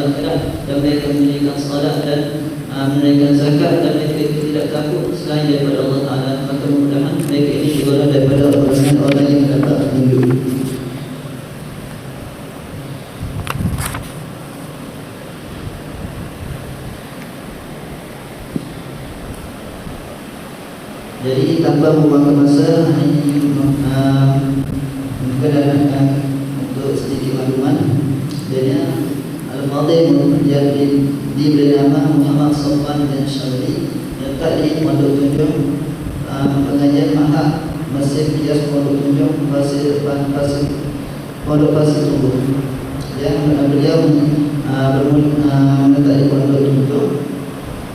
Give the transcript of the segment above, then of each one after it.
akhirat, dan mereka menunaikan salat dan menunaikan zakat, dan mereka itu tidak takut selain daripada Allah Ta'ala, maka mudah-mudahan mereka ini digolong daripada orang yang dapat petunjuk. Jadi tanpa membuang masa, ini mungkin untuk sedikit maklumat. Jadi Al-Fadhil yang diberi nama Muhammad Sofwan bin Syarif, letak di Pondok Tunjung, pengajian Mahad Masjid Kias Pondok Tunjung, Pondok Pasir Tunggu. Yang beliau meletak di Pondok Tunjung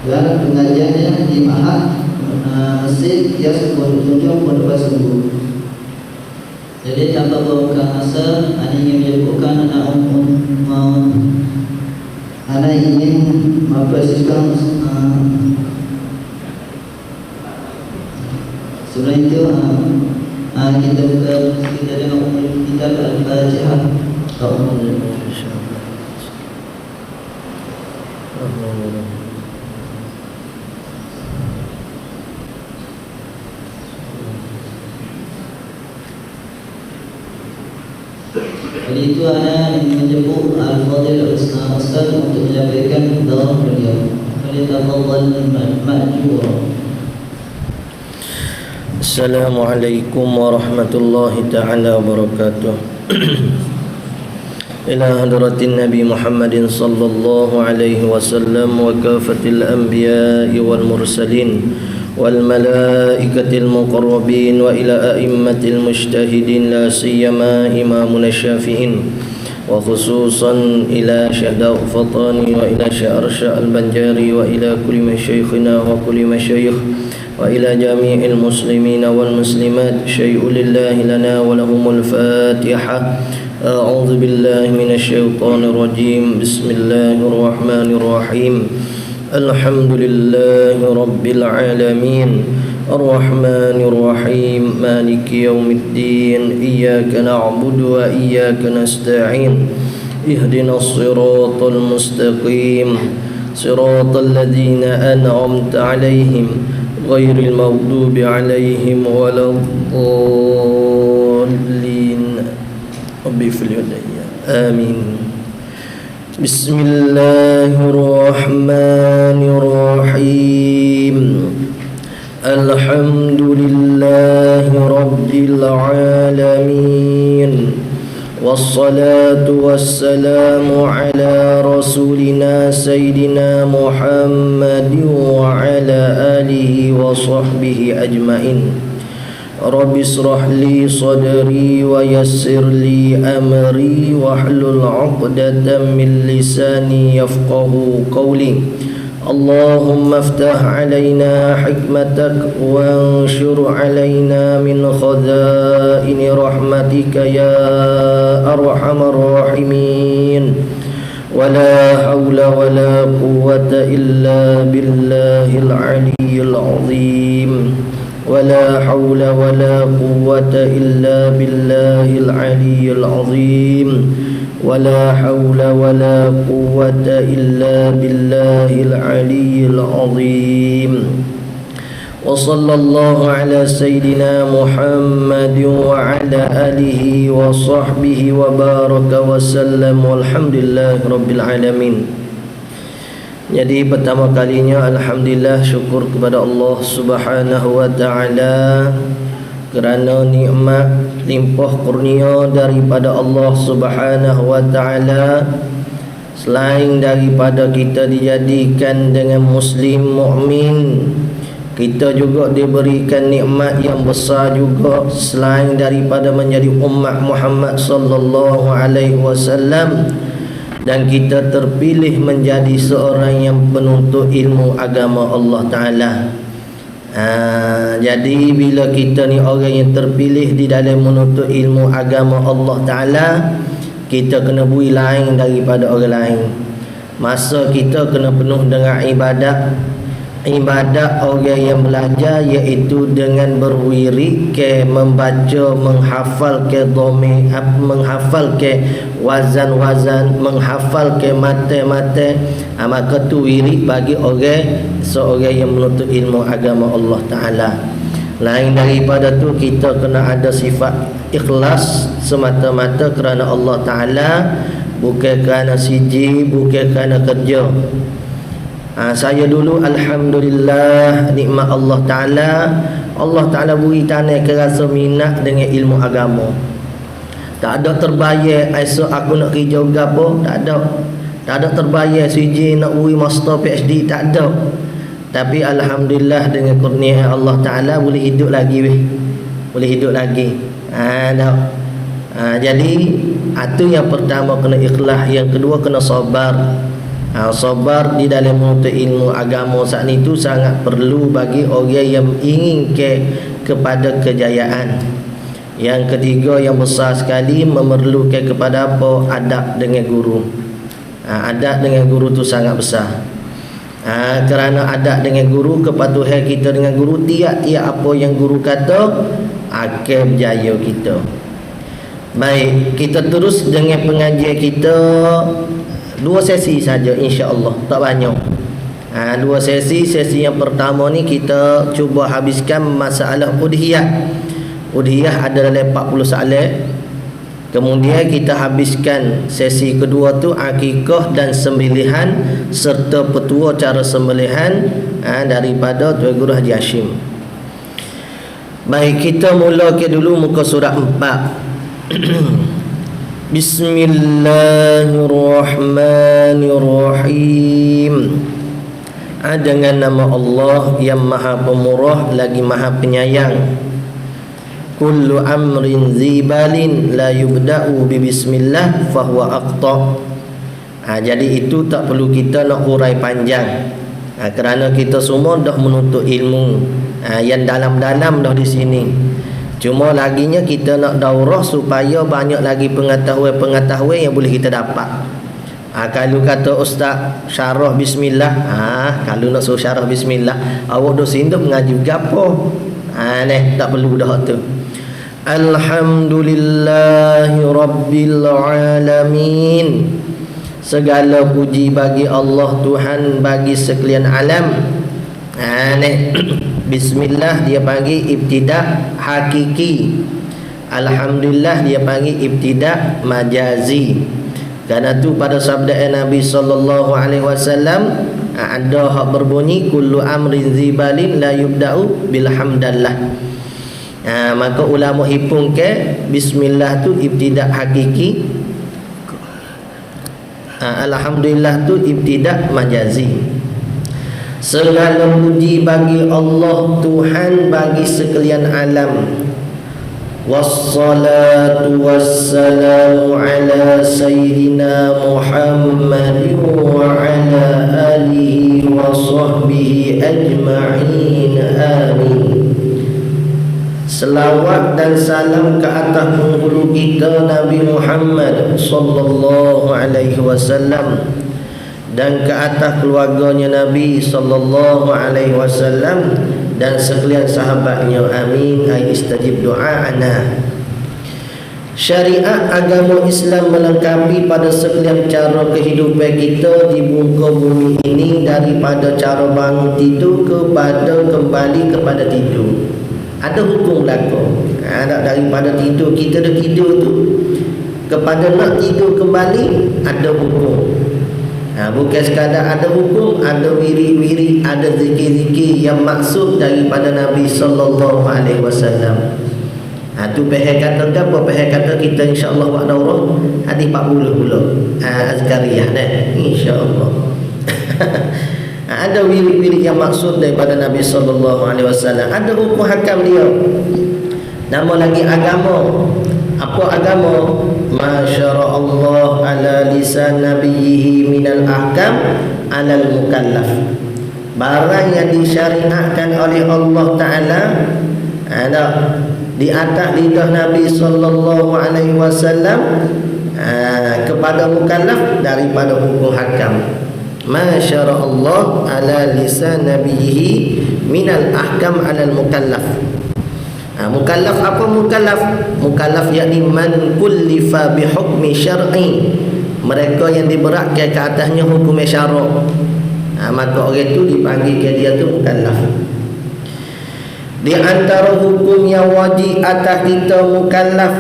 dan pengajiannya di Mahad Masjid Kias Pondok Tunjung, Pondok Pasir Tunggu. Jadi tanpa membuang masa, Ana ingin menyebutkan Ana ingin mempersiapkan sebelum itu kita dengan kita Al-Fatihah. Oleh itu Ana menjemput Al-Fadhil Ustaz untuk menyampaikan dakwah beliau. Falyatafadhal ma'jura. Assalamualaikum warahmatullahi ta'ala wabarakatuh. Ila hadratin Nabi Muhammadin sallallahu alaihi wasallam wa kafatil anbiya'i wal mursalin والملائكة المقربين وإلى أئمة المجتهدين لا سيما إمامنا الشافعين وخصوصا إلى شهداء فطاني وإلى شأرشاء البنجاري وإلى كل مشايخنا وكل مشايخ وإلى جميع المسلمين والمسلمات شيء لله لنا ولهم الفاتحة. أعوذ بالله من الشيطان الرجيم. بسم الله الرحمن الرحيم. الحمد لله رب العالمين الرحمن الرحيم مالك يوم الدين إياك نعبد وإياك نستعين اهدنا الصراط المستقيم صراط الذين أنعمت عليهم غير المغضوب عليهم ولا الضالين رب اغفر لي آمين. بسم الله الرحمن الرحيم. الحمد لله رب العالمين والصلاة والسلام على رسولنا سيدنا محمد وعلى آله وصحبه أجمعين. رب اشرح لي صدري ويسر لي أمري واحلل عقدة من لساني يفقه قولي. اللهم افتح علينا حكمتك وانشر علينا من خزائن رحمتك يا أرحم الراحمين. ولا حول ولا قوة إلا بالله العلي العظيم. ولا حول ولا قوة إلا بالله العلي العظيم. ولا حول ولا قوة إلا بالله العلي العظيم. وصلى الله على سيدنا محمد وعلى آله وصحبه وبارك وسلم والحمد لله رب العالمين. Jadi pertama kalinya alhamdulillah syukur kepada Allah Subhanahu wa taala kerana nikmat limpah kurnia daripada Allah Subhanahu wa taala. Selain daripada kita dijadikan dengan muslim mukmin, kita juga diberikan nikmat yang besar juga selain daripada menjadi umat Muhammad sallallahu alaihi wasallam. Dan kita terpilih menjadi seorang yang penuntut ilmu agama Allah Ta'ala. Jadi bila kita ni orang yang terpilih di dalam menuntut ilmu agama Allah Ta'ala, kita kena bui lain daripada orang lain. Masa kita kena penuh dengan ibadat, ibadat orang yang belajar iaitu dengan berwirid ke membaca, menghafal ke dhamir, menghafal ke wazan-wazan, menghafal ke mata-mata. Maka tu wirid bagi orang seorang yang menuntut ilmu agama Allah Ta'ala. Lain daripada tu kita kena ada sifat ikhlas semata-mata kerana Allah Ta'ala, bukan kerana siji, bukan kerana kerja. Saya dulu alhamdulillah nikmat Allah Ta'ala. Allah Ta'ala beri tanah ke rasa minat dengan ilmu agama. Tak ada terbayar esok aku nak kerja apa, tak ada. Tak ada terbayar siji nak beri master PhD, tak ada. Tapi alhamdulillah dengan kurnia Allah Ta'ala boleh hidup lagi weh. Boleh hidup lagi. Jadi itu yang pertama kena ikhlas, yang kedua kena sabar. Sabar di dalam menuntut ilmu agama saat itu sangat perlu bagi orang yang ingin kepada kejayaan. Yang ketiga yang besar sekali memerlukan kepada apa? Adab dengan guru. Adab dengan guru tu sangat besar. Kerana adab dengan guru, kepatuhan kita dengan guru, tiap-tiap apa yang guru kata akan berjaya kita. Baik, kita terus dengan pengajian kita. 2 sesi saja insya-Allah, tak banyak. 2 sesi. Sesi yang pertama ni kita cuba habiskan masalah udhiyah. Udhiyah ada dalam 40 soalan. Kemudian kita habiskan sesi kedua tu akikah dan sembelihan serta petua cara sembelihan daripada Tuan Guru Haji Hashim. Baik, kita mulakan dulu muka surat 4. Bismillahirrahmanirrahim. Dengan nama Allah yang Maha Pemurah lagi Maha Penyayang. Kullu amrin zibalin la yubda'u bi bismillah fahuwa aqta. Jadi itu tak perlu kita nak urai panjang. Kerana kita semua dah menuntut ilmu yang dalam-dalam dah di sini. Cuma laginya kita nak daurah supaya banyak lagi pengetahuan yang boleh kita dapat. Kalau kata ustaz syarah bismillah, kalau nak suruh syarah bismillah, awak dah sindup mengaji gapo? Tak perlu dah tu. Alhamdulillahi rabbil alamin. Segala puji bagi Allah Tuhan bagi sekalian alam. Bismillah dia panggil ibtida' hakiki. Alhamdulillah dia panggil ibtida' majazi. Karena tu pada sabda Nabi sallallahu alaihi wasallam ada hak berbunyi kullu amrin zibalin la yubda'u bilhamdallah. Maka ulama hipung ke bismillah tu ibtida' hakiki. Alhamdulillah tu ibtida' majazi. Segala puji bagi Allah Tuhan bagi sekalian alam. Wassalatu wassalamu ala sayyidina Muhammad wa ala alihi wa sahbihi ajma'in. Amin. Selawat dan salam ke atas penghulu kita Nabi Muhammad sallallahu alaihi wasallam dan ke atas keluarganya Nabi sallallahu alaihi wasallam dan sekalian sahabatnya. Amin. Ay istajib doa'ana. Syariat agama Islam melengkapi pada sekalian cara kehidupan kita di muka bumi ini, daripada cara bangun tidur kepada kembali kepada tidur. Ada hukum berlaku. Daripada tidur kita dah tidur tu kepada nak tidur kembali ada hukum. Bukan sekadar ada hukum, ada wirid-wirid, ada zikir-zikir yang maksud daripada Nabi sallallahu alaihi wasallam. Tu pihak kata apa? Pihak kata kita insya-Allah buat daurah hadis 40 pula. Azkariyah insya-Allah. Ada wirid-wirid yang maksud daripada Nabi sallallahu alaihi wasallam. Ada hukum hakam dia. Nama lagi agama. Apa agama? Masyara Allah ala lisan nabiyhi minal ahkam alal mukallaf. Barang yang disyariatkan oleh Allah Ta'ala ada di atas lidah Nabi sallallahu alaihi wasallam kepada mukallaf daripada hukum hakam. ma syara Allah ala lisan nabiyhi minal ahkam alal mukallaf. Mukallaf apa mukallaf? Mukallaf yakni man kullifa bi hukmi syar'i, mereka yang diberatkan ke atasnya hukum syarak. Maka orang itu dipanggil ke dia tu mukallaf. Di antara hukum yang wajib atas kita mukallaf,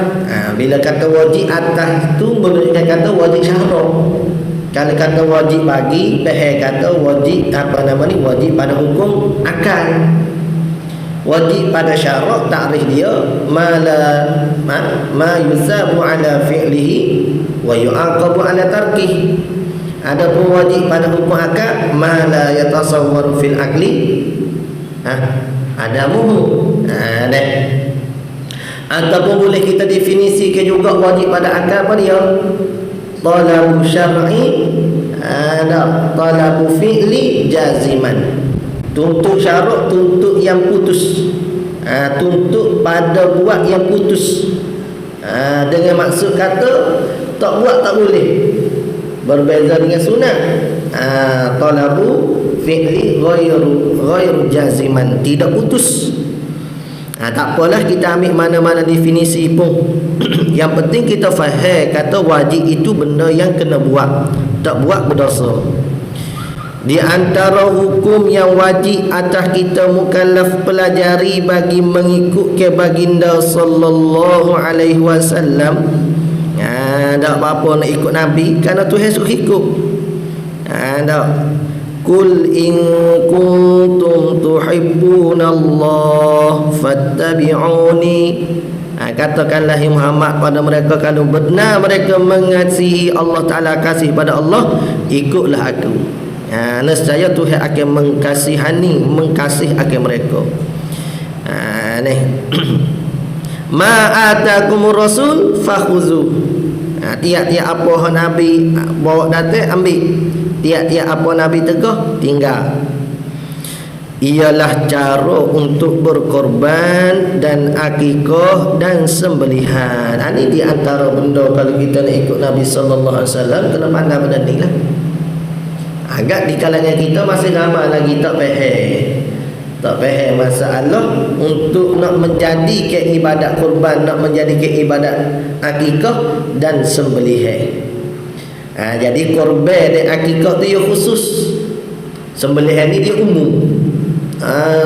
bila kata wajib atas tu menunjukkan kata wajib syarak. Kalau kata wajib bagi, kata wajib wajib pada hukum akal. Wajib pada syarak takrif dia ma yusabu ala fi'lihi wa yu'aqabu ala tarkih. Adapun wajib pada hukum akal ma la yatasawwaru fil aqli adamuhu. Ataupun boleh kita definisi ke juga wajib pada akal apa dia? Talabu syar'i talabu fi'li jaziman. Tuntut syarak, tuntut yang putus, tuntut pada buat yang putus, dengan maksud kata tak buat tak boleh. Berbeza dengan sunat. Talabu fi'li ghairu jaziman, tidak putus. Tak apalah kita ambil mana-mana definisi pun. Yang penting kita faham kata wajib itu benda yang kena buat, tak buat berdosa. Di antara hukum yang wajib atas kita mukallaf pelajari bagi mengikut ke baginda sallallahu alaihi wasallam. Tak apa-apa nak ikut Nabi, kerana Tuhan suruh ikut. Tak. Kul in kuntum tuhibbunallah fattabi'uni. Katakanlah ya Muhammad pada mereka, kalau benar mereka mengasihi Allah Ta'ala, kasih pada Allah, ikutlah aku. Nescaya Tuhan akan mengkasihani, mengkasih akan mereka. Ma atakumur rasul fakhuzu. Tiap-tiap apa Nabi bawa datang ambil, tiap-tiap apa Nabi tegah tinggal. Ialah cara untuk berkorban dan akikah dan sembelihan. Ini di antara benda kalau kita nak ikut Nabi sallallahu alaihi wasallam kena pandai benda ni lah. Agak di kalangan kita masih ramai lagi tak faham masalah untuk nak menjadi ke ibadat kurban, nak menjadi ke ibadat akikah dan sembelihan. Jadi kurban dan akikah tu dia khusus, sembelihan ni dia umum.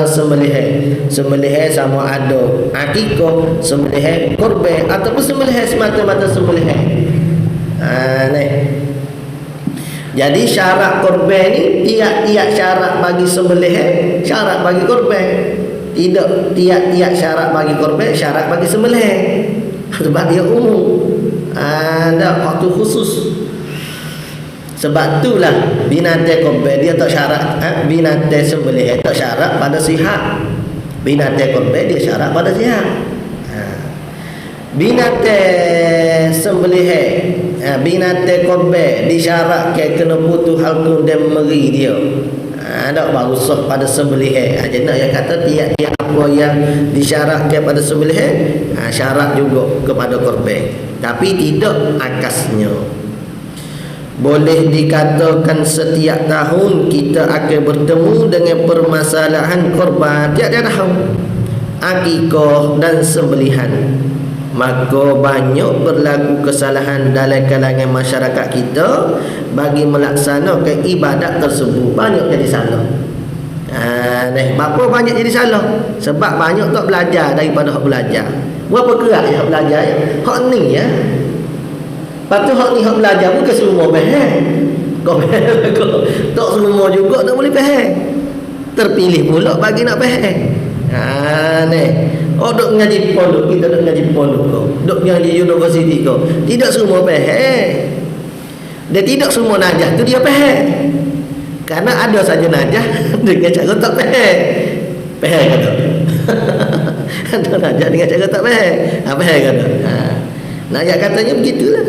Sembelihan sama ada akikah, sembelihan kurban ataupun sembelihan semata-mata sembelihan. Jadi syarat kurban ni tiap-tiap syarat bagi sembelihan, syarat bagi kurban. Tidak tiap-tiap syarat bagi kurban, syarat bagi sembelihan. Sebab dia umum. Ada waktu khusus. Sebab itulah binatang kurban dia tak syarat, binatang sembelihan tak syarat pada sihat. Binatang kurban dia syarat pada sihat. Binatang sembelihan, binatang korban disyaratkan kena putus halkun dan meri dia. Tak baru sah pada sembelihan. Jadi nak yang kata tiap-tiap apa yang disyaratkan pada sembelihan, syarat juga kepada korban, tapi tidak akasnya. Boleh dikatakan setiap tahun kita akan bertemu dengan permasalahan korban tiap-tiap tahun, akikah dan sembelihan. Maka banyak berlaku kesalahan dalam kalangan masyarakat kita bagi melaksanakan ibadat tersebut. Banyak jadi salah. Kenapa banyak jadi salah? Sebab banyak tak belajar daripada hak belajar. Berapa kerat hak belajar ya? Hak ni ya. Lepas tu hak ni hak belajar bukan semua faham. Kau faham? Tak semua juga tak boleh faham. Terpilih pula bagi nak faham. Duk ngaji pondok, kita duk ngaji pondok kau, duk ngaji universiti kau, tidak semua faham. Dan tidak semua najah tu dia faham. Karena ada saja najah dengan cara tak faham. Faham kata. Ada najah dengan cara tak faham. Faham kata. Najah katanya begitulah.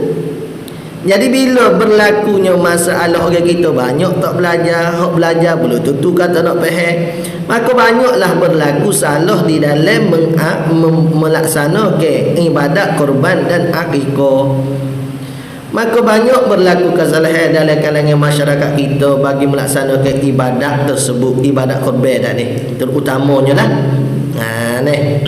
Jadi bila berlakunya masalah orang kita banyak tak belajar, hak belajar belum tentu kata nak faham, maka banyaklah berlaku salah di dalam melaksanakan ibadat korban dan akikah. Maka banyak berlaku kesalahan dalam kalangan masyarakat kita bagi melaksanakan ibadat tersebut, ibadat korban ni terutamanya lah. Ni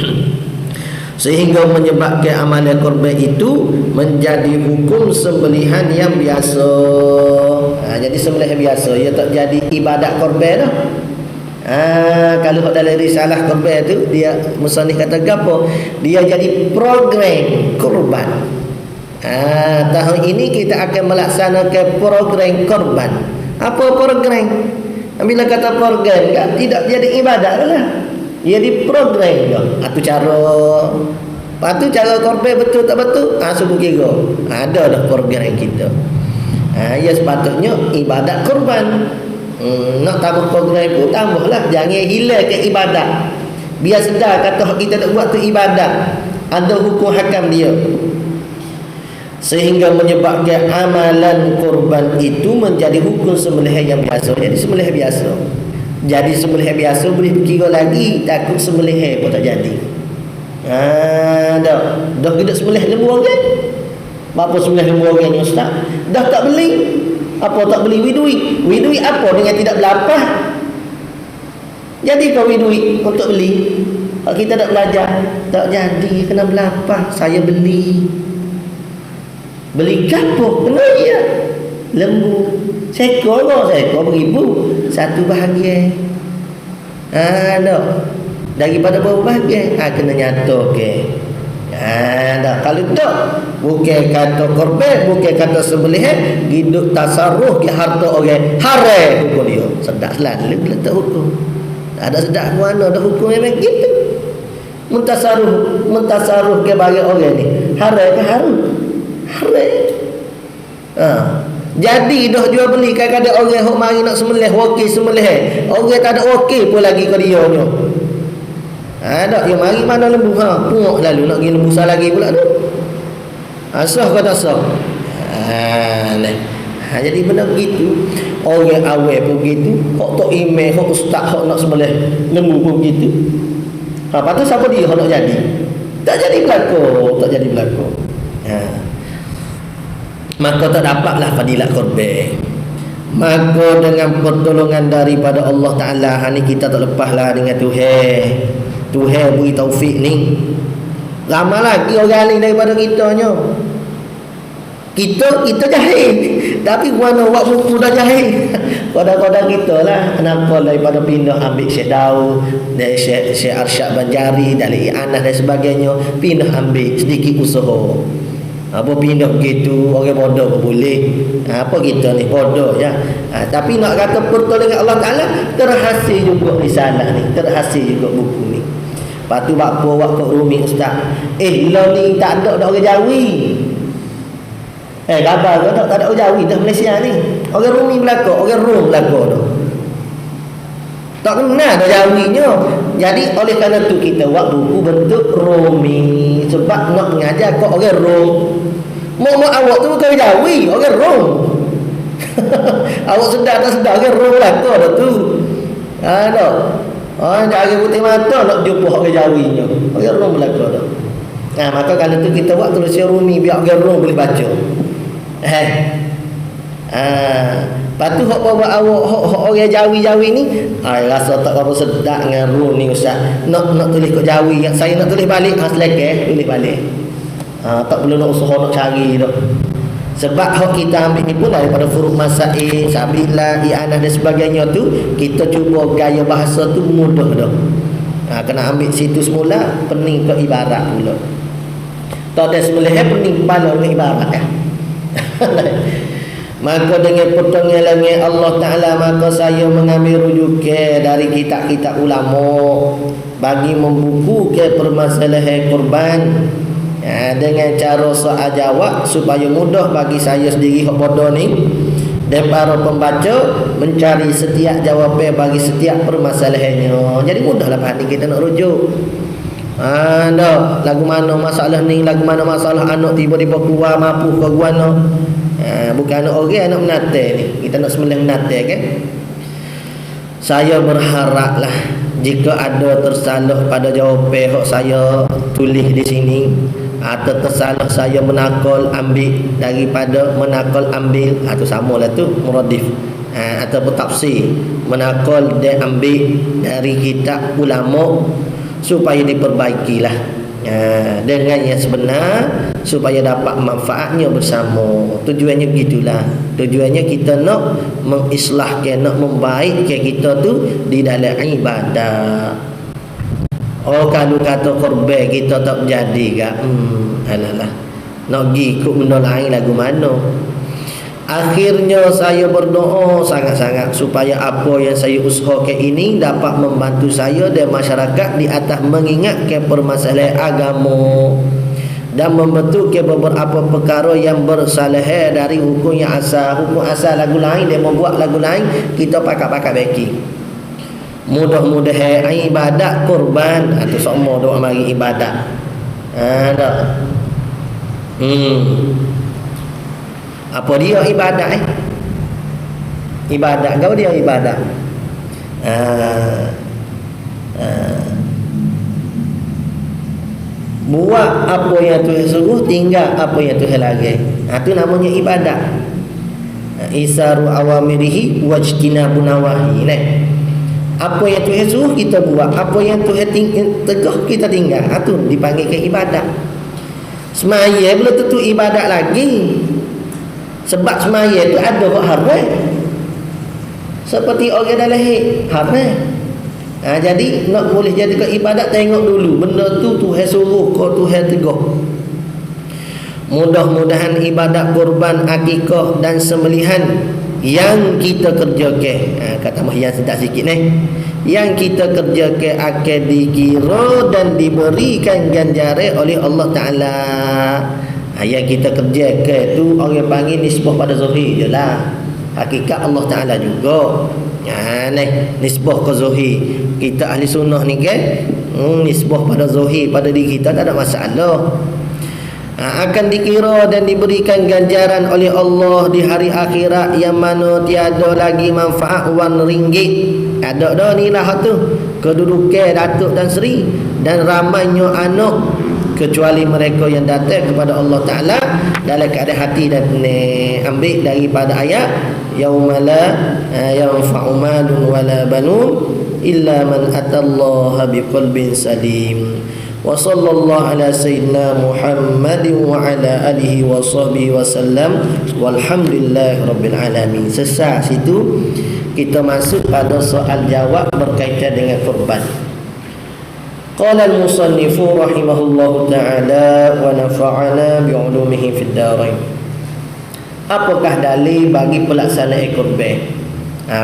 sehingga menyebabkan amalan korban itu menjadi hukum sembelihan yang biasa. Jadi sembelihan biasa, ia tak jadi ibadat korban dah. Kalau dalam risalah korban tu dia musannif kata gapo? Dia jadi program korban. Tahun ini kita akan melaksanakan program korban. Apa program? Bila kata program tidak jadi ibadat lah. Dia di program dah. Itu cara. Lepas tu cara korban betul tak betul? Subuh kira. Ada dah program kita. Ya sepatutnya ibadat korban. Nak tambah program pun tambahlah. Jangan hilang ke ibadat. Biar sedar kata kita nak buat tu ibadat. Ada hukum hakam dia. Sehingga menyebabkan amalan korban itu menjadi hukum sembelihan yang biasa. Jadi sembelihan biasa. Jadi sembelihan biasa boleh berkira lagi, takut sembelihan pun tak jadi. Dah kita sembelih lembu orang. Apa sembelih lembu orang ni ustaz? Dah tak beli. Apa tak beli widui? Widui apa dengan tidak berlapah? Jadi kau widui untuk beli. Kalau kita tak belajar, tak jadi kena berlapah. Saya beli. Beli kapuk kena ya. Lembu seekor beribu, satu bahagian. Daripada berapa bahagian kena nyata ke. Kalau tak bukan kata korban, bukan kata sembelihan, hidup tasarruf ke harta orang haram hukum dia. Sedap selalu letak hukum. Tak ada sedap mana ada hukum yang begitu. Mentasarruf ke bagi orang ni haram ke haram? Jadi dah jual beli kadang-kadang orang hok mari nak sembelih wakil sembelih. Orang tak ada wakil pun lagi ke dia nya. Dak dia mari mana lembu puak lalu nak pergi lembu sah lagi pula tu. Sah ke tak sah? Jadi benda begitu. Orang awal pun begitu, hok tok imam, hok ustaz hok nak sembelih lembu pun begitu. Patut siapa dia hok nak jadi? Tak jadi berlaku. Maka tak dapatlah fadilat korban. Maka dengan pertolongan daripada Allah Ta'ala, ni kita tak lepaslah dengan Tuhan. Tuhan beri taufik ni. Ramai lagi orang lain daripada kita nya. Kita jahil. Tapi mana buat buku dah jahil. Kadang-kadang kita lah. Kenapa daripada pindah ambil Syekh Daud, dari Syekh Arsyad Banjari, dari Anas dan sebagainya, pindah ambil sedikit usaha. Apa pindah begitu, orang bodoh pun boleh. Apa kita ni bodoh ya. Tapi nak kata pertolongan Allah Ta'ala, terhasil juga risalah ni, terhasil juga buku ni. Lepas tu bapa buat kok rumit ustaz. Lo ni tak ada orang Jawi. Khabar ke tak ada orang Jawi dah Malaysia ni. Orang Rumi belaka, orang Rom belaka tu. Tak kenal dah Jawinya. Jadi oleh kerana tu kita buat buku bentuk Romi. Sebab nak mengajar kau orang Rom. Mak awak tu bukan Jawi, orang Rom. Awak sedar tak sedar orang Rom belaka dah tu. Tak. Dari putih mata nak jumpa orang Jawinya. Orang Rom belaka dah. Maka kerana tu kita buat tulis Rumi biar orang Rom boleh baca. Lepas tu hok bawa awak hok orang Jawi ni, rasa tak apa sedap dengan Rom ni ustaz. Nak tulis kat Jawi, saya nak tulis balik selekeh tulis balik. Tak perlu nak usaha nak cari dah. Sebab hok kita ambil ni pun daripada furuk masail, sabilah, i'anah dan sebagainya tu, kita cuba gaya bahasa tu mudah dah. Kena ambil situ semula, pening ke ibarat pula. Tak ada sembelih pening kepala dengan ibarat ya. Maka dengan pertolongan Allah Ta'ala, maka saya mengambil rujukan dari kitab-kitab ulama bagi membukukan permasalahan korban dengan cara soal jawab supaya mudah bagi saya sendiri hak bodoh ni dan para pembaca mencari setiap jawapan bagi setiap permasalahannya. Jadi mudahlah faham kita nak rujuk. Lagu mana masalah ni, lagu mana masalah anak tiba-tiba keluar mampu ke guana. Bukan anak orang, anak menate ni. Kita nak sembelih menate kan. Saya berharaplah jika ada tersalah pada jawapan yang saya tulis di sini, atau tersalah saya menakal ambil daripada menakal ambil, atau samalah tu muradif. Ataupun tafsir, menakal dia ambil dari kitab ulama supaya diperbaikilah dengan yang sebenar, supaya dapat manfaatnya bersama. Tujuannya begitulah. Tujuannya kita nak mengislahkan, nak membaikkan kita tu di dalam ibadah. Oh, kalau kata korban kita tak berjadi ke, alalah, nak pergi ikut benda lain lagu mana. Akhirnya saya berdoa sangat-sangat supaya apa yang saya usahakan ini dapat membantu saya dan masyarakat di atas mengingatkan permasalahan agama dan membetulkan beberapa perkara yang bersalah dari hukum yang asal. Hukum asal lagu lain, dia membuat lagu lain, kita pakat-pakat beki. Mudah-mudahan ibadat korban atau semua doa mari ibadat. Dah. Apa dia ibadat Ibadat kau dia ibadat. Buat apa yang Tuhan suruh, tinggal apa yang Tuhan larang. Itu namanya ibadat. Isaru awamirihi wajtinabu nawahi. Apa yang Tuhan suruh kita buat, apa yang Tuhan tegah kita tinggal. Itu dipanggilkan ibadat. Semaya belum tentu ibadat lagi. Sebab semaya itu ada hak haram. Seperti orang dah lahir haram. Jadi nak boleh jadikan ibadat, tengok dulu benda tu Tuhan suruh ke Tuhan tegah. Mudah-mudahan ibadat kurban, akikah dan sembelihan yang kita kerjakan, kata yang sedap sikit yang kita kerjakan akan dikira dan diberikan ganjaran oleh Allah Ta'ala. Yang kita kerjakan tu orang panggil nisbah pada zahir je lah. Hakikat Allah Ta'ala juga. Nisbah ke zahir. Kita ahli sunnah ni kan, nisbah pada zahir pada diri kita tak ada masalah. Akan dikira dan diberikan ganjaran oleh Allah di hari akhirat yang mana tiada lagi manfaat wang ringgit. Ada dah ni lah tu kedudukan datuk dan seri dan ramainya anak, kecuali mereka yang datang kepada Allah Ta'ala dalam keadaan hati dan ambil daripada ayat yaumala yanfa'u malun wala banun illa man atallaha biqalbin salim. Wa sallallahu ala sayyidina Muhammadin wa ala alihi wa sahbihi wa sallam walhamdulillahi rabbil alamin. Sesaat situ kita masuk pada soal jawab berkaitan dengan kurban. Qala al-musannifu rahimahullahu ta'ala wa nafa'ana bi'ulumihi fid darain. Apakah dalil bagi pelaksanaan kurban?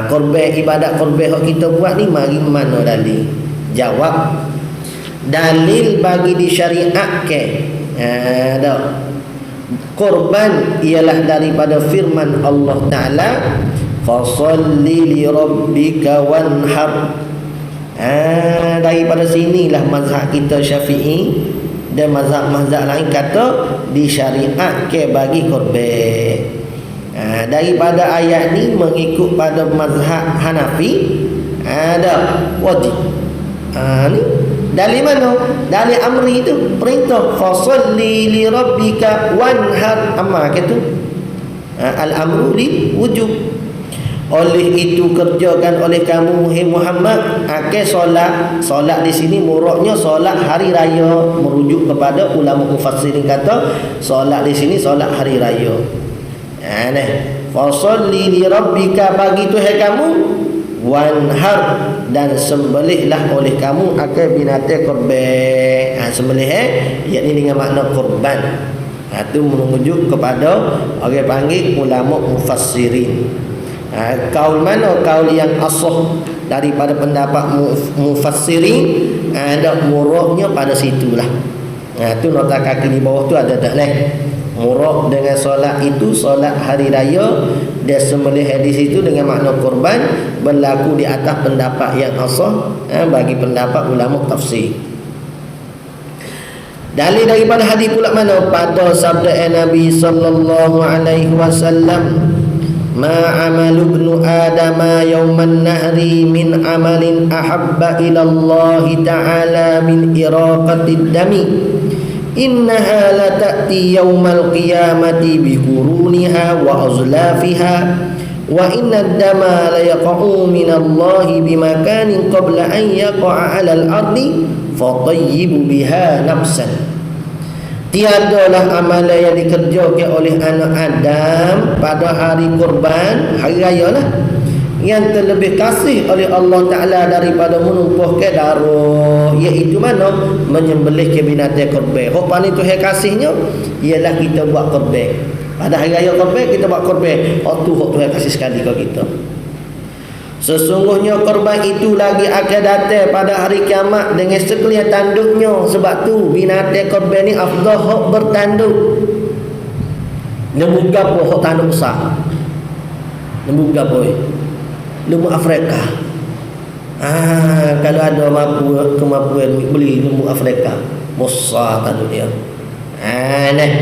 Kurban, ibadat kurban yang kita buat ni mari mana dalil? Jawab, dalil bagi disyariatkan kurban ialah daripada firman Allah Ta'ala, fasalli li rabbika wanhar. Daripada sinilah mazhab kita Syafi'i dan mazhab-mazhab lain kata disyariatkan bagi kurban. Daripada ayat ni mengikut pada mazhab Hanafi ada wajib. Ni dalil mana? Dalil amri itu, perintah fasalli li rabbika wanhar, amar gitu. Al-amru li wujub. Oleh itu kerjakan oleh kamu Muhammad solat di sini muraknya solat hari raya, merujuk kepada ulama mufassirin kata solat di sini solat hari raya. Fasalli li rabbika, bagi Tuhan kamu, wanhar, dan sembelihlah oleh kamu akan binatang kurban. Sembelih yakni dengan makna kurban. Itu merujuk kepada orang panggil ulama mufassirin. Kaul mana? Kaul yang asah daripada pendapat mufassirin, ada muraknya pada situlah. Itu nota kaki di bawah tu ada tak murak dengan solat itu solat hari raya, dia sembelih di situ dengan makna kurban, berlaku di atas pendapat yang asah bagi pendapat ulama tafsir. Dalil daripada hadis pula mana? Pada sabda Nabi sallallahu alaihi wasallam, ma amalu ibnu adama yawman nahri min amalin ahabba ila Allah ta'ala min iraqatid dami innaha la ta'ti yaumal qiyamati bi quruniha wa azlafiha wa inna ad-dama la yaqa'u min Allah bi makanin qabla an yaqa'a 'ala al-ardi fatayyibu biha nafsan. Tiadalah amalan yang dikerjakan oleh anak Adam pada hari kurban, hari raya lah, yang terlebih kasih oleh Allah Ta'ala daripada menumpahkan darah, iaitu mana? Menyembelih ke binatang kurban. Hak paling Tuhan kasihnya ialah kita buat kurban. Pada hari raya kurban kita buat kurban. Hak tu hak Tuhan kasih sekali ke kita. Sesungguhnya korban itu lagi akan datang pada hari kiamat dengan sekalian tanduknya. Sebab tu binatang korban ni afdal hak bertanduk. Lembu gapo hak tanduk besar. Lembu gapo? Lembu Afrika. Kalau ada kemampuan beli lembu Afrika, besar tanduk dia. Nah.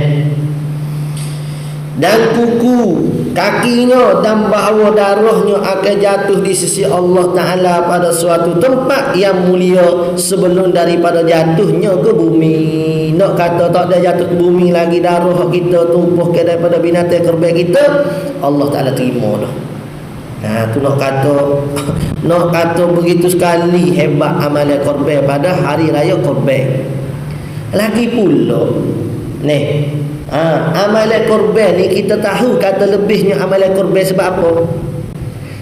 Dan kuku kakinya dan bahawa darahnya akan jatuh di sisi Allah Ta'ala pada suatu tempat yang mulia sebelum daripada jatuhnya ke bumi. Nak kata tak ada jatuh ke bumi lagi, darah kita tumpah ke daripada binatang kurban kita, Allah Ta'ala terima dah. Tu nak kata begitu sekali hebat amalan kurban pada hari raya kurban. Lagi pula amalan kurban ni kita tahu kata lebihnya amalan kurban sebab apa?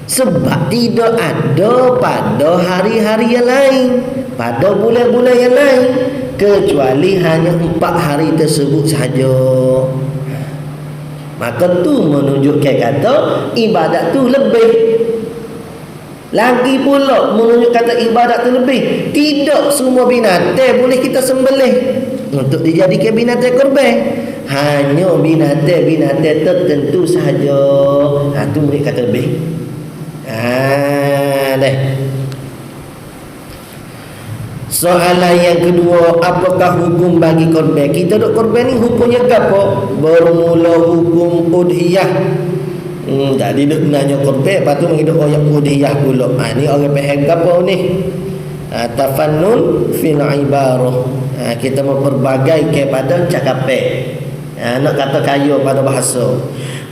Sebab tidak ada pada hari-hari yang lain, pada bulan-bulan yang lain, kecuali hanya 4 hari tersebut sahaja. Maka tu menunjukkan kata ibadat tu lebih. Lagi pula menunjuk kata ibadat tu lebih. Tidak semua binatang boleh kita sembelih untuk dijadikan binatang kurban. Hanya binatang-binatang tertentu sahaja. Tu boleh kata lebih. Soalan yang kedua, apakah hukum bagi korban? Kita duk korban ni hukumnya apa? Bermula hukum udhiyah. Jadi duk nanya korban, lepas tu mengidak orang udhiyah pula. Ni orang faham apa ni? Tafannun fil ibarah. Kita memperbagai kepada cakapan. Nak kata kaya pada bahasa.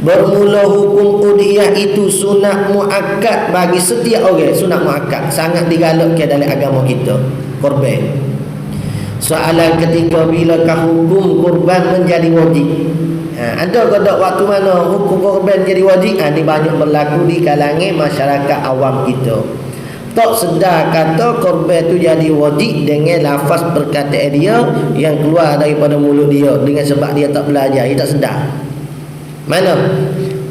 Bermula hukum udhiyah itu sunat muakkad bagi setiap orang. Sunat muakkad sangat digalakkan dalam agama kita. Korban. Soalan ketiga, bilakah hukum kurban menjadi wajib? Ada ke tak waktu mana hukum kurban menjadi wajib? Ini banyak berlaku di kalangan masyarakat awam kita. Tak sedar kata korban tu jadi wajib dengan lafaz perkataan dia yang keluar daripada mulut dia, dengan sebab dia tak belajar, dia tak sedar. Mana?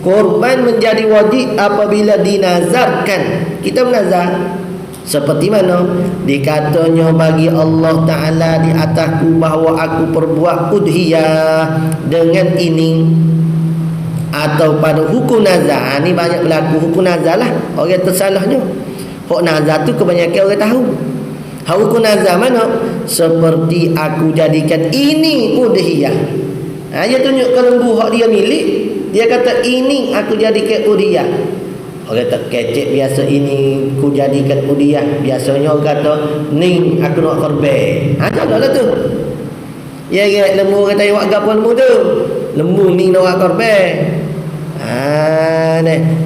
Korban menjadi wajib apabila dinazarkan. Kita menazar seperti mana? Dikatanya bagi Allah Ta'ala di atasku bahawa aku perbuat udhiyah dengan ini, atau pada hukum nazar. Ini banyak berlaku hukum nazar lah. Orang tersalahnya hak nazar tu kebanyakan orang tahu. Hak hukum nazar mana? Seperti aku jadikan ini udhiyah. Dia tunjuk ke lembu hak dia milik. Dia kata ini aku jadikan udhiyah. Orang tak kecek biasa ini aku jadikan udhiyah. Biasanya orang kata ni aku nak korban. Ada lah tu. Ya lembu kata awak gapo lembu tu? Lembu ni nak korban.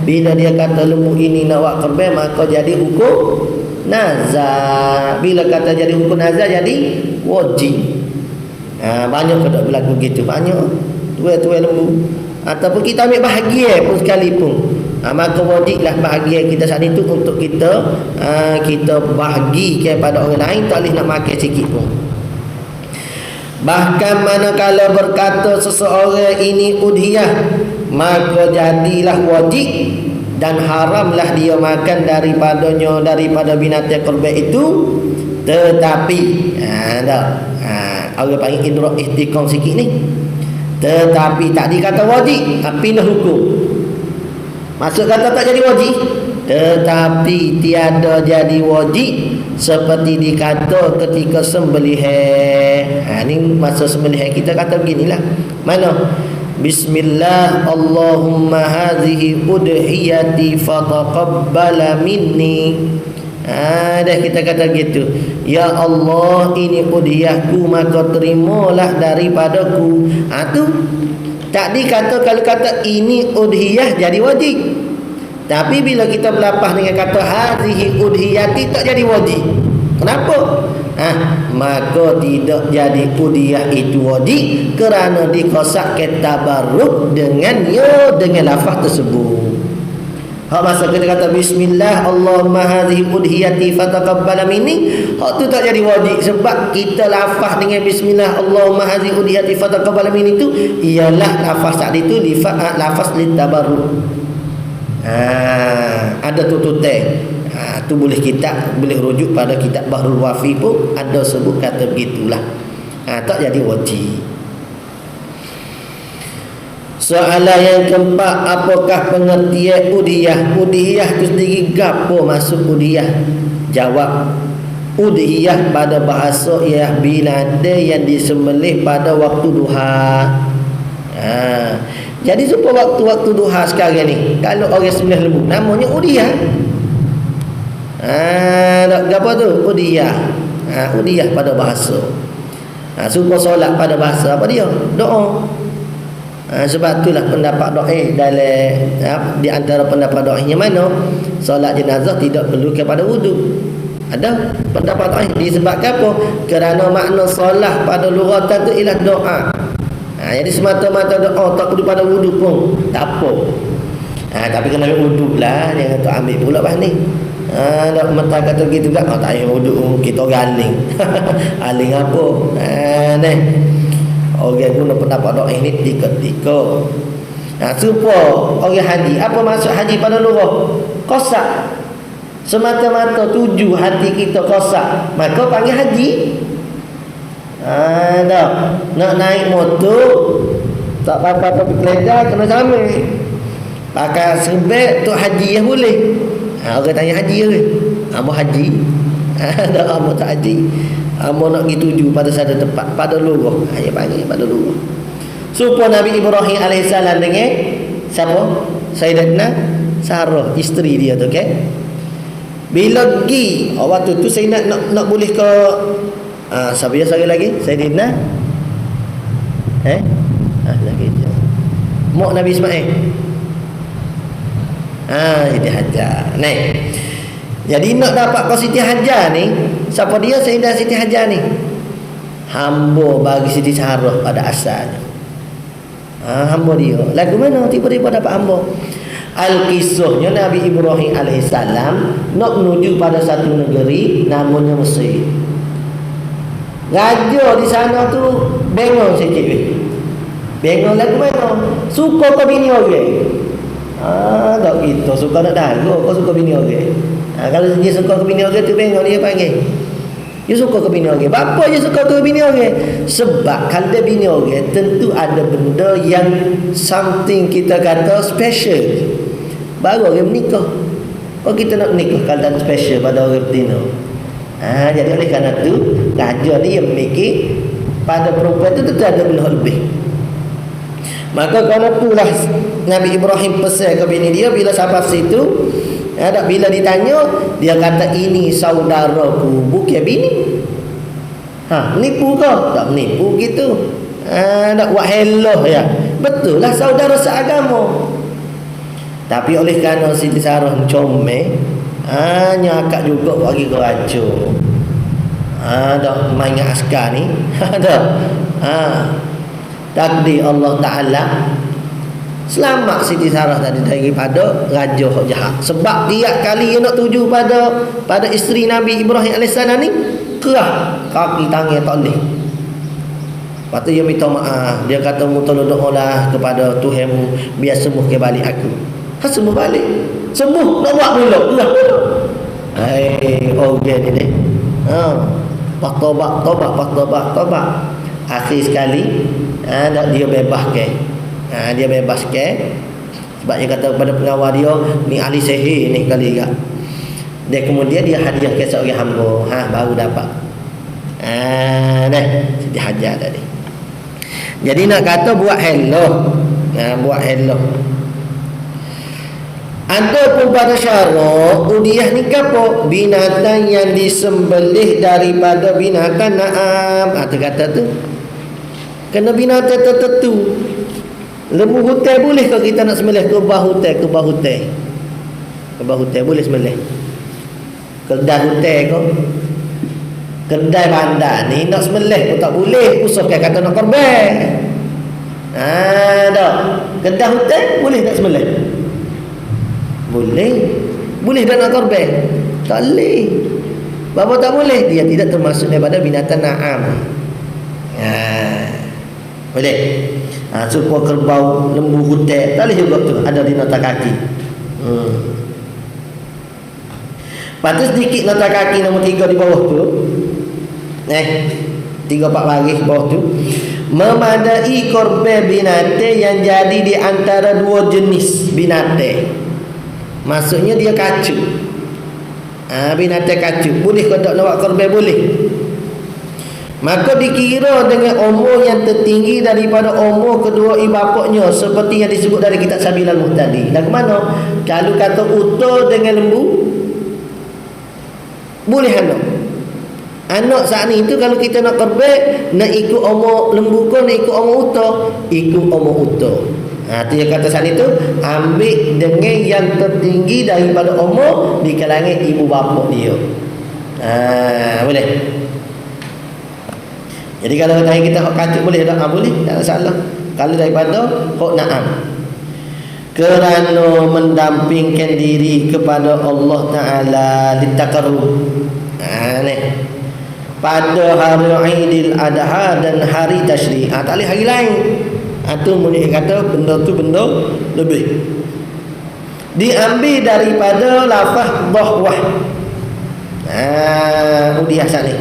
Bila dia kata lembu ini nak buat korban, maka jadi hukum nazar. Bila kata jadi hukum nazar, jadi wajib. Banyak tak berlaku gitu. Banyak tuai-tuai lembu. Ataupun kita ambil bahagia pun sekalipun, maka wajiblah bahagia kita saat itu untuk kita bahagi kepada orang lain. Tak boleh nak makan sikit pun. Bahkan manakala berkata seseorang ini udhiyah, maka jadilah wajib dan haramlah dia makan daripada binatang kurban itu. Tetapi orang panggil idrak ihtikam sikit ni. Tetapi tak dikata wajib, pindah hukum. Maksud kata tak jadi wajib, tetapi tiada jadi wajib seperti dikata ketika sembelihan. Ni masa sembelihan kita kata beginilah. Mana? Bismillah Allahumma hadhihi udhiyati fataqabbala minni Dah kita kata gitu. Ya Allah, ini udhiyahku, maka terimalah daripadaku. Tu tadi kata, kalau kata ini udhiyah jadi wajib. Tapi bila kita berlapah dengan kata hadhihi udhiyati, tak jadi wajib. Kenapa? Maka tidak jadi udhiyah itu wajib kerana dikosak tabarruk dengannya, dengan lafaz tersebut. Hak masa kita kata bismillah Allahumma hadhihi udhiyati fataqabbal minni, hak tu tak jadi wajib sebab kita lafaz dengan bismillah Allahumma hadhihi udhiyati fataqabbal minni tu ialah lafaz tadi tu lafaz litabarruk. Ada tututan. Tu boleh kita boleh rujuk pada kitab Bahrul Wafi pun ada sebut kata begitulah. Tak jadi wajib. Soalan yang keempat, apakah pengertian udhiyah? Udhiyah tu sendiri gapo masuk udhiyah? Jawab, udhiyah pada bahasa ialah binatang yang disembelih pada waktu duha. Jadi supaya waktu-waktu duha sekarang ni, kalau orang sembelih lembu namanya udhiyah. Gapo tu? Udhiyah. Udhiyah pada bahasa. Supaya solat pada bahasa apa dia? Doa. Sebab itulah pendapat doa dalam di antara pendapat doanya mana solat jenazah tidak perlu kepada wudu. Ada pendapat doa disebabkan apa? Kerana makna solat pada lugatan tu ialah doa. Jadi semata-mata doa tak perlu pada wudu pun tak apa. Tapi kena wudu lah, jangan tak ambil pula bah ni. Nak mentah kata gitu kan, tak payah wudu kita galing. Aling apa? Ni orang guna pendapat doa ini tiga-tiga. Supaya orang haji, apa maksud haji pada lughah? Qasak. Semata-mata tuju hati kita qasak, maka panggil haji. Nak naik motor tak apa-apa tapi keledar kena sama. Pakai serbet tu haji yang boleh. Orang tanya haji ke? Amo haji. Amo tak haji. Amo nak pergi tuju pada satu tempat pada lughah. Dia panggil pada lughah. Supaya Nabi Ibrahim AS dengan siapa? Sayyidatina Sarah, isteri dia tu, okey. Bila pergi waktu tu saya nak boleh ke siapa dia sekali lagi? Sayyidina lagi je. Mak Nabi Ismail. Siti Hajar. Jadi nak dapat kau Siti Hajar ni, siapa dia? Sayyidah Siti Hajar ni hamba bagi Siti Sarah pada asalnya. Hamba dia. Lagu mana tiba-tiba dapat hamba? Al-kisahnya Nabi Ibrahim AS nak menuju pada satu negeri namanya Mesir. Raja di sana tu bengong sikit weh. Bengong lagu mana? Suka ke bini orang? Tak gitu. Suka nak dagu, kau suka bini orang. Kalau dia suka ke bini orang tu bengong dia panggil. Dia suka ke bini orang. Bapa dia suka ke bini orang? Sebab kalau dia bini orang tentu ada benda yang something kita kata special. Baru orang menikah. Kalau kita nak menikah kalau tak special pada orang betina. Jadi oleh kerana tu raja dia memiliki pada perempuan itu tentu ada benda lebih. Maka kerana itulah Nabi Ibrahim pesan ke bini dia bila sampai situ, bila ditanya dia kata ini saudaraku, bukan bini. Nipu ke? Tak menipu gitu. Nak buat hello ya. Betul lah saudara seagama. Tapi oleh kerana Siti Sarah comel, nyakak juga bagi ke raja. Dah main askar ni. Takdir Allah Ta'ala selamat Siti Sarah tadi daripada raja jahat. Sebab tiap kali dia nak tuju pada isteri Nabi Ibrahim AS ni, kerah kaki tangan tak boleh. Lepas tu dia minta maaf. Dia kata tolong doalah kepada Tuhanmu biar sembuh ke balik aku. Sembuh balik. Sembuh nak buat pula. Kerah pula. Orang ni. Tobat. Akhir sekali dia bebaskan. Dia bebaskan sebab dia kata kepada pengawal dia, ni ahli sihir ni kali juga. Dia kemudian dia hadiahkan seorang hamba, baru dapat. Siti Hajar tadi. Jadi nak kata buat hello. Buat hello. Adapun pada syarak udhiyah ni apa? Binatang yang disembelih daripada binatang na'am. Kata tu kena binatang tertentu. Lembu hutan boleh kalau kita nak sembelih kebah hutan, kebah hutan. Kebah hutan boleh sembelih. Keldai hutan kau. Kedai bandar ni nak sembelih pun tak boleh. Usahkan kata nak korban. Tak. Kedai hutan boleh tak sembelih? Boleh. Boleh tak nak korban? Tak boleh. Bapa tak boleh. Dia tidak termasuk daripada binatang na'am. Boleh. Supaya kerbau, lembu hutan tak boleh juga tu. Ada di nota kaki. Lepas tu sedikit nota kaki nombor 3 di bawah tu. 3-4 baris bawah tu. Memadai korban binatang yang jadi di antara dua jenis binatang. Maksudnya dia kacu. Binatang kacu. Boleh kau tak nak buat korban? Boleh. Maka dikira dengan umur yang tertinggi daripada umur kedua ibu bapaknya, seperti yang disebut dari kitab Sabilal Muhtadi. Dan ke mana? Kalau kata utuh dengan lembu, boleh anak. Anak saat ni itu kalau kita nak korban, nak ikut umur lembu ke nak ikut umur utuh? Ikut umur utuh. Itu yang kata saat itu, ambil dengan yang tertinggi daripada umur di kalangan ibu bapa dia. Boleh. Jadi kalau tanya kita hak kacuk boleh tak? Boleh, tak ada salah. Kalau daripada hak na'am. Kerana mendampingkan diri kepada Allah Ta'ala litaqarrub. Ni. Pada hari Aidil Adha dan hari Tashrik. Tak boleh hari lain. Itu boleh kata benda tu benda lebih. Diambil daripada lafaz dhahwah. Udhiyah asal ni.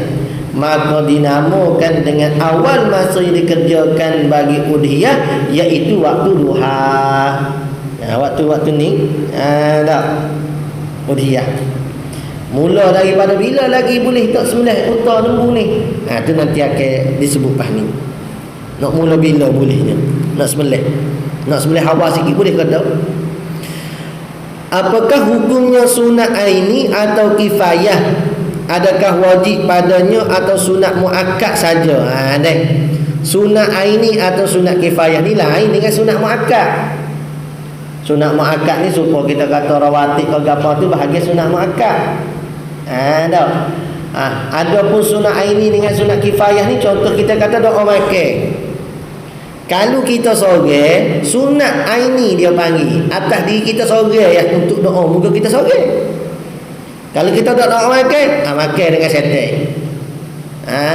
Maka dinamakan dengan awal masa yang dikerjakan bagi udhiyah, iaitu waktu duha. Waktu-waktu ni dah udhiyah. Mula daripada bila lagi boleh tak sembelih unta lembu ni? Tu nanti akan disebut pas ni. Nak mula bila bolehnya nak sembelih? Nak sembelih hawa sikit boleh ke tak? Apakah hukumnya sunat aini atau kifayah? Adakah wajib padanya atau sunat muakkad saja? Sunat aini atau sunat kifayah ni lain dengan sunat muakkad. Sunat muakkad ni supaya kita kata rawatib ke apa tu bahagian sunat muakkad. Adapun sunat aini dengan sunat kifayah ni contoh kita kata doa makan. Kalau kita sorang, sunat aini dia panggil. Atas diri kita sorang untuk doa, muka kita sorang. Kalau kita tak nak makan, makan dengan setan.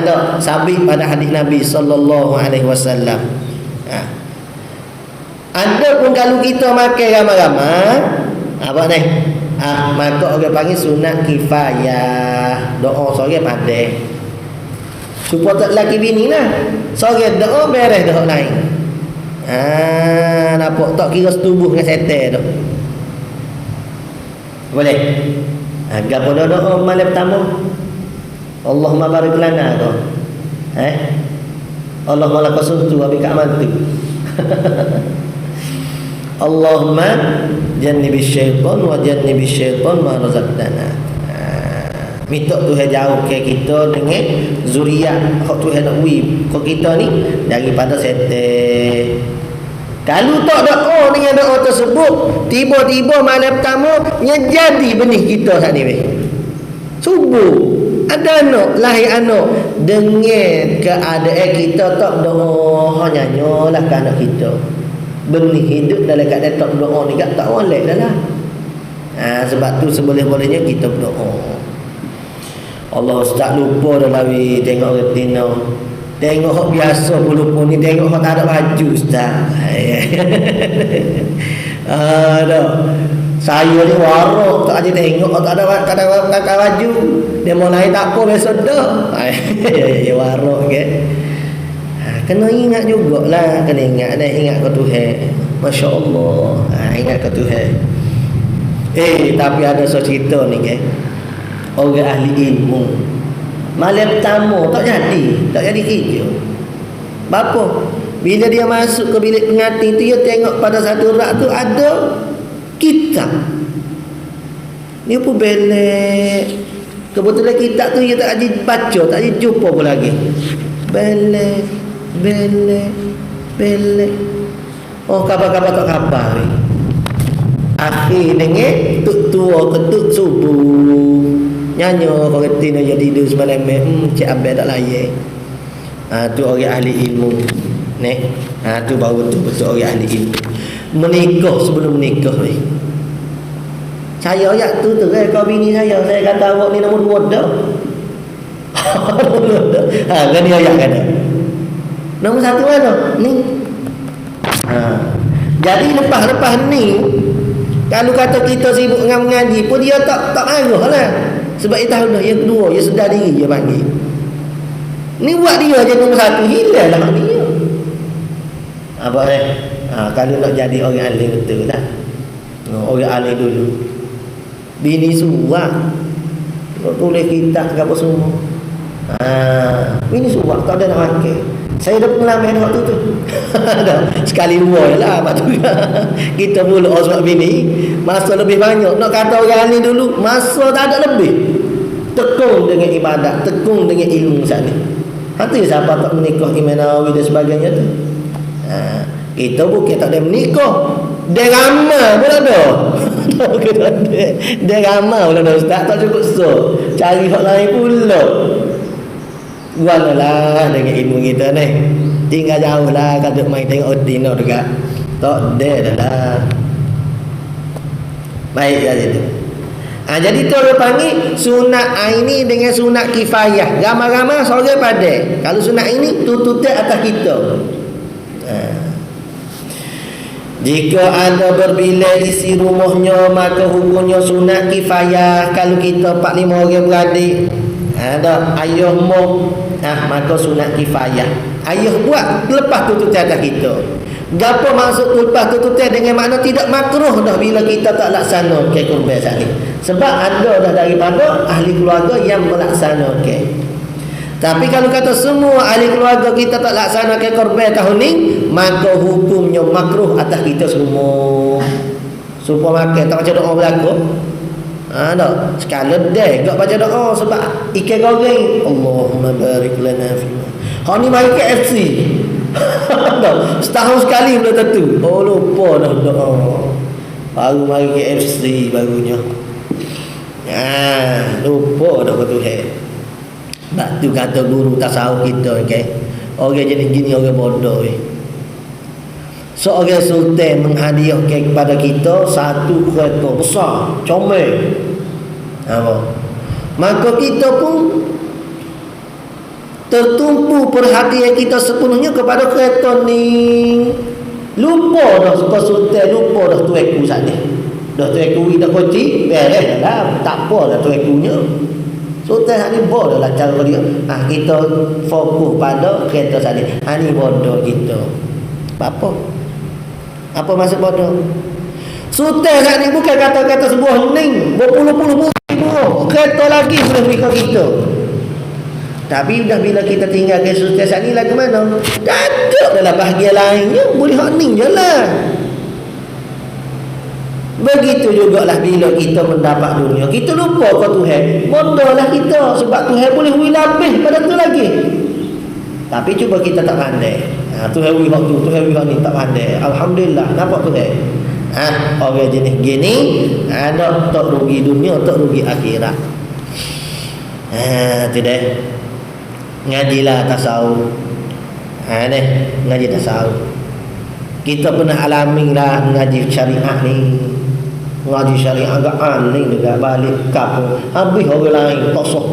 Tak sabit pada hadis Nabi sallallahu alaihi wasallam. Adapun kalau kita makan ramai-ramai, apa ni? Maka orang panggil sunat kifayah. Doa seorang pandai. Supaya tak lelaki bini lah. Seorang doa beres doa lain. Nampak tak kira setubuh dengan setan tu. Boleh? Agak pada doa malam pertama, Allahumma barik lana tu. Allahumma laka suntu wa bika amantu. Allahumma jannibis syaitan wa jannibis syaitan ma razaqtana. Minta Tuhan jauh ke kita dengan zuriat hak Tuhan nak beri ke kita ni daripada setan. Kalau tak doa dengan doa tersebut, tiba-tiba malam pertama yang jadi benih kita saat ni. Subuh ada anak, lahir anak, dengan keadaan kita tak doa, hanyalah ke anak kita. Benih hidup dalam keadaan tak doa ni tak molek dah lah. Sebab tu seboleh-bolehnya kita berdoa. Allah tak lupa dah lawi tengok retina. Tengok hak biasa pun ni, tengok hak tak ada baju ustaz. Saya ni warak tak ada tengok hak tak ada baju. Dia mau naik tak apa besok dah. Ya warak ke. Kena ingat jugalah, kena ingat dah, ingat ke Tuhan. Masya-Allah. Ingat ke Tuhan. Tapi ada sesuatu cerita ni ke. Orang ahli ilmu malam pertama tak jadi kerja. Bapa bila dia masuk ke bilik pengantin tu, dia tengok pada satu rak tu ada kitab. Ni pun belek. Kebetulan kitab tu dia tak ada baca, tak ada jumpa pun lagi. Belek. Oh, kabar-kabar tak kabar ni. Akhir dengar tuk tua ketuk subuh. Nyanyi kau kata nak jadi tidur semalam. Cik Abel tak layak. Tu orang ahli ilmu. Nek. Tu baru betul orang ahli ilmu. Menikah sebelum menikah ni. Saya ayat tu kau bini saya kata awak ni nombor 2 dah. Kan dia ayat kata. Nombor 1 mana? Ni. Jadi lepas ni kalau kata kita sibuk dengan mengaji pun dia tak marah lah. Sebab dia tahu dah yang kedua dia sedar diri dia panggil. Ni buat dia je nombor 1 hilang lah dia. Apa kalau nak jadi orang alim betul tak? Orang alim dulu. Bini suak nak tulis kitab ke apa semua. Bini suak tak ada nak pakai. Saya dah pengalaman waktu tu. Sekali dua je lah kita pula sebab bini masa lebih banyak. Nak kata orang ni dulu masa tak ada lebih. Tekung dengan ibadat, tekung dengan ilmu saat ni. Hati siapa tak menikah Imam Nawawi dan sebagainya tu. Kita bukan tak ada menikah. Dia ramah pun ada. Dia ramah pun ada. Ustaz tak cukup so. Cari hak lain pula. Buanglah dengan ilmu kita ni. Tinggal jauh lah. Kalau main tengok Odino dekat. Tak ada dah lah. Baik kat situ. Jadi tu orang panggil sunat ini dengan sunat kifayah. Ramai-ramai seorang pada. Kalau sunat ini tututnya atas kita. Jika anda berbilik isi rumahnya, maka hukumnya sunat kifayah. Kalau kita 4-5 orang beradik, ada ayahmu, maka sunat kifayah. Ayah buat lepas tututnya atas kita. Gapo maksud lepas tututnya dengan makna tidak makruh dah bila kita tak laksana ke kurban sehari. Sebab ada dah daripada ahli keluarga yang melaksanakan. Tapi kalau kata semua ahli keluarga kita tak laksanakan korban tahun ni, maka hukumnya makruh atas kita semua. Supaya makan tak baca doa berlaku. Tak. Sekali deh tak baca doa sebab ikan goreng. Allahumma barik lana fi. Kau ni main KFC. Setahun sekali belum tentu. Oh lupa dah doa. Baru mari KFC barunya. Lupa dah betul. Sebab tu kata guru tasawuf kita orang jenis gini orang bodoh seorang sultan menghadiahkan kepada kita satu kereta besar comel. Maka kita pun tertumpu perhatian kita sepenuhnya kepada kereta ni. Lupa dah sultan, lupa dah tuanku saat ni. Dah tuanku dah kunci beres dah, tak apa dah tuankunya. Sultan hari ni bodoh lah cara dia. Kita fokus pada kereta tadi. Ni bodoh kita. Apa? Apa maksud bodoh? Sultan hari ni bukan kata-kata sebuah ning. Berpuluh-puluh kereta lagi sudah mereka kita. Tapi dah bila kita tinggalkan sultan hari ni lagi mana? Tak ada dalam bahagian lainnya. Boleh hak ning je lah. Begitu jugalah bila kita mendapat dunia, kita lupa kau Tuhan. Bodohlah kita sebab Tuhan boleh beri lebih pada tu lagi. Tapi cuba kita tak pandai. Tuhan beri waktu, Tuhan beri ni tak pandai. Alhamdulillah, nampak Tuhan. Orang jenis gini ada tak rugi dunia, tak rugi akhirat. Tidak. Ngajilah tasawuf. Ngaji tasawuf. Kita pernah alami lah ngaji syariah ni. Ngaji syariah agak aneh juga balik kampung. Habis orang lain tosok,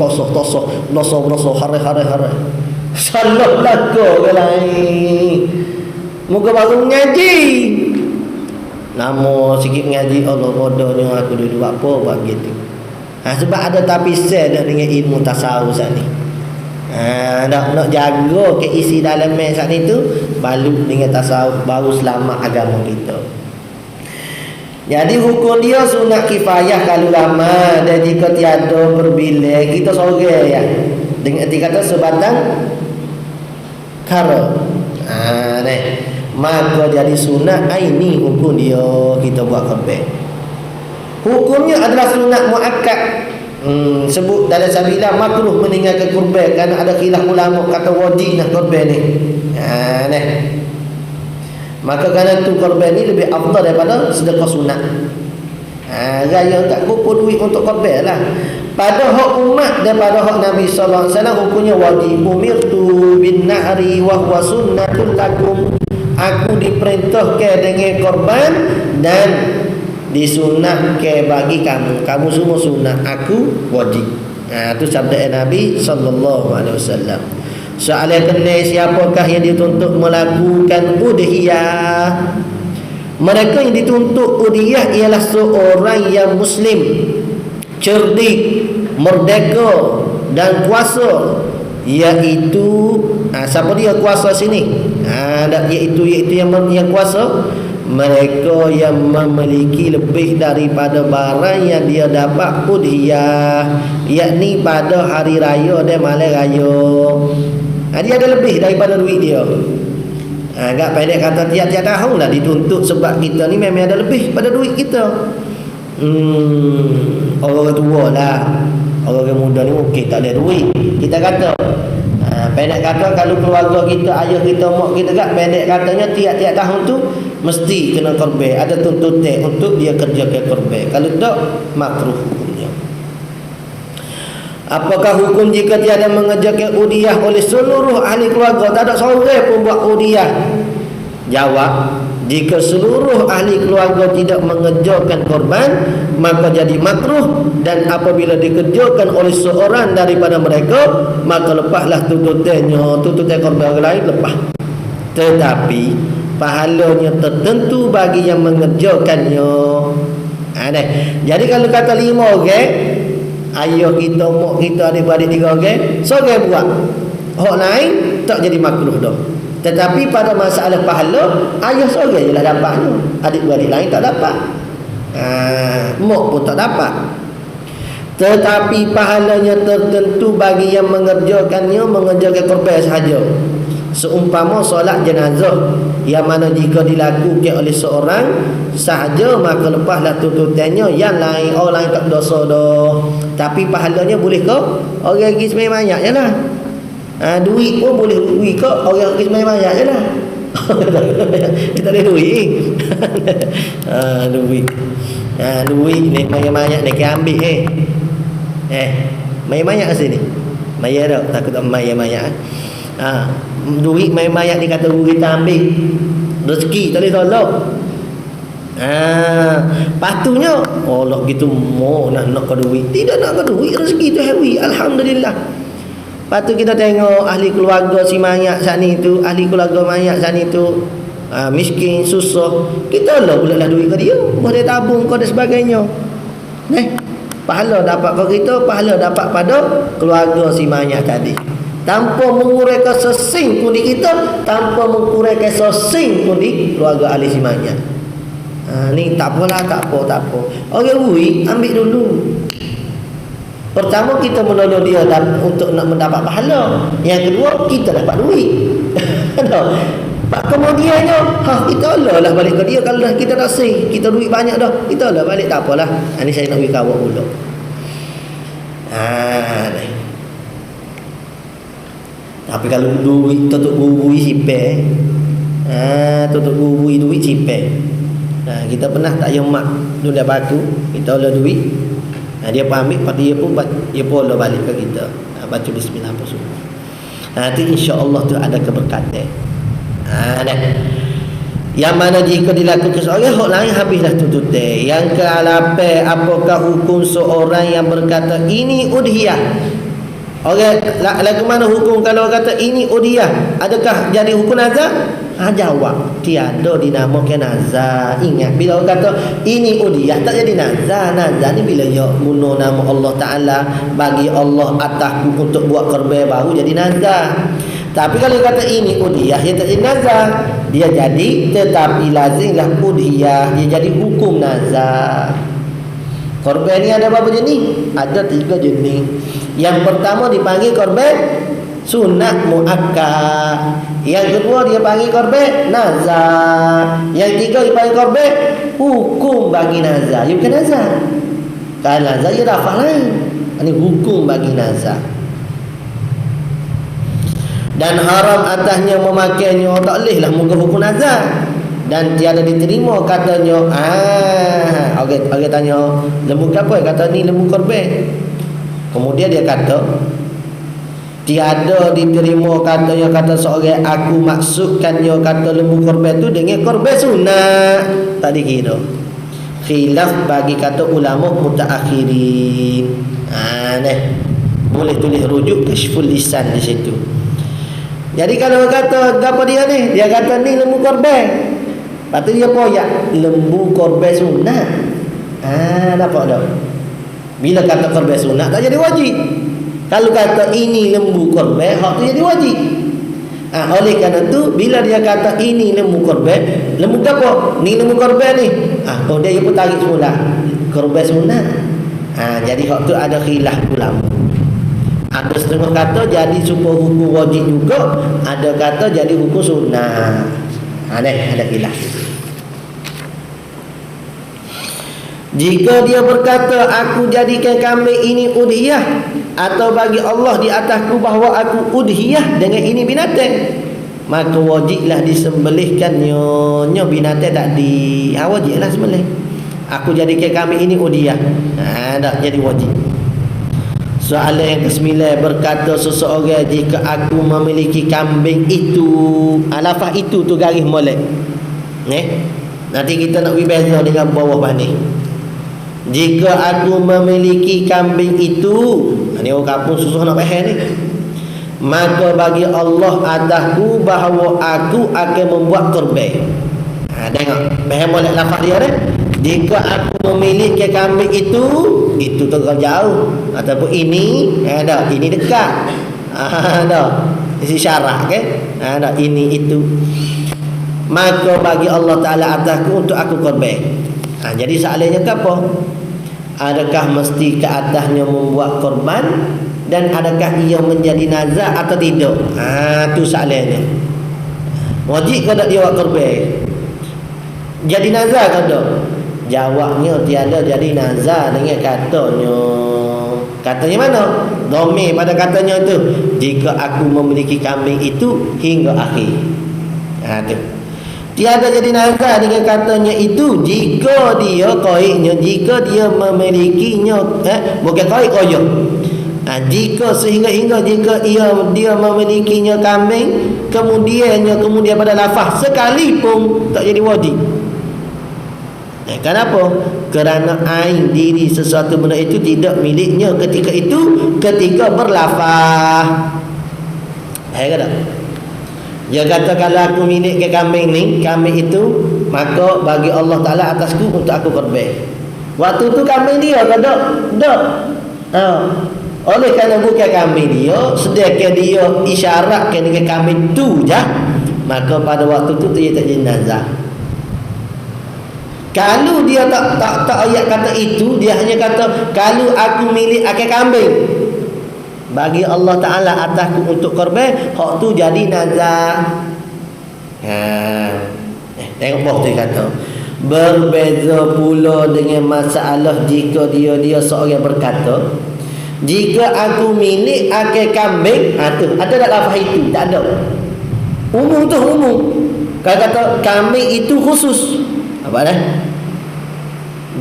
hari. Salah laku orang lain. Muka baru ngaji. Nama sikit ngaji Allah bodohnya aku duduk apa begitu. Sebab ada tapisah dah dengan ilmu tasawuf saat ni. Nak jaga ke isi dalam saat itu balut dengan tasawuf baru selamat agama kita. Jadi hukum dia sunat kifayah kalau lama dan jika tiada berbilik kita sorang ya. Dengan dikata sebatang kara. Maka jadi sunat ini hukum dia kita buat kebek. Hukumnya adalah sunat muakkad. Sebut dalam sabilah makruh meninggalkan kurban kerana ada khilaf ulama kata wajib nak kurban ni. Maka kerana tu kurban ni lebih afdal daripada sedekah sunat. Raya tak kumpul duit untuk kurban lah. Pada hak umat daripada hak Nabi sallallahu alaihi wasallam hukumnya wajib. Umirtu bin nahri wa huwa sunnatul lakum. Aku diperintahkan dengan korban dan disunatkan bagi kamu. Kamu semua sunat, aku wajib. Itu sabda Nabi sallallahu alaihi wasallam. Soalan kena siapakah yang dituntut melakukan udhiyah? Mereka yang dituntut udhiyah ialah seorang yang muslim, cerdik, merdeka dan kuasa, iaitu siapa dia kuasa sini? Iaitu yang kuasa, mereka yang memiliki lebih daripada barang yang dia dapat udhiyah, yakni pada hari raya dan malam raya. Dia ada lebih daripada duit dia. Agak pendek kata tiap-tiap tahun lah dituntut, sebab kita ni memang ada lebih pada duit kita. Orang tua lah, orang muda ni mungkin tak ada duit. Kita kata pendek kata kalau keluarga kita, ayah kita, mak kita kat, pendek katanya tiap-tiap tahun tu mesti kena korban. Ada tuntutan untuk dia kerjakan korban. Kalau tak, makruh hukumnya. Apakah hukum jika tiada mengerjakan udhiyah oleh seluruh ahli keluarga? Tak ada seorang pun buat udhiyah. Jawab, jika seluruh ahli keluarga tidak mengerjakan korban, maka jadi makruh. Dan apabila dikerjakan oleh seorang daripada mereka, maka lepaslah tuntutannya. Tuntutan korban lain lepas. Tetapi pahalanya tertentu bagi yang mengerjakannya. Jadi kalau kata 5 orang, ayah kita, mak kita, adik-adik 3 orang, seorang buat, hak lain tak jadi makruh dah. Tetapi pada masalah pahala, ayah seorang je lah dapatnya, adik-adik lain tak dapat, mak pun tak dapat. Tetapi pahalanya tertentu bagi yang mengerjakannya, mengerjakan korban sahaja. Seumpama solat jenazah, yang mana jika dilakukan oleh seorang sahaja, maka lepaslah tuntutannya. Yang lain, orang lain tak berdosa dah, tapi pahalanya boleh ke orang pergi sembahyang mayat je lah. Duit pun boleh duit ke orang pergi sembahyang mayat je lah. Kita ada duit. Duit ni mayat-mayat ni kita ambil mayat-mayat kat sini. Mayat tak, takut tak mayat-mayat. Duit mayat ni kata kita ambil, rezeki tak boleh tolak. Patutnya Allah gitu mau nak ke duit, tidak nak ke duit, rezeki tu heavy, alhamdulillah. Patut kita tengok ahli keluarga si mayat saat ni tu, ahli keluarga mayat saat ni tu miskin, susah, kita lah pula lah duit ke dia, boleh tabung ke dan sebagainya. Pahala dapat ke kita, pahala dapat pada keluarga si mayat tadi, tanpa menguraikan sesing pun di kita, tanpa menguraikan sesing pun di keluarga ahli si mayat. Ni tak apalah, tak apa. Orang duit ambil dulu. Pertama, kita menolong dia untuk nak mendapat pahala. Yang kedua, kita dapat duit. Kemudiannya kita lah balik ke dia. Kalau dah kita dah sing, kita duit banyak dah, kita lah balik, tak apalah. Ni saya nak pergi kawak dulu. Tapi kalau duit tutup bubui sipek, tutup bubui duit sipek. Kita pernah tak yang mak dunia batu, kita olah duit, dia pun ambil, lepas dia pun olah balik ke kita, baca bismillah apa semua. Nanti insya-Allah tu ada keberkatan. Yang mana jika dilakukan seorang, hak lain habislah tuntutan. Yang ke-8, apakah hukum seorang yang berkata ini udhiyah? Orang lagu mana hukum kalau kata ini udhiyah? Adakah jadi hukum nazar? Jawab, tiada dinamakan nazar. Ingat, bila orang kata ini udhiyah, tak jadi nazar. Nazar ni bila dia guna nama Allah Ta'ala, bagi Allah atasku untuk buat korban baru, jadi nazar. Tapi kalau kata ini udhiyah, dia tak jadi nazar, dia jadi, tetapi lazimlah udhiyah, dia jadi hukum nazar. Korban ni ada berapa jenis? Ada 3 jenis. Yang pertama dipanggil korban sunat muakkad. Yang kedua dia panggil korban nazar. Yang tiga dia panggil korban hukum bagi nazar. Ia bukan nazar. Kalau nazar ia dapat lain. Ini hukum bagi nazar. Dan haram atasnya memakainya, tak bolehlah muka hukum nazar. Dan tiada diterima katanya. Orang tanya lembu apa? Kata ni lembu korban. Kemudian dia kata tiada diterima katanya, kata seorang aku maksudkannya kata lembu korban tu dengan korban sunat. Tak dikira. Khilaf bagi kata ulama mutaakhirin. Boleh tulis rujuk Kashful Lisan di situ. Jadi kalau kata apa dia ni? Dia kata ni lembu korban. Lepas tu dia poyak lembu korban sunat. Nampak tak? Bila kata korban sunat tak jadi wajib. Kalau kata ini lembu korban, hak tu jadi wajib. Oleh kerana tu bila dia kata ini lembu korban, lembu apa? Ni lembu korban ni. Dia pun tarik semula korban sunat. Jadi hak tu ada khilaf ulama. Ada setengah kata jadi supaya hukum wajib juga, ada kata jadi hukum sunnah. Ada khilaf. Jika dia berkata aku jadikan kambing ini udhiyah, atau bagi Allah di atasku bahawa aku udhiyah dengan ini binatang, maka wajiblah disembelihkannya. Binatang tak di wajiblah sembelih. Aku jadikan kambing ini udhiyah. Tak jadi wajib. Soalan yang ke-9, berkata seseorang jika aku memiliki kambing itu, lafaz itu tu garis molek. Nanti kita nak beza dengan bawah ni. Jika aku memiliki kambing itu, ni orang kampung susah nak faham ni. Maka bagi Allah atasku bahawa aku akan membuat korban. Tengok, faham molek lafaz dia ni. Jika aku memiliki kambing itu terlalu jauh, ataupun ini ini dekat. Isi syarat ini itu. Maka bagi Allah Ta'ala atasku untuk aku korban. Jadi soalannya apa? Adakah mesti ke atasnya membuat korban, dan adakah ia menjadi nazar atau tidak? Itu soalannya. Wajib ke tak dia buat korban? Jadi nazar ke tak? Jawabnya tiada jadi nazar dengan katanya. Katanya mana? Dhamir pada katanya itu. Jika aku memiliki kambing itu hingga akhir. Tu. Tiada jadi nazar dengan katanya itu jika dia qaidnya, jika dia memilikinya, bukan qaid koyo. Jika sehingga jika dia memilikinya kambing, kemudian pada lafaz sekalipun tak jadi wajib. Kenapa? Kerana ain diri sesuatu benda itu tidak miliknya ketika berlafaz. Kata dia kata kalau aku milik ke kambing itu, maka bagi Allah Ta'ala atasku untuk aku korban. Waktu tu kambing dia ke tak? Oleh kerana bukan kambing dia, sedangkan dia isyaratkan dengan kambing tu je, maka pada waktu tu dia tak jadi nazar. Kalau dia tak ayat kata itu, dia hanya kata kalau aku milik akal kambing, bagi Allah Ta'ala atasku untuk korban, hak tu jadi nazar. Tengok bawah tu kata berbeza pula dengan masalah jika dia seorang berkata jika aku milik akal kambing. Tu ada tak lafaz itu? Tak ada. Umum tu umum. Kalau kata kambing itu khusus, apa dah?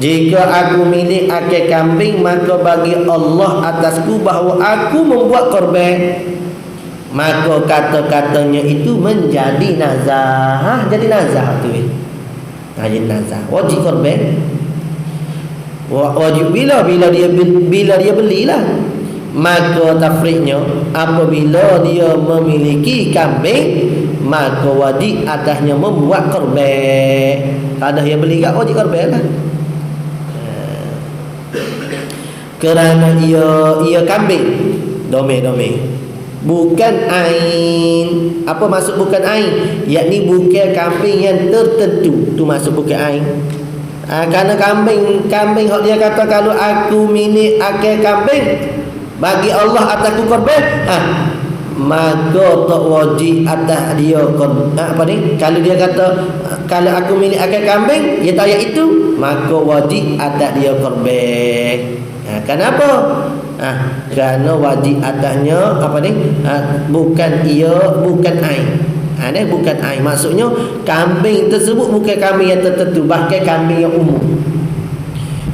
Jika aku milik akal kambing, maka bagi Allah atasku bahawa aku membuat korban, maka kata-katanya itu menjadi nazar. Jadi nazar tu. Jadi nazar. Wajib korban. Wajib bila dia belilah. Maka tafriknya apabila dia memiliki kambing, maka wajib atasnya membuat korban. Ada yang beli kat wajib korban lah. Kerana ia kambing domeh bukan ain. Apa maksud bukan ain? Yakni bukan kambing yang tertentu. Tu maksud bukan ain. Kerana kambing hak dia kata kalau aku milik akal kambing, bagi Allah atasku korban, maka tak wajib atas dia apa ni, kalau dia kata kalau aku milik akal kambing, dia tak ayat itu, maka wajib atas dia korban. Kenapa? Kerana wajib atasnya apa ni, bukan air. Ni bukan air. Maksudnya kambing tersebut bukan kambing yang tertentu, bahkan kambing yang umum.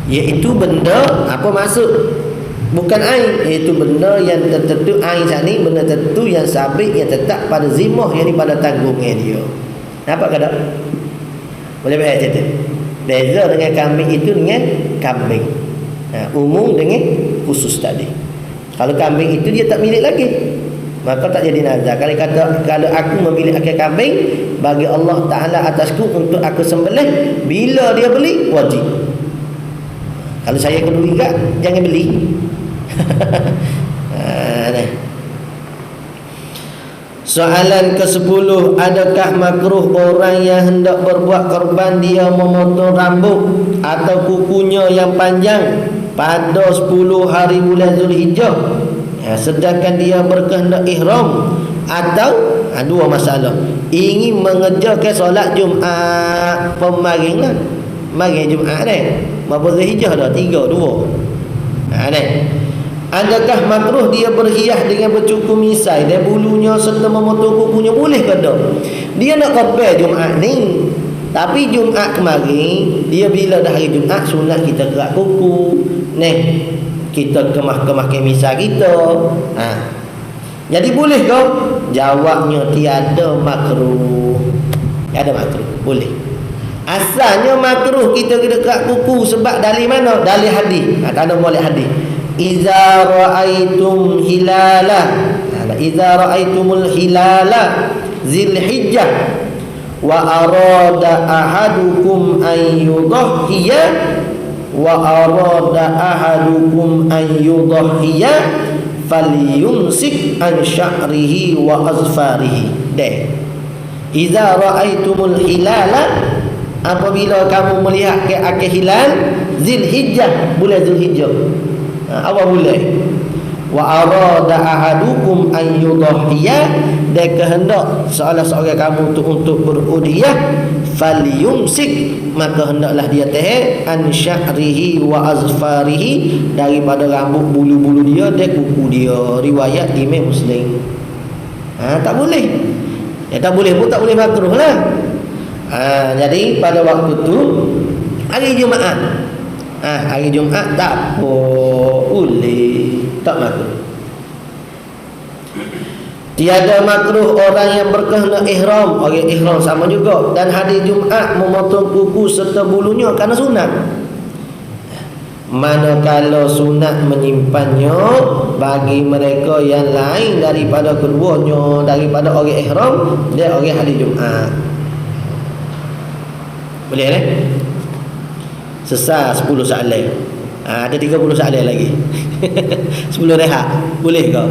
Iaitu benda apa maksud? Bukan air, iaitu benda yang tertentu. Air saat ni benda tertentu yang sabit, yang tetap pada zimah, yang ni pada tanggungnya dia. Nampak tak? Boleh baca cerita. Beza dengan kambing itu dengan kambing. Umum dengan khusus tadi. Kalau kambing itu dia tak milik lagi, maka tak jadi nazar. Kalau aku memilih akal kambing bagi Allah Ta'ala atasku untuk aku sembelih, bila dia beli wajib. Kalau saya kedua juga, jangan beli. Soalan ke-10, adakah makruh orang yang hendak berbuat korban dia memotong rambut atau kukunya yang panjang pada 10 hari bulan Zulhijjah, sedangkan dia berkehendak ihram, atau dua masalah, ingin mengerjakan solat Jumaat pemaring lah, mari Jumaat ni berapa Zulhijjah dah, 3, 2 ni. Adakah makruh dia berhias dengan bercukur misai dan bulunya serta memotong kukunya, boleh ke tak? Dia nak korban Jumaat ni, tapi Jumaat kemarin dia bila dah hari Jumaat sunat kita kerak kuku ni, kita kemah-kemah misai kita. Jadi boleh ke? Jawabnya tiada makruh. Tiada makruh, boleh. Asalnya makruh kita kerak kuku sebab dari mana? Dari hadis. Tak ada boleh hadis. Iza ra'aitum hilala, iza ra'aitumul hilala Zilhijjah wa arada ahadukum an yudhhiya falyumsik an sya'rihi wa azfarihi. Iza ra'aitumul hilala, apabila kamu melihat ke akhir hilal Zilhijjah, bulan Zulhijjah, awal bulan, wa arada ahadukum an yudhhiya, dan kehendak salah seorang kamu untuk berudhiyah, falyumsik, maka hendaklah dia tahan, an sya'rihi wa azfarihi, daripada rambut bulu-bulu dia dan kuku dia. Riwayat Imam Muslim. Tak boleh. Tak boleh pun tak boleh makruh lah. Jadi pada waktu tu hari Jumaat, hari Jumaat tak boleh, tak makruh. Tiada makruh orang yang berkehendak ihram. Orang ihram sama juga. Dan hari Jumaat memotong kuku serta bulunya kerana sunat. Manakala sunat menyimpannya bagi mereka yang lain daripada keduanya, daripada orang ihram dan orang hari Jumaat. Boleh ni? Sesar 10 soalan. Ada 30 soalan lagi. 10 rehat. Boleh ke?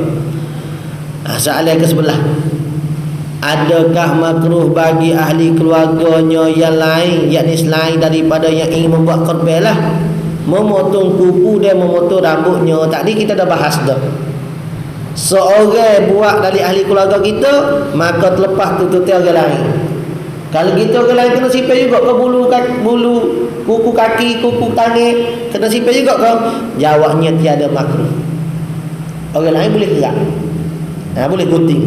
Soalan ke-11. Adakah makruh bagi ahli keluarganya yang lain, yakni selain daripada yang ingin membuat korban lah, memotong kuku dan memotong rambutnya? Tadi kita dah bahas dah. Seorang buat dari ahli keluarga kita, maka terlepas tutup orang lain. Kalau kita orang lain kena simpan juga ke bulu kuku kaki, kuku tangan, kena simpan juga ke? Jawabnya tiada makruh. Orang lain boleh gerak, boleh gunting.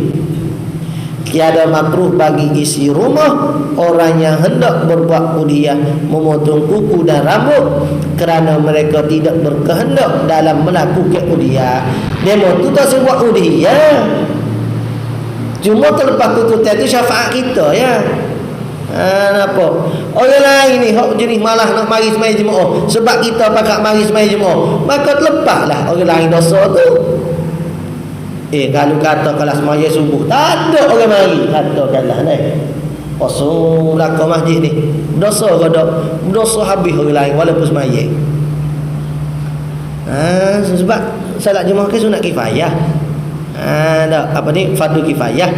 Tiada makruh bagi isi rumah orang yang hendak berbuat udhiyah memotong kuku dan rambut, kerana mereka tidak berkehendak dalam melakukan udhiyah. Demo tu tak sebut udhiyah, cuma terlepas tutup itu syafaat kita ya. Apa? Orang lain ni hok jenis malah nak mari sembahyang Jumaat sebab kita pakat mari sembahyang Jumaat, maka terlepaslah orang lain dosa tu. Kalau kata kalau sembahyang subuh tak ada orang mari, katakanlah ni kosong belakang masjid ni, dosa ke tak? Dosa habis orang lain walaupun sembahyang. Sebab salat Jumaat ke sunat kifayah. Apa ni, fardu kifayah.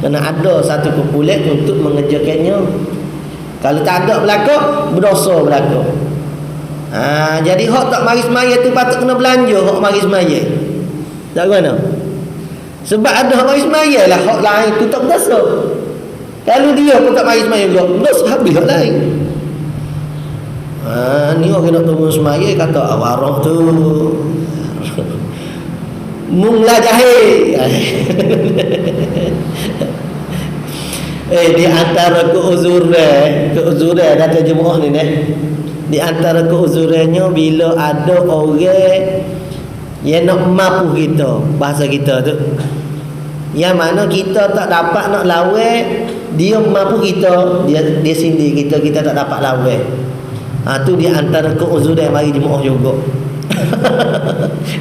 Kena ada satu kumpulan untuk mengerjakannya. Kalau tak ada belakang, berdosa belakang. Jadi hak tak mari sembahyang tu patut kena belanja hak mari sembahyang. Tak mana? Sebab ada orang semaya lah, hak lain tu tak berdosa. Kalau dia pun tak mari semaya juga, berdosa habis hak lain. Ni orang nak turun semaya kata awarah tu munglah jahil. Di antara keuzuran datang jemaah ni di antara keuzurannya bila ada orang yang nak mampu kita, bahasa kita tu, yang mana kita tak dapat nak lawan, dia mampu kita, dia sindir kita tak dapat lawan. Tu di antara keuzuran bagi jemaah juga.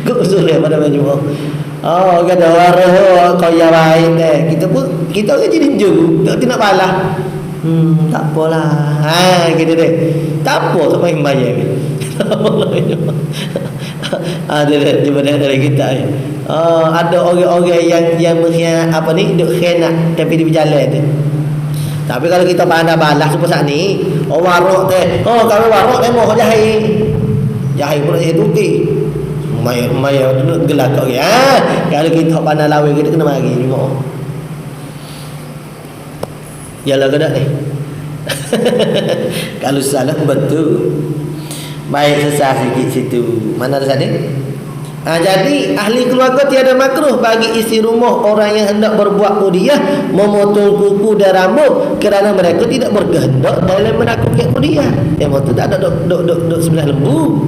Keuzuran pada jemaah. Kata warah kau ya baik kita kan jadi jauh, tak nak balas. Tak apalah. Gitu deh. Tak apa tak payah bayar. Ada dari kita. Ada orang-orang yang duk khianat tapi dia berjalan tu. Tapi kalau kita pandai balas tu pasal ni, warak teh. Kalau warak demo jahil. Jahil pun dia tukik. Maya dulu gelak kau ya. Kalau kita pandai lawan kita kena mari jemaah. Yalah kedak ni. Kalau salah betul. Baik sesah sikit situ. Mana ada tadi? Jadi ahli keluarga tiada makruh bagi isi rumah orang yang hendak berbuat kudiah memotong kuku dan rambut kerana mereka tidak berkehendak dalam menakutkan kudiah. Yang waktu tak ada duk sebelah lembu.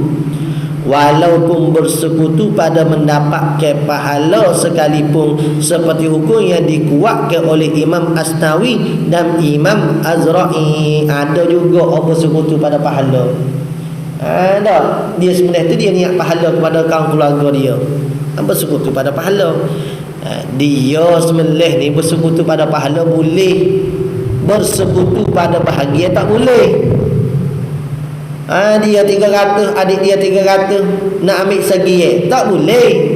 Walaupun bersekutu pada mendapatkan pahala sekalipun, seperti hukum yang dikuatkan oleh Imam Asnawi dan Imam Azra'i. Ada juga orang bersekutu pada pahala. Ada. Dia sebenarnya tu dia niat pahala kepada kaum keluarga dia. Bersekutu pada pahala. Dia sembelih ni bersekutu pada pahala boleh. Bersekutu pada bahagia tak boleh. Dia 300, adik dia 300, nak ambil segi tak boleh.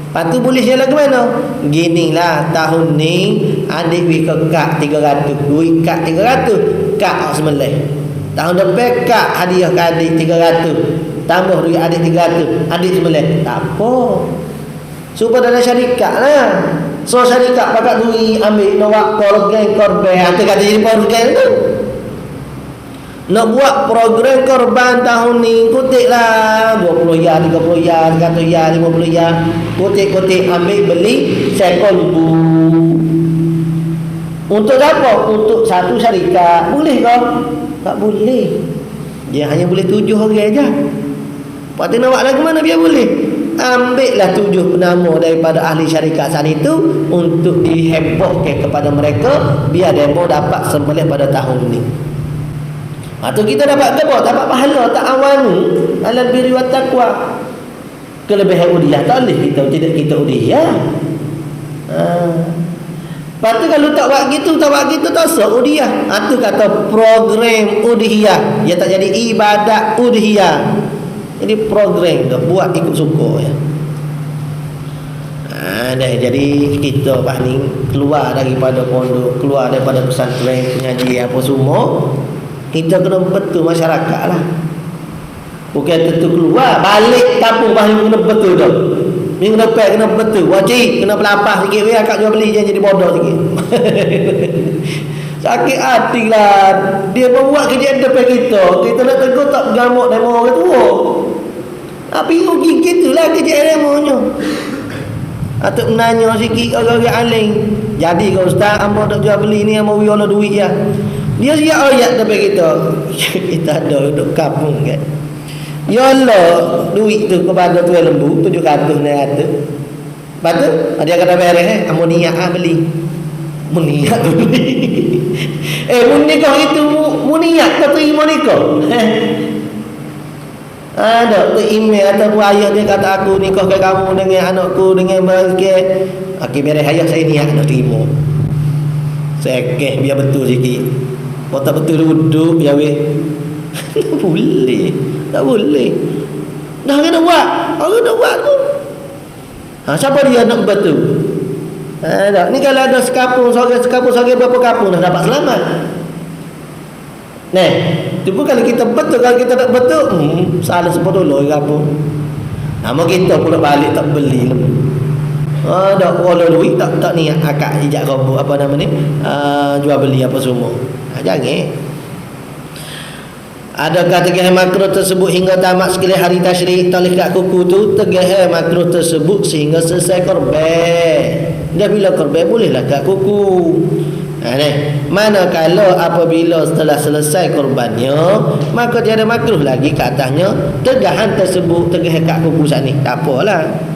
Lepas tu boleh jalan ke mana? Gini lah, tahun ni adik we ke kak 300, duit kak 300, kak sembelih. Tahun depan kak hadiah ke adik 300, tambah duit adik 300, adik sembelih. Tak apa, supaya dalam syarikat lah. So syarikat pakai duit ambil nak buat korban, hantar kata jadi korban tu. Nak buat program korban tahun ni, kutiklah 20 ya, 30 ya, 100 ya, 50 ya. Kutik ambil beli sekon bu. Untuk apa? Untuk satu syarikat. Boleh ke? Tak boleh. Dia hanya boleh 7 orang aja. Lepas tu nak buat lagu mana biar boleh. Ambillah 7 penama daripada ahli syarikat saat itu untuk dihebohkan kepada mereka biar demo dapat sembelih pada tahun ni. Atau kita dapat apa? Dapat pahala, tak awanu alal birri wat taqwa. Kelebihan udiah tak boleh kita tidak kita udiah. Lepas tu kalau tak buat gitu tak sah udiah. Itu kata program udiah. Dia tak jadi ibadat udiah. Jadi program tu buat ikut suka ya. Jadi kita ni keluar daripada pondok, keluar daripada pesantren, pengajian apa semua. Kita kena betul masyarakat lah. Bukan tentu keluar balik kampung baru kena betul dah. Minggu depan kena betul. Wajib kena pelapah sikit. Akak jual beli je jadi bodoh sikit. Sakit hati lah. Dia membuat kerja depan kita. Kita nak tegur tak bergamuk demo orang tua. Tapi rugi kita lah kerja demonya. Atau menanya sikit orang-orang aling. Jadi kalau ustaz hamba nak jual beli ni hamba wiola duit ya. Dia siap ayat depan kita. Kita ada duduk kampung kan. Ya Allah, duit tu kepada tuan lembu 700 naik tu. Lepas tu dia kata beres amoniak beli. Muniak tu beli. Munikah itu muniak kau terima nikah. Ada tu email ataupun ayah dia kata aku nikahkan kamu dengan anakku dengan berangkat. Okey beres ayah saya niat nak terima. Saya biar betul sikit. Kau tak betul duduk ya weh. Tak boleh. Dah kena buat. Orang dah buat tu. Siapa dia nak betul? Ni kalau ada sekapung berapa kapung dah dapat selamat. Nah, tu pun kalau kita betul, kalau kita tak betul, salah sepuluh kapung. Nama kita pula balik tak beli. Dak wala duit tak niat akak ijak robok apa nama ni, jual beli apa semua. Jangan. Adakah tegah makruh tersebut hingga tamat sekali hari tasyrik talih kat kuku tu? Tegah makruh tersebut sehingga selesai korban. Dah bila korban bolehlah kat kuku. Manakala apabila setelah selesai korbannya, maka tiada makruh lagi ke atasnya tegahan tersebut, tegah kat kuku saat ni. Tak apalah.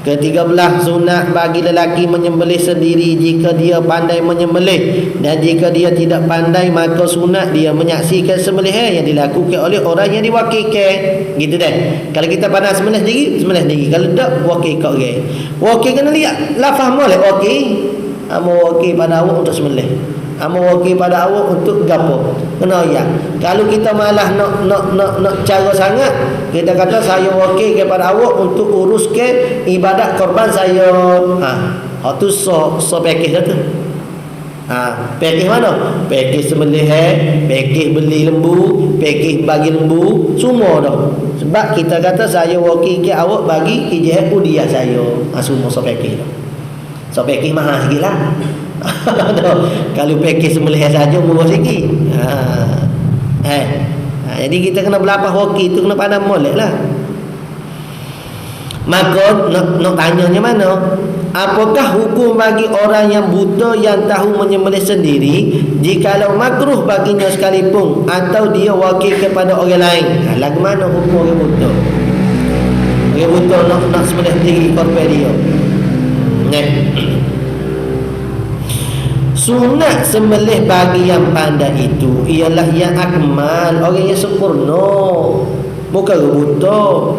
Ke-13, sunat bagi lelaki menyembelih sendiri jika dia pandai menyembelih, dan jika dia tidak pandai maka sunat dia menyaksikan sembelihan yang dilakukan oleh orang yang diwakilkan. Gitu dah. Kalau kita pandai sembelih sendiri. Kalau tak, wakil kat orang. Wakil kena lihat lafaz molek wakil. Wakil pada awak untuk sembelih. Wakil pada awak untuk gapo. Kena ya. Kalau kita malah nak cara sangat, kita kata saya wakil kepada awak untuk uruskan ibadat korban saya. Tu so package dah tu. Package mana? Package sembelih, package beli lembu, package bagi lembu, semua dah. Sebab kita kata saya wakil ke awak bagi ijazah udiah saya. Semua so package dah. So package mahal sikitlah. Kalau package sembelih saja murah sikit. Jadi kita kena berlapah wakil tu, kena pandai molek lah. Maka nak tanyanya mana? Apakah hukum bagi orang yang buta yang tahu menyembelih sendiri jikalau makruh baginya sekalipun atau dia wakil kepada orang lain? Lagu mana hukum orang buta? Orang buta nak sembelih sendiri korban dia. Sunat sembelih bagi yang pandai itu ialah yang akmal, orang yang sempurna, bukan buta.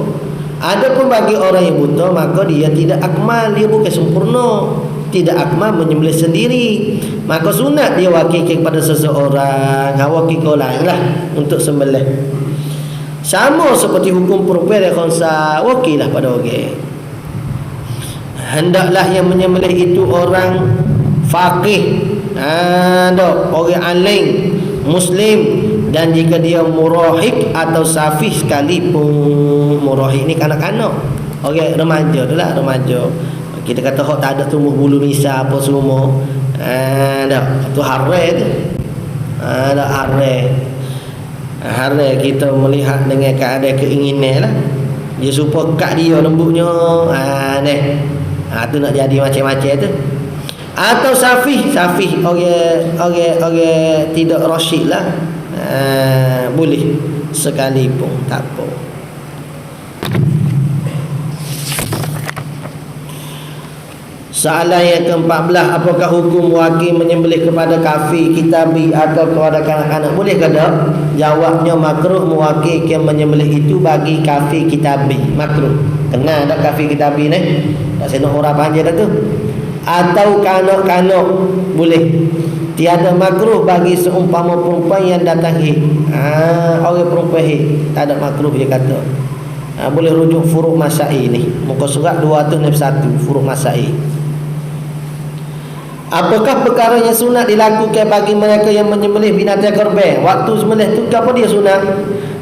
Adapun bagi orang yang buta, maka dia tidak akmal, dia bukan sempurna, tidak akmal menyembelih sendiri. Maka sunat dia wakil kepada seseorang, wakil ke lain lah untuk sembelih. Sama seperti hukum perempuan dan khonsa, wakil lah pada orang. Hendaklah yang menyembelih itu orang faqih, orang alim, muslim, dan jika dia murahik atau safih sekalipun. Murahik ni kanak-kanak, orang remaja tu lah, remaja. Kita kata hok tak ada tumbuh bulu nisa apa semua, tu haram tu. Haram kita melihat dengan keadaan keinginan lah. Dia supaya kat dia lembutnya, tu nak jadi macam-macam tu. Atau safih orang tidak rasyid lah, boleh sekalipun, tak apa. Soalan yang ke-14, apakah hukum wakil menyembelih kepada kafir kitabi atau kepada kanak-kanak? Boleh ke tak? Jawabnya makruh mewakilkan menyembelih itu bagi kafir kitabi. Makruh. Kenal tak kafir kitabi ni? Tak senang orang panjang dah tu. Atau kanak-kanak boleh. Tiada makruh bagi seumpama perempuan yang datang orang perempuan tak ada makruh dia kata. Boleh rujuk Furuq Masai ni, muka surat 261 Furuq Masai. Apakah perkara yang sunat dilakukan bagi mereka yang menyembelih binatang korban? Waktu sembelih tu apa dia sunat?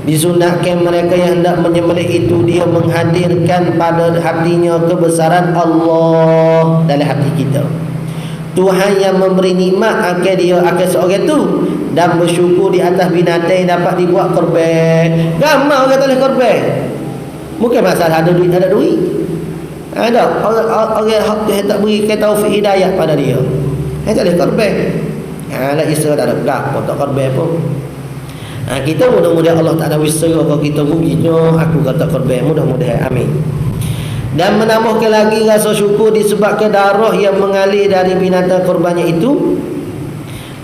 Disunatkan mereka yang hendak menyembelih itu dia menghadirkan pada hatinya kebesaran Allah dalam hati kita. Tuhan yang memberi nikmat akan dia akan seorang tu, dan bersyukur di atas binatang yang dapat dibuat korban. Gamal orang tak korban. Bukan masalah ada duit tak ada duit. Ada orang tak beri taufik hidayah pada dia, tak boleh korban. Nak isra tak ada apa tak korban pun. Kita mudah-mudahan Allah tak ada wisra kalau kita ruginya aku kata korban, mudah-mudahan, amin. Dan menambahkan lagi rasa syukur disebabkan darah yang mengalir dari binatang korbannya itu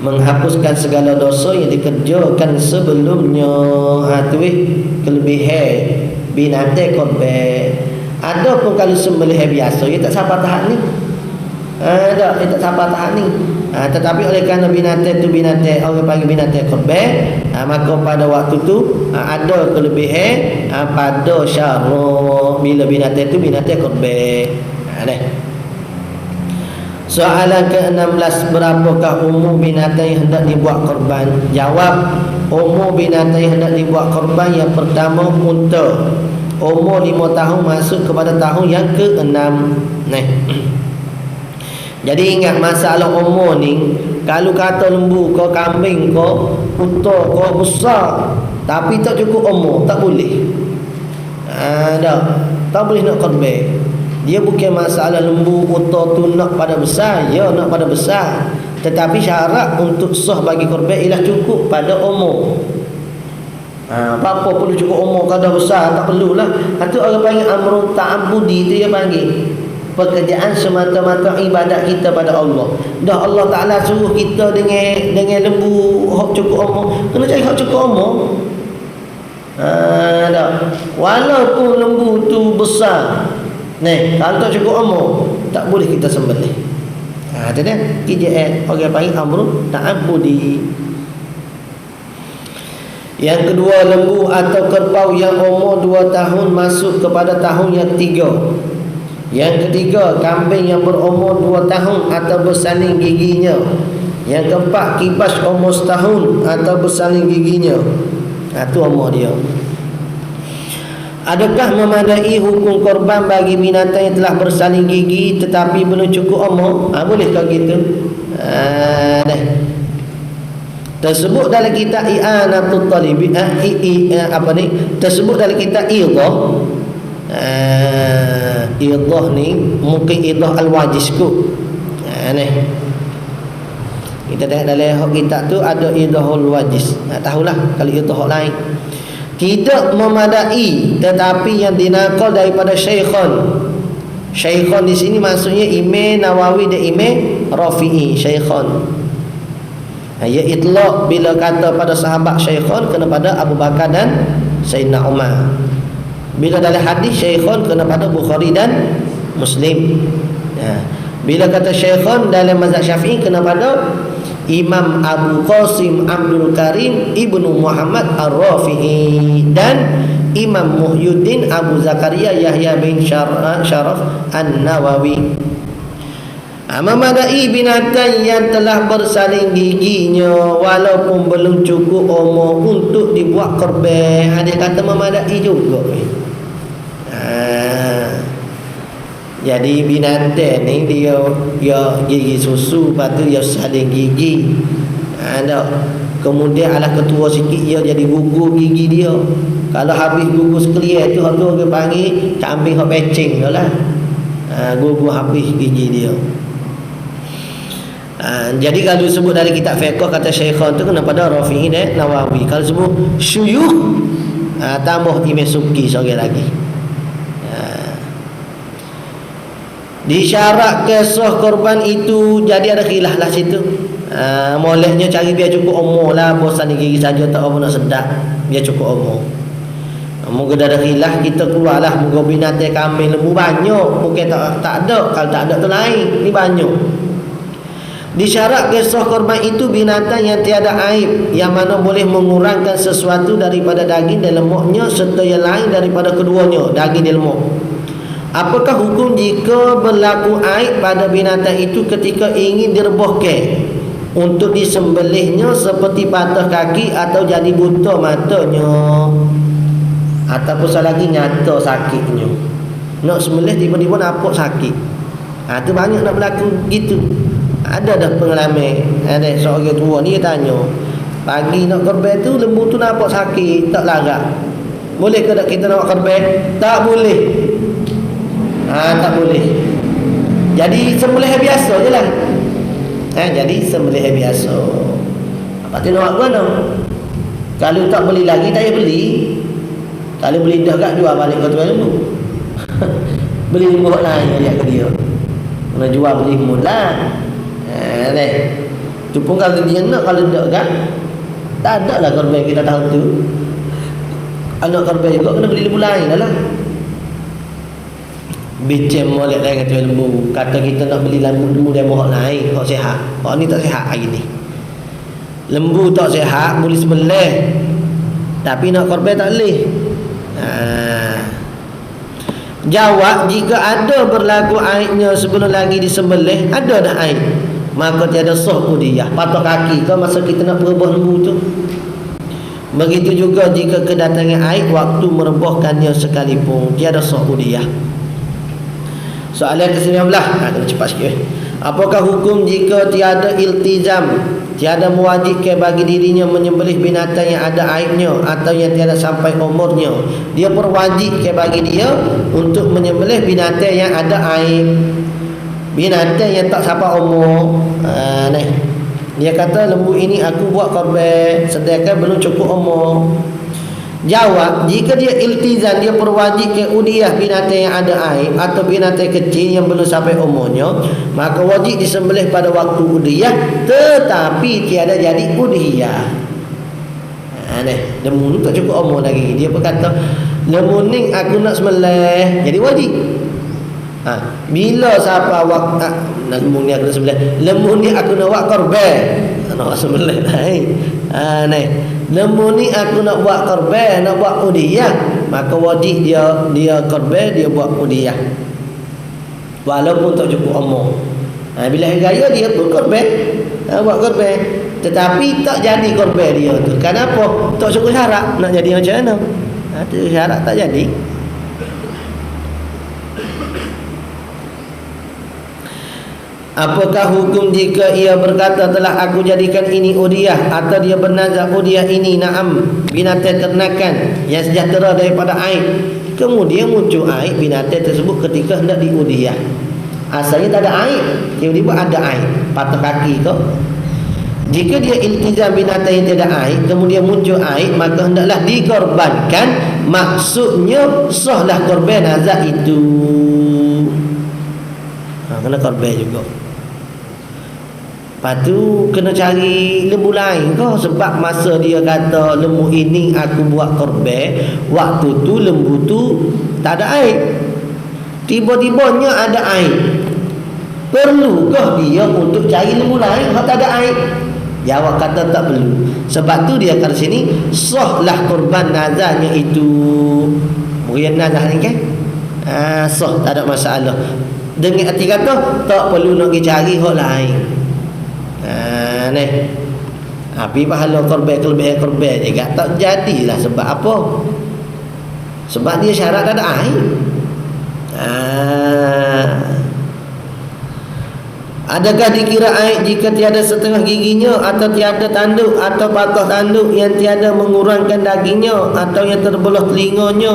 menghapuskan segala dosa yang dikerjakan sebelumnya. Kelebihan binatang korban. Ada pun kalau sembelih biasa dia tak sampai tahap ni. Dia tak sampai tahap ni. Tetapi oleh kerana binatang tu binatang orang panggil binatang korban, maka pada waktu tu ada kelebihan pada syarak bila binatang tu binatang korban. Soalan ke-16, berapakah umur binatang yang hendak dibuat korban? Jawab, umur binatang yang hendak dibuat korban yang pertama unta. Umur 5 tahun masuk kepada tahun yang ke-6. Jadi ingat masalah umur ni, kalau kata lembu kau, kambing kau, unta kau besar tapi tak cukup umur, tak boleh. Tak boleh nak korban. Dia bukan masalah lembu unta tu nak pada besar, ya nak pada besar, tetapi syarat untuk sah bagi korban ialah cukup pada umur. Apa perlu cukup umur, kalau besar tak perlulah. Itu orang panggil amrun ta'abbudi, tu dia panggil pekerjaan semata-mata ibadat kita pada Allah. Dah Allah Ta'ala suruh kita dengan lembu hak cukup umur, kena cari hak cukup umur. Dah. Walaupun lembu tu besar, kalau tak cukup umur, tak boleh kita sembelih. Itu dia kerjaan orang panggil amrun ta'abbudi. Yang kedua, lembu atau kerbau yang umur 2 tahun masuk kepada tahun yang ketiga. Yang ketiga, kambing yang berumur 2 tahun atau bersaling giginya. Yang keempat, kibas umur 1 tahun atau bersaling giginya. Itu umur dia. Adakah memadai hukum korban bagi binatang yang telah bersaling gigi tetapi belum cukup umur? Bolehkah gitu? Tersebut dalam kitab I'anatul Talibin, tersebut dalam kitab Idah. Idah ni mungkin Idah Al-Wajiz kot. Kita tengok dalam kitab tu ada Idah Al-Wajiz. Tahulah kalau Idah lain. Tidak memadai, tetapi yang dinakal daripada Syekhon. Syekhon di sini maksudnya Imam Nawawi dan Imam Rafi'i. Syekhon ia itlaq bila kata pada sahabat Syekhon kena pada Abu Bakar dan Sayyidina Umar. Bila dalam hadis Syekhon kena pada Bukhari dan Muslim. Bila kata Syekhon dalam mazhab Syafi'i kena pada Imam Abu Qasim Abdul Karim Ibnu Muhammad Ar-Rafi'i dan Imam Muhyiddin Abu Zakaria Yahya bin Sharaf An-Nawawi. Memadai binatang yang telah bersaling giginya walaupun belum cukup umur untuk dibuat korban. Ada kata memadai juga. Jadi binatang ni dia gigi susu, lepas tu dia saling gigi. Kemudian ala ketua sikit dia jadi gugur gigi dia. Kalau habis gugur sekalian tu orang panggil kambing hok pecing tu lah. Gugur habis gigi dia. Jadi kalau sebut dari kitab fiqh kata Syekhon tu kena pada Rafi'i dan Nawawi. Kalau sebut syuyukh tambah Imam Subki seorang lagi. Disyaratkan sah korban itu, jadi ada khilaf lah situ. Moleknya cari biar cukup umur lah, bosan gigi saja tak apa nak sedap, biar cukup umur. Moga ada khilaf, kita keluarlah moga binatang kambing lembu banyak, mungkin tak ada, kalau tak ada tu lain, ni banyak. Disyaratkan sah korban itu binatang yang tiada aib, yang mana boleh mengurangkan sesuatu daripada daging dan lemaknya serta yang lain daripada keduanya, daging dan lemak. Apakah hukum jika berlaku aib pada binatang itu ketika ingin direbahkan untuk disembelihnya, seperti patah kaki atau jadi buta matanya, ataupun lagi nyata sakitnya, nak sembelih tiba-tiba nampak sakit? Itu banyak nak berlaku gitu. Ada dah pengalaman. Ada seorang tua ni tanya, pagi nak korban tu lembu tu nampak sakit, tak larat, boleh ke tak kita nak korban? Tak boleh. Tak boleh. Jadi sembelih biasa je lah. Jadi sembelih biasa. Apa tu nak buat no? Kalau tak beli lagi tak payah beli. Kalau beli dah kat jual balik ke tuan lembu. Beli lembu lain dia ke dia. Kena jual beli mula. Tu pun kalau dia nak, kalau tak kan tak ada lah korban kita tahu tu. Anak korban juga kena beli lembu lain lah. Bincang molek lain kata lembu. Kata kita nak beli lembu dia mohon lain, hak sihat. Hak ni tak sihat hari ni. Lembu tak sihat boleh sembelih, tapi nak korban tak boleh. Jawab, jika ada berlaku aibnya sebelum lagi disembelih, ada dah aib, maka tiada sah udiyah. Patah kaki ke masa kita nak merebah lembu tu. Begitu juga jika kedatangan aib waktu merebahkannya sekalipun, tiada sah udiyah. Soalan ke-19, kena cepat sikit. Apakah hukum jika tiada iltizam, tiada mewajibkan bagi dirinya menyembelih binatang yang ada aibnya atau yang tiada sampai umurnya? Dia berwajibkan bagi dia untuk menyembelih binatang yang ada aib, binatang yang tak sampai umur. Dia kata lembu ini aku buat korban sedangkan belum cukup umur. Jawab, jika dia iltizam, dia berwajibkan udiyah binatang yang ada aib atau binatang kecil yang belum sampai umurnya, maka wajib disembelih pada waktu udiyah, tetapi tiada jadi udiyah. Lembu ni tak cukup umur lagi. Dia berkata, lembu ni aku nak sembelih, jadi wajib. Bila siapa waktu lembu ni aku nak sembelih, lembu ni aku nak buat korban, nak sembelih lembu ni aku nak buat korban, nak buat udiyah, maka wajib dia korban, dia buat udiyah walaupun tak cukup umur. Bila hari raya dia pun korban, buat korban, tetapi tak jadi korban dia tu. Kenapa? Tak cukup syarat. Nak jadi macam mana? Tu syarat tak jadi. Apakah hukum jika ia berkata telah aku jadikan ini udiyah, atau dia bernazar udiyah ini na'am binatang ternakan yang sejahtera daripada aib, kemudian muncul aib binatang tersebut ketika hendak diudiyah. Asalnya tak ada aib, tiba-tiba ada aib, patah kaki tu. Jika dia iltizam binatang yang tidak aib, kemudian muncul aib, maka hendaklah dikorbankan. Maksudnya sahlah korban nazar itu. Kena korban juga. Lepas tu kena cari lembu lain kau, sebab masa dia kata lembu ini aku buat korban, waktu tu lembu tu tak ada aib, tiba-tibanya ada aib. Perlukah dia untuk cari lembu lain yang tak ada aib? Jawab kata tak perlu. Sebab tu dia kata sini sahlah korban nazarnya itu. Mungkin nazar ni kan sah, tak ada masalah. Dengan arti kata tak perlu nak pergi cari hak lain. Tapi pahala korban, kelebihan korban juga tak jadilah. Sebab apa? Sebab dia syarat ada air. Adakah dikira air jika tiada setengah giginya, atau tiada tanduk, atau patah tanduk yang tiada mengurangkan dagingnya, atau yang terbelah telinganya?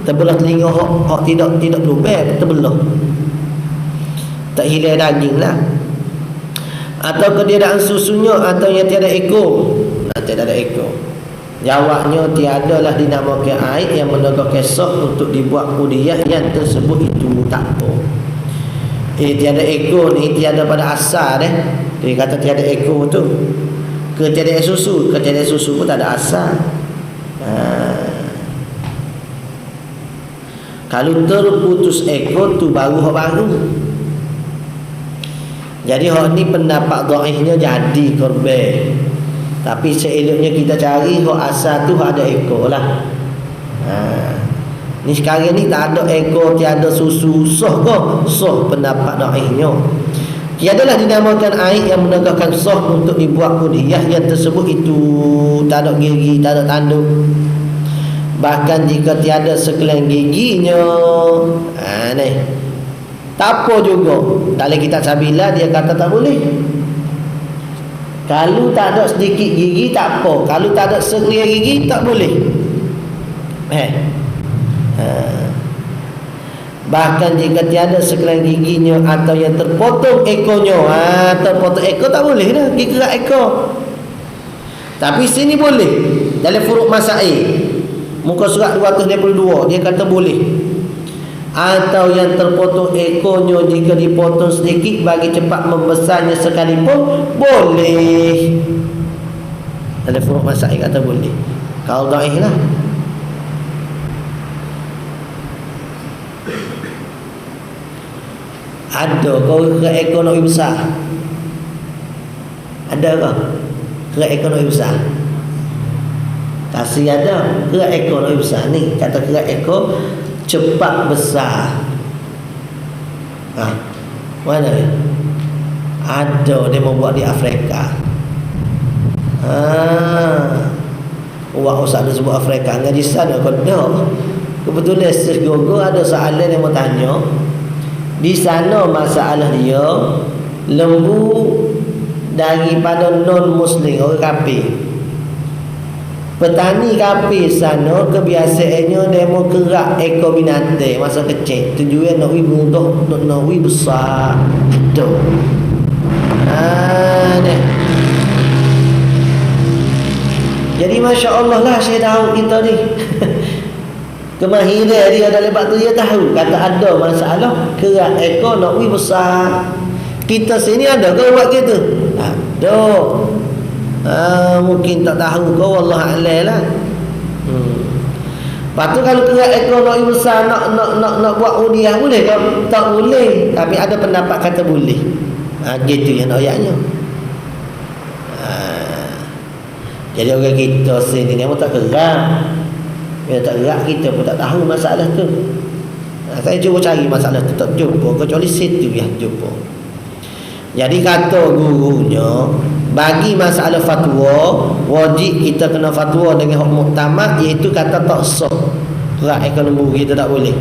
Terbelah telinga hak tidak berubah, terbelah, tak hilang daging lah. Atau ketiadaan susunya, atau yang tiada ekor. Tiada ada ekor. Jawabnya tiadalah dinamakan aib yang menegakkan sah untuk dibuat udiyah yang tersebut itu tak apa. Tiada ekor ni tiada pada asal dia kata tiada ekor tu. Ketiadaan susu, ketiadaan susu pun tak ada asal. Kalau terputus ekor tu baru hak baru. Jadi hak ni pendapat dhaifnya jadi korban. Tapi seeloknya kita cari hak asal tu hak ada ekor lah. Ni sekarang ni tak ada ekor, tiada susu, sah ke? Sah pendapat dhaifnya. Tiadalah dinamakan aib yang menegakkan sah untuk dibuat udiyah yang tersebut itu tak ada gigi, tak ada tanduk. Bahkan jika tiada sekeleng giginya, tak apa juga. Dalam kitab Sabila dia kata tak boleh. Kalau tak ada sedikit gigi tak apa, kalau tak ada sekeleng gigi tak boleh. Bahkan jika tiada sekeleng giginya atau yang terpotong ekornya, terpotong ekor tak boleh dah, gigi kerak ekor. Tapi sini boleh. Dalam furuk masail muka surat 222 dia kata boleh. Atau yang terpotong ekornya jika dipotong sedikit bagi cepat membesarnya sekalipun boleh. Dalam furuk masail kata boleh. Kalau dhaif lah. Ada kau kerak ekor nak besar? Ada ke? Kerak ekor nak besar? Kasih ada kerak ekor nak besar ni. Kata kerak ekor cepat besar. Mana ni? Ada dia mau buat di Afrika. Wah, usah ada sebut Afrika. Ngaji sana kau dah. Kebetulan segogo ada soalan yang mau tanya. Di sana masalah dia lembu daripada non muslim, orang kafir. Petani kafir sana kebiasaannya dia mau kerak ekor binatang masa kecil. Tujuan nak wi mudah, nak wi besar. Itu. Ni. Jadi Masya Allah lah saya tahu kita ni. Kemahiran dia dalam bab tu dia tahu. Kata ada masalah kerak ekor nak wi besar. Kita sini ada ke buat gitu? Ada. Mungkin tak tahu kau, wallah a'lam lah. Lepas tu kalau kerak ekor nak besar nak buat udiah boleh ke? Tak boleh. Tapi ada pendapat kata boleh. Gitu yang ayatnya. Jadi orang kita sini ni pun tak gerak. Bila tak gerak kita pun tak tahu masalah tu. Saya cuba cari masalah tu tak jumpa, kecuali situ yang jumpa. Jadi kata gurunya, bagi masalah fatwa, wajib kita kena fatwa dengan hukm muktamad, iaitu kata tak sah. Kerak ekor lembu kita tak boleh.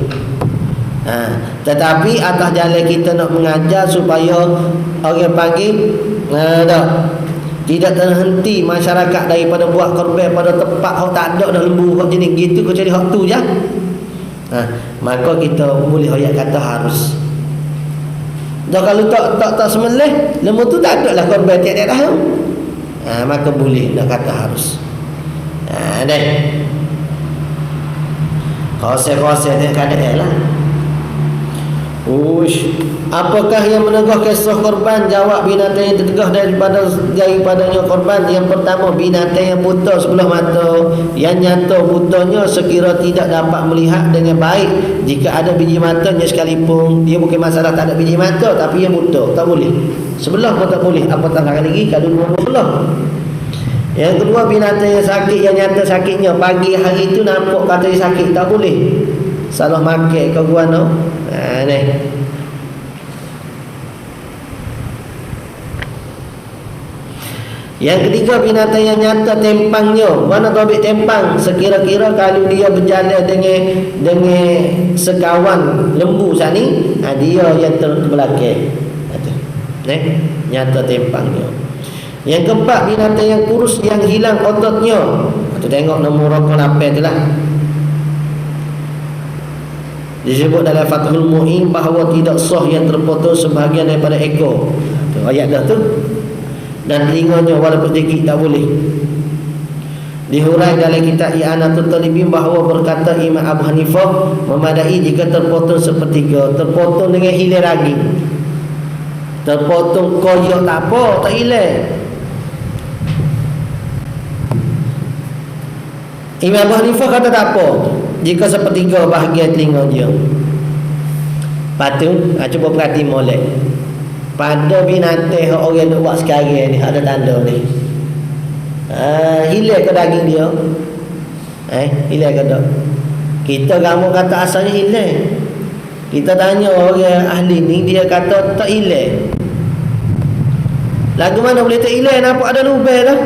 Tetapi atas jalan kita nak mengajar supaya orang panggil tidak terhenti masyarakat daripada buat korban pada tempat hak tak ada dah lembu hak jenis gitu, kecuali hak tu je. Maka kita boleh ayat kata harus. Dah kalau tak sembelih, lembu tu tak ada lah korban tiap-tiap tahun. Maka boleh nak kata harus. Deh. Khusus-khusus dia keadaan lah. Apakah yang menegah kisah korban? Jawab, binatang yang tertegah daripadanya korban. Yang pertama, binatang yang buta sebelah mata, yang nyata butanya sekira tidak dapat melihat dengan baik. Jika ada biji matanya sekalipun, dia bukan masalah tak ada biji mata, tapi yang buta, tak boleh. Sebelah pun tak boleh, apatah lagi kalau dua belah. Yang kedua, binatang yang sakit, yang nyata sakitnya. Pagi hari itu nampak kata dia sakit, tak boleh. Salah makan kau gua no. Ni. Yang ketiga, binatang yang nyata tempangnya. Mana tobik tempang? Sekira-kira kalau dia berjalan dengan sekawan lembu sani, dia yang terbelakang. Nyata tempangnya. Yang keempat, binatang yang kurus yang hilang ototnya. Tu tengok nombor rokok 8 tu lah. Disebut dalam Fathul Mu'in bahawa tidak sah yang terpotong sebahagian daripada ekor. Ayat dah tu. Dan telinganya walaupun sedikit tak boleh. Dihurai dalam kitab I'anatul Talibin bahawa berkata Imam Abu Hanifah memadai jika terpotong sepertiga, terpotong dengan hilang ragi. Terpotong koyak tak apa, tak hilang. Imam Abu Hanifah kata tak apa jika sepertiga bahagian telinga dia. Patut cuba perhati molek. Pada binatang orang nak buat sekarang ni ada tanda ni. Hilang ke daging dia? Hilang ke tak? Kita kamu kata asalnya hilang. Kita tanya orang ahli ni, dia kata tak hilang. Lagu mana boleh tak hilang? Nampak ada lubang lah.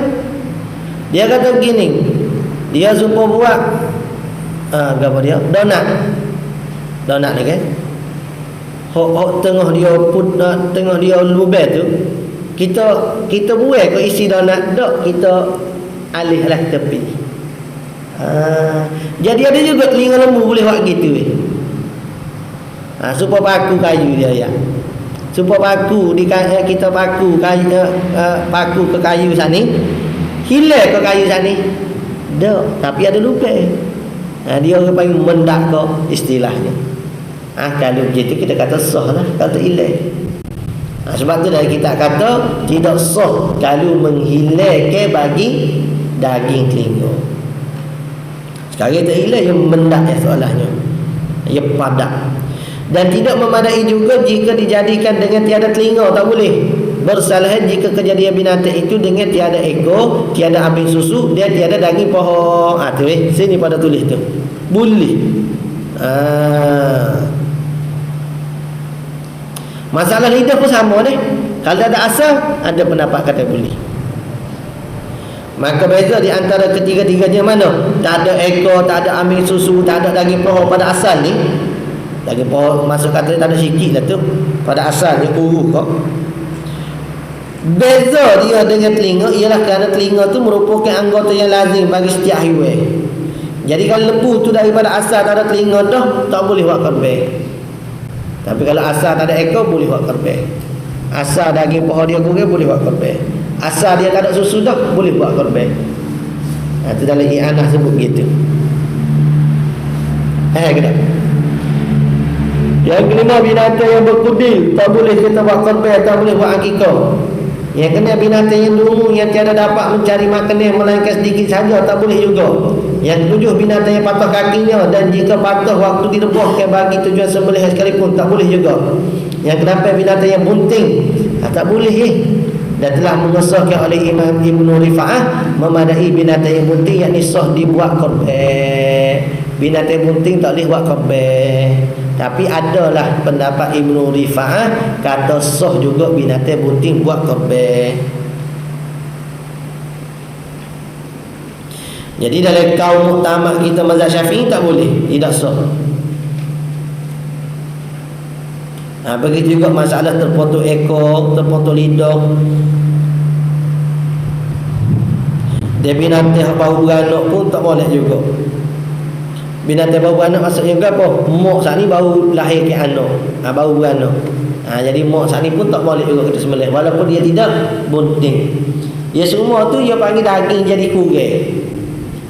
Dia kata begini, dia suka buat apa dia? Donat ni kan? Hok tengah dia tengah dia lubang tu, kita buat ke isi donat dak, kita alihlah tepi. Jadi ada juga telinga lembu boleh buat gitu supaya paku kayu dia ya. Supaya paku kita paku kayu paku ke kayu sani, hilang ke kayu sani. Dak, tapi ada lubang. Dia orang panggil mendak ke istilahnya. Kalau begitu kita kata sah lah, kata hilang. Sebab tu dari kita kata tidak sah kalau menghilangkan bagi daging telinga. Sekarang kita hilang yang mendak ya soalannya, ia padat. Dan tidak memadai juga jika dijadikan dengan tiada telinga, tak boleh. Bersalahan jika kejadian binatang itu dengan tiada ekor, tiada ambing susu, dia tiada daging pohon. Tu sini pada tulis tu. Boleh. Masalah lidah pun sama ni. Kalau ada asal, ada pendapat kata boleh. Maka beza di antara ketiga-tiganya mana? Tak ada ekor, tak ada ambing susu, tak ada daging pohon pada asal ni. Daging pohon masuk kata tak ada sikit lah tu. Pada asal ni uruh kok. Beza dia dengan telinga ialah kerana telinga tu merupakan anggota yang lazim bagi setiap haiwan. Jadi kalau lembu tu daripada asal tak ada telinga dah, tak boleh buat korban. Tapi kalau asal tak ada ekor, boleh buat korban. Asal daging paha dia kurang, boleh buat korban. Asal dia tak ada susu dah, boleh buat korban. Itu dalam i'anah sebut gitu. Kena. Yang kelima, binatang yang berkudil, tak boleh kita buat korban, tak boleh buat akikah. Yang kena binatang yang dungu, yang tiada dapat mencari makanan melainkan sedikit saja, tak boleh juga. Yang ketujuh, binatang yang patah kakinya dan jika patah waktu dilebuhkan bagi tujuan sembelihan sekalipun, tak boleh juga. Yang kenapa binatang yang bunting, tak boleh dan telah mengesahkan oleh Imam Ibn Rifa'ah memadai binatang yang bunting yakni sah dibuat korban. Binatang bunting tak boleh buat korban. Tapi adalah pendapat Ibn Rifa'ah kata sah juga binatang bunting buat korban. Jadi dalam kaum muktamad kita mazhab Syafi'i tak boleh, tidak sah. Begitu juga masalah terpotong ekor, terpotong lidah. Dia binatang bau beranak pun tak boleh juga. Binatang bau beranak maksudnya apa? Mak saat ni baru lahir ke anak, baru beranak. Jadi mak saat ni pun tak boleh juga kita sembelih walaupun dia tidak bunting. Ya semua tu dia panggil daging jadi kurang.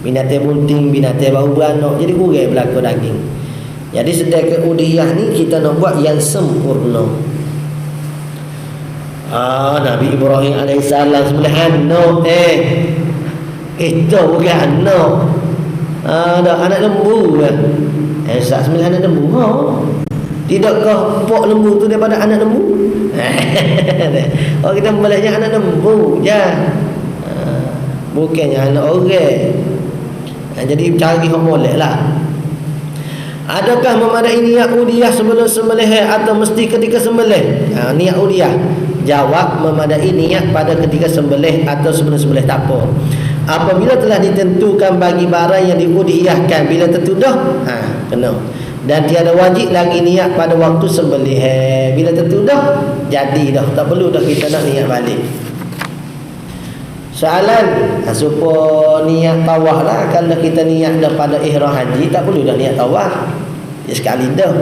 Binatang bunting, binatang bau beranak jadi kurang berlaku daging. Jadi sedangkan udhiyah ni kita nak buat yang sempurna. Nabi Ibrahim AS sembelih anak. Itu bukan anak. Ada anak lembu kan. Sat sembelih anak lembu. Tidakkah pok lembu tu daripada anak lembu? Kita sembelihnya anak lembu je. Bukannya anak orang. Jadi cari hak molek lah. Adakah memadai niat udhiyah sebelum sembelih atau mesti ketika sembelih? Niat udhiyah. Jawab, memadai niat pada ketika sembelih atau sebelum sembelih tak apa. Apabila telah ditentukan bagi barang yang diudhiyahkan, bila tentu dah, kena. Dan tiada wajib lagi niat pada waktu sembelih. Bila tentu dah, jadi dah. Tak perlu dah kita nak niat balik. Soalan, supaya niat tawaf lah. Kalau kita niat dah pada ihram haji, tak perlu dah niat tawaf. Sekali dah.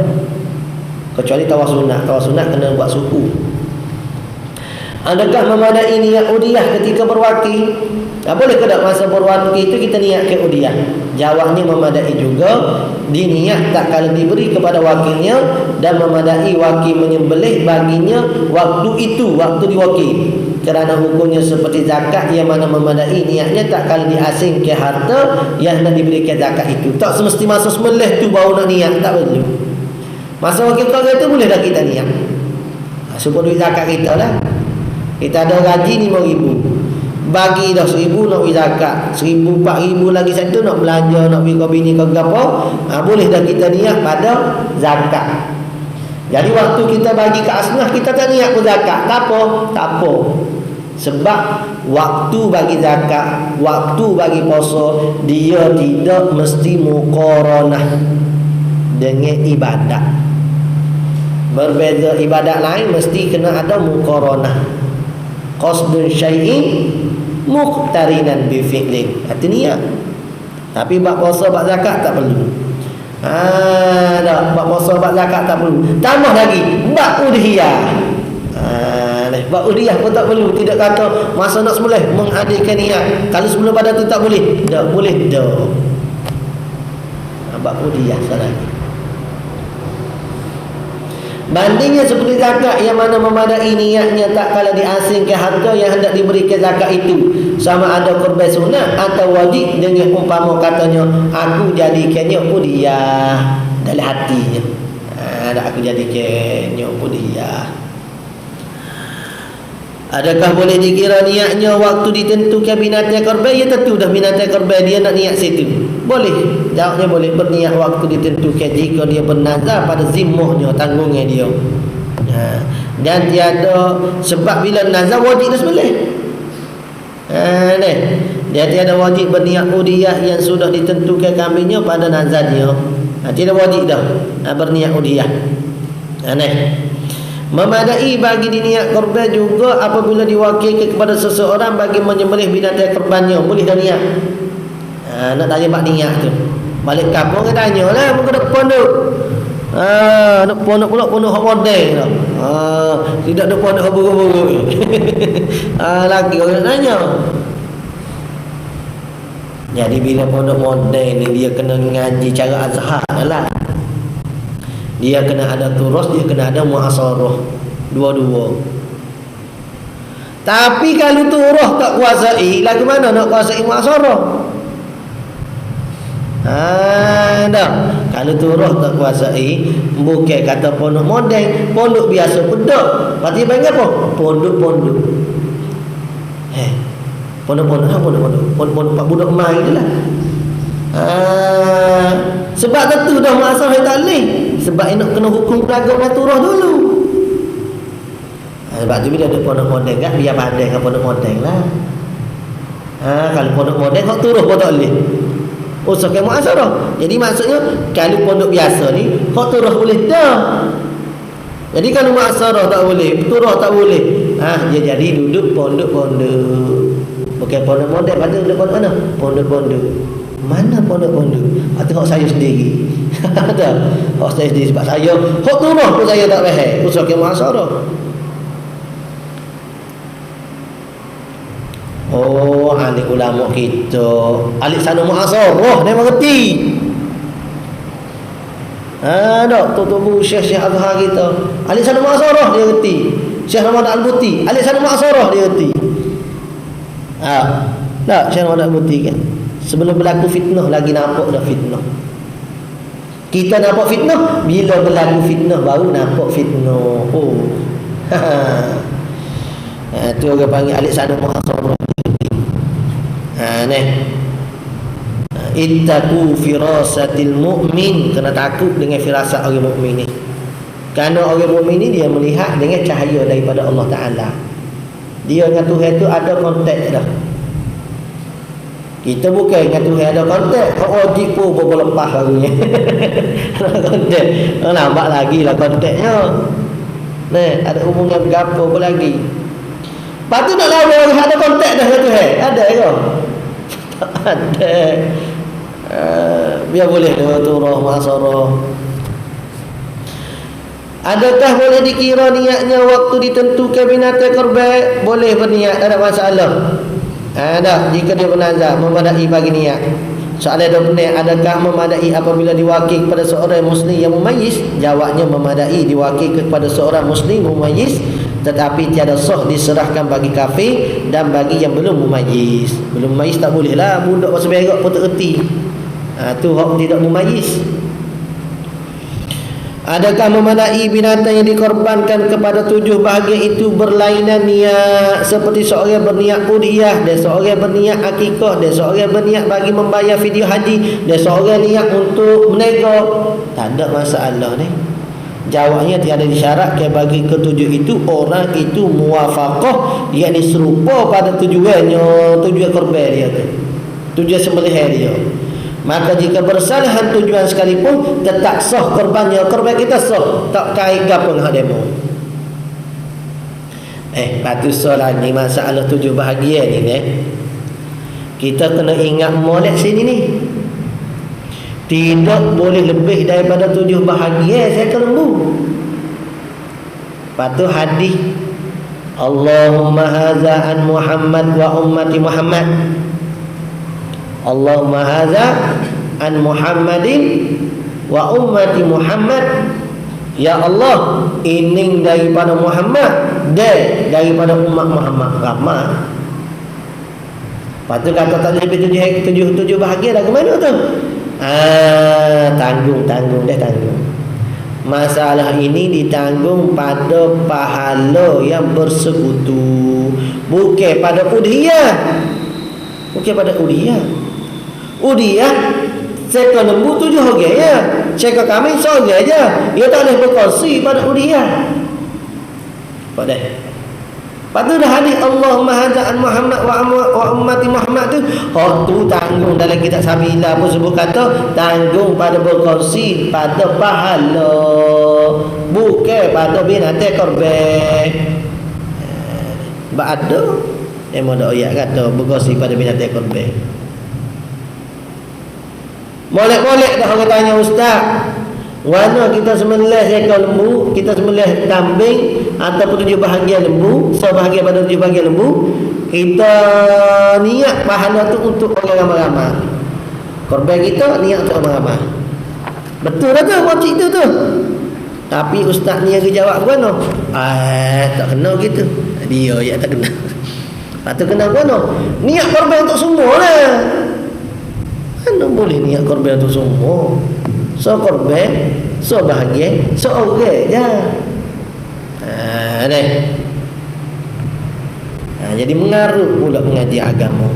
Kecuali tawaf sunat. Tawaf sunat kena buat suku. Adakah memadai niat udhiyah ketika berwakil? Boleh ke tak masa berwakil itu kita niatkan udhiyah? Jawabnya memadai juga. Diniat tak kala diberi kepada wakilnya dan memadai wakil menyembelih baginya waktu itu, waktu diwakil. Kerana hukumnya seperti zakat yang mana memadai niatnya tak kala diasingkan harta yang nak diberikan zakat itu. Tak semesti masa sembelih tu baru nak niat, tak perlu. Masa wakil keluarga itu boleh dah kita niat. Supaya duit zakat kita lah. Kita ada gaji 5,000. Bagi dah 1,000 nak beri zakat, 1,000, 4,000 lagi satu nak belanja, nak beri kau bini kau gapo. Boleh dah kita niat pada zakat. Jadi waktu kita bagi ke asnah, kita tak niat pun zakat. Tak apa, tak apa. Sebab waktu bagi zakat, waktu bagi puasa, dia tidak mesti muqaranah dengan ibadat. Berbeza ibadat lain mesti kena ada muqaranah. Qasdun syai'in muqtarinan bi fi'lin. Arti niat. Tapi bab puasa, bab zakat tak perlu. Dah bab puasa, bab zakat tak perlu. Tambah lagi bab udhiyah. Bab udhiyah pun tak perlu. Tidak kata masa nak sembelih menghadirkan niat. Kalau sebelum pada tu tak boleh. Tak boleh dah. Bab udhiyah salah. Bandingnya seperti zakat yang mana memadai niatnya tak kala diasingkan harta yang hendak diberikan zakat itu, sama ada korban sunat atau wajib, dengan umpama katanya aku jadikannya udhiyah dalam hatinya. Aku jadikannya udhiyah. Adakah boleh dikira niatnya waktu ditentukan binatang korban? Ya tentu dah binatang korban dia nak niat situ. Boleh. Jawabnya boleh berniat waktu ditentukan jika dia bernazar pada zimmahnya, tanggungnya dia. Dan tiada sebab bila nazar wajib dah sembelih. Dia tiada wajib berniat udhiyah yang sudah ditentukan kambingnya pada nazarnya. Tidak wajib dah berniat udhiyah. Memadai bagi diniat korban juga apabila diwakilkan kepada seseorang bagi menyembelih binatang korbannya. Boleh dah niat. Nak tanya bak niat tu. Balik kampung dia tanya lah, muka depan tu. Nak pondok pula pondok hak model tu. Tidak ada pondok hak buruk-buruk. Lagi orang nak tanya. Jadi bila pondok model ni dia kena ngaji cara azhar lah. Dia kena ada turus, dia kena ada muasarah. Dua-dua. Tapi kalau turus tak kuasai, lagu mana nak kuasai muasarah? Dah. Kalau turus tak kuasai, bukan kata pondok model, pondok biasa pedok. Pasti panggil apa? Pondok-pondok. Pondok-pondok pak budak mai itulah. Sebab tentu dah muasarah tak boleh. Sebab nak kena hukum peragam dan turah dulu. Sebab tu bila ada pondok model kan, biar pandai dengan pondok model lah. Kalau pondok model hak turah pun tak boleh. Usahakan muasarah. Jadi maksudnya kalau pondok biasa ni hak turah boleh dah. Jadi kalau muasarah tak boleh, turah tak boleh. Dia jadi duduk pondok-pondok. Bukan pondok model, pada duduk pondok mana? Pondok-pondok. Mana pondok-pondok? Atau hak saya sendiri. Ada. Hak saya sendiri sebab saya hak turah pun saya tak faham. Usahakan muasarah. Ahli ulama kita ahli sana muasarah dia mengerti. Dok tubuh Syekh Azhar kita ahli sana muasarah dia mengerti. Syekh Ramadan Al-Buti ahli sana muasarah dia mengerti. Tak Syekh Ramadan Al-Buti kan sebelum berlaku fitnah lagi nampak dah fitnah. Kita nampak fitnah bila berlaku fitnah baru nampak fitnah. Tu orang panggil ahli sana muasarah. Ittaqu firasatil mu'min, kena takut dengan firasat orang mukmin ni. Kerana orang mukmin ni dia melihat dengan cahaya daripada Allah Taala. Dia dengan Tuhan tu ada kontak dah. Kita bukan dengan Tuhan ada kontak, wajib pun berlepas barunya. Kontak. Nampak lagi lah kontaknya. Ada hubungan berapa pun lagi. Lepas tu nak lawan orang ada kontak dah dengan Tuhan. Ada ke? Tak ada. Biar boleh turah muasarah. Adakah boleh dikira niatnya waktu ditentukan binatang korban? Boleh berniat, tak ada masalah. Dah, jika dia bernazar memadai bagi niat. Soalan dia benar, adakah memadai apabila diwakil kepada seorang muslim yang mumayyiz? Jawabnya memadai diwakil kepada seorang muslim mumayyiz, tetapi tiada sah diserahkan bagi kafir dan bagi yang belum mumayyiz. Belum mumayyiz tak boleh lah, budak pasal berak pun tak erti. Tu hak tidak mumayyiz. Adakah memadai binatang yang dikorbankan kepada 7 bahagian itu berlainan niat, seperti seorang berniat udhiyah, dan seorang berniat akikah, dan seorang berniat bagi membayar fidyah haji, dan seorang niat untuk menego? Tak ada masalah ni. Jawabnya tiada disyaratkan bagi ketujuh itu orang itu muwafaqah, yakni serupa pada tujuannya, tujuan korban dia tu, tujuan sembelihan dia. Maka jika bersalahan tujuan sekalipun tetap sah korbannya, korban kita sah, tak kait gapo dengan demo. Patu sah lagi masalah 7 bahagian ni kita kena ingat molek sini ni. Tidak boleh lebih daripada 7 bahagian saya kelembu. Patu hadis Allahumma hadza an Muhammad wa ummati Muhammad. Allahumma hadza an Muhammadin wa ummati Muhammad. Ya Allah, ini daripada Muhammad dan daripada umat Muhammad. Ramai. Lepas tu kata tak lebih 7 bahagian dah ke mana tu? Tanggung dah tanggung. Masalah ini ditanggung pada pahala yang bersekutu, bukan pada udhiyah. Bukan pada udhiyah. Udhiyah seekor lembu 7 orang ya. Seekor kambing seorang aja. Dia tak boleh berkongsi pada udhiyah. Pada Lepas tu dah hadis Allahumma hadza an Muhammad wa ummati Muhammad tu, tu tanggung dalam kitab Sabilah pun sebut kata tanggung pada berkongsi pada pahala, bukan pada binatang korban. Ada emang dak ayat kata berkongsi pada binatang korban. Molek-molek dah orang tanya ustaz, mana kita sembelih seekor lembu, kita sembelih kambing ataupun 7 bahagian lembu, sebahagian pada 7 bahagian lembu, kita niat pahala tu untuk orang ramai-ramai. Korban kita niat untuk ramai-ramai. Betul lah tu makcik tu tu. Tapi ustaz ni yang jawab mana? Tak kena gitu. Dia ya tak kena. Patut kena mana? Niat korban untuk semua lah. Mana boleh niat korban untuk semua? So korban, so bahagia, so orang je. Jadi mengaruh pula mengaji agama.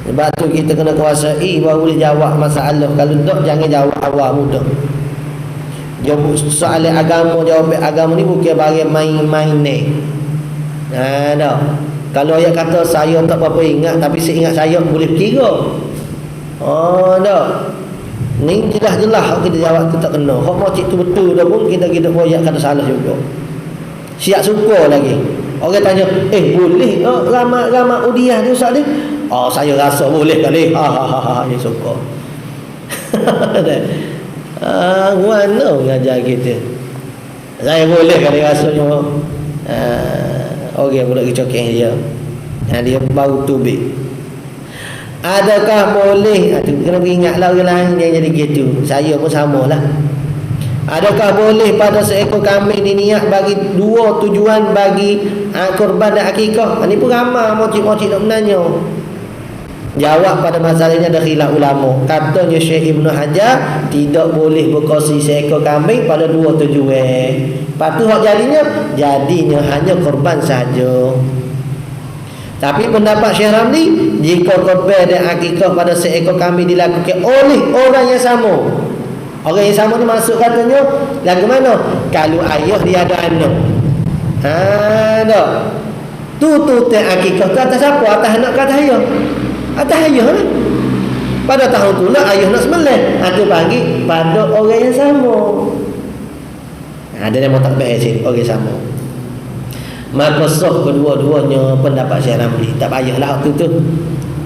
Sebab tu kita kena kuasai baru boleh jawab masalah. Kalau tak jangan jawab awal muda. Jawab soal agama, jawab agama ni bukan bagi main-main ni. Dah. Kalau ayat kata saya tak apa-apa ingat tapi seingat saya boleh kira. Dah. Ni jelas-jelas kita jawab tu tak kena. Hak makcik tu betul dah pun kita boyak kata salah juga. Siap suka lagi. Orang tanya, boleh ramai udiah ni ustaz ni? Saya rasa boleh kali. Dia suka. Mana mengajar kita? Saya boleh kali rasanya. Orang pula kecokeng dia. Dia baru tubik. Adakah boleh? Kena ingatlah orang lain yang jadi gitu. Saya pun samalah. Adakah boleh pada seekor kambing diniat bagi 2 tujuan bagi korban dan akikah? Ini pun ramai mocik-mocik nak menanya. Jawab pada masalah ini ada khilaf ulama. Katanya Syekh Ibn Hajar tidak boleh berkongsi seekor kambing pada 2 tujuan. Lepas tu hak jadinya hanya korban saja. Tapi pendapat Syekh Ramli, jika korban dan akikah pada seekor kambing dilakukan oleh orang yang sama. Orang yang sama ni masuk katanya lagu mana? Kalau ayah dia ada anak. Tak. Tu akikah tu atas apa? Atas anak ke atas ayah? Atas ayah lah. Pada tahun tu lah ayah nak sembelih. Tu bagi pada orang yang sama. Ada yang tak baik sini orang sama. Maka sah kedua-duanya pendapat Syekh Ramli. Tak payahlah waktu tu.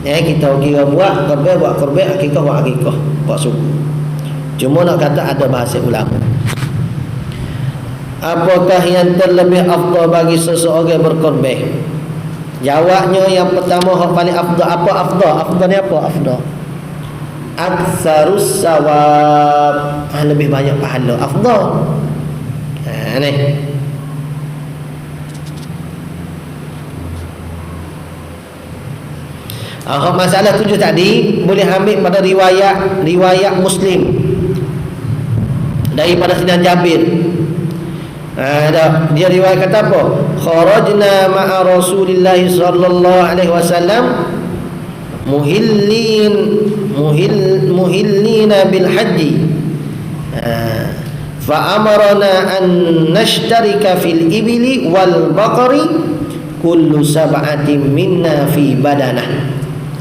Kita kira buat korban, akikah buat akikah, buat suku. Cuma nak kata ada bahasa ulama. Apakah yang terlebih afdal bagi seseorang berkorban? Jawabnya yang pertama hak paling afdal. Apa afdal? Afdal ni apa afdal? Aksarus sawab. Lebih banyak pahala. Afdal. Ni. Masalah 7 tadi boleh ambil pada riwayat Muslim daripada Sayyidina Jabir. Dia riwayat kata apa? Kharajna ma'a Rasulillah sallallahu alaihi wasallam muhillina bil haji. Fa amarna an nashtarika fil ibli wal baqari kullu sab'atin minna fi badanah.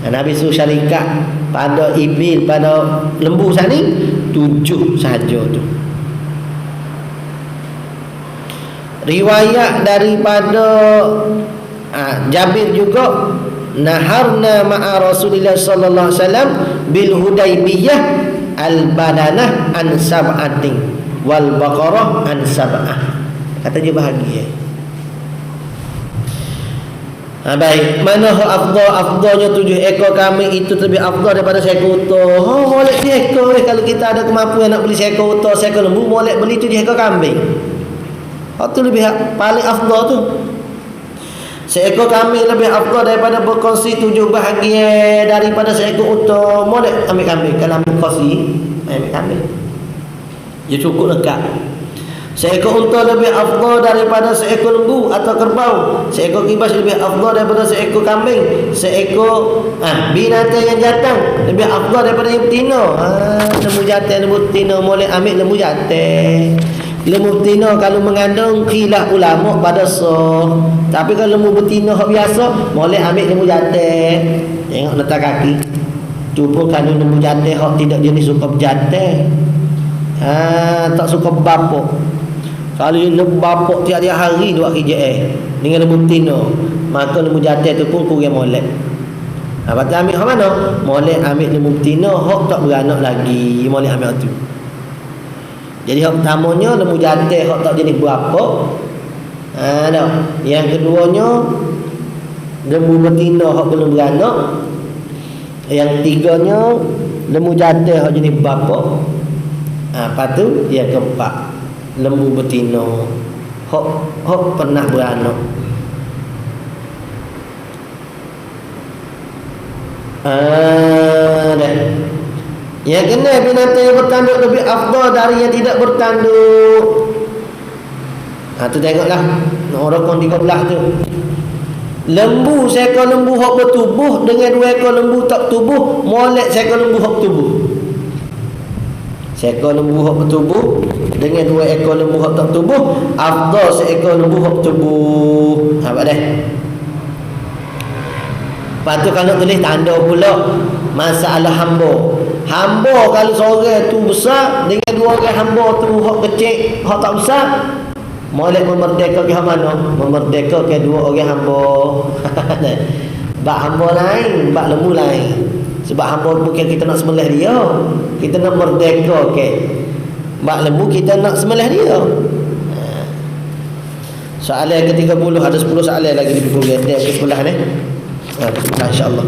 Nabi suruh syarikat pada ibil, pada lembu sana ni 7 sahaja tu. Riwayat daripada Jabir juga, naharna ma'a Rasulillah sallallahu alaihi wasallam bil Hudaybiyah al badanah an sab'atin wal baqarah an sab'ah. Katanya bahagia. Baik, mana afdalnya 7 ekor kambing itu lebih afdal daripada seekor unta. Boleh 7 ekor kalau kita ada kemampuan nak beli seekor unta, seekor lembu, boleh beli 7 ekor kambing. Itu lebih paling afdal tu. Seekor kambing lebih afdal daripada berkongsi 7 bahagian daripada seekor unta. Boleh ambil kambing. Kalau ambil kongsi, ambil kambing. Dia cukup lekat. Seekor unta lebih afdal daripada seekor lembu atau kerbau. Seekor kibas lebih afdal daripada seekor kambing. Seekor binatang yang jantan lebih afdal daripada yang betina. Lembu jantan, lembu betina, boleh ambil lembu jantan. Lembu betina kalau mengandung khilaf ulama pada sah. Tapi kalau lembu betina hak biasa, boleh ambil lembu jantan. Tengok letak kaki. Tu pun kalau lembu jantan hak tidak jenis suka berjantan. Tak suka bapuk. Kalau lembu bapak tiap-tiap hari buat kerja dengan lembu betina, maka lembu jantan tu pun kurang molek. Lepas tu ambil hak mana? Molek ambil lembu betina hak tak beranak lagi, molek ambil tu. Jadi hak pertamanya lembu jantan hak tak jenis berapa. Dah. Yang keduanya lembu betina hak belum beranak. Yang tiganya lembu jantan hak jenis berapa. Lepas tu yang keempat lembu betina hok pernah beranak. Dah. Yang kena binatang yang bertanduk lebih afdal dari yang tidak bertanduk. Tu tengoklah orang 13 tu. Lembu, seekor lembu hok bertubuh dengan 2 ekor lembu tak tubuh, molek seekor lembu hok tubuh. Seekor lembu hok bertubuh dengan 2 ekor lembu hok tak tubuh, afdal seekor lembu hok tubuh. Nampak dah? Lepas tu kalau tulis tanda pula masalah hamba. Hamba kalau seorang tu besar dengan 2 orang hamba tu hok kecil, hok tak besar, molek memerdekakan hak mana? Memerdekakan 2 orang hamba. Bak hamba lain, bak lembu lain. Sebab hamba bukan kita nak sembelih dia, kita nak merdeka ke. Mak lembu kita nak sembelih dia. Soalan ke-30 ada 10 soalan lagi di buku dia ke-11 ni. Insya-Allah.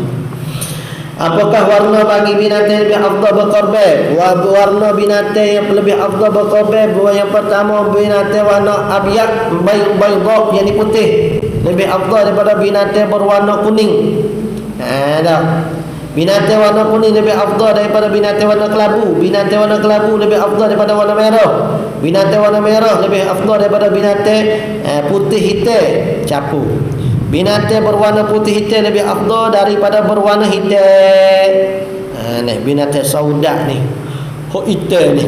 Apakah warna bagi binatang yang lebih afdal berkorban? Warna binatang yang lebih afdal berkorban, yang pertama binatang warna abyad, baydha yang putih, lebih afdal daripada binatang berwarna kuning. Dah. Binatang warna kuning lebih afdal daripada binatang warna kelabu. Binatang warna kelabu lebih afdal daripada warna merah. Binatang warna merah lebih afdal daripada binatang putih hitam capu. Binatang berwarna putih hitam lebih afdal daripada berwarna hitam. Ni binatang saudak ni, hok hitam ni,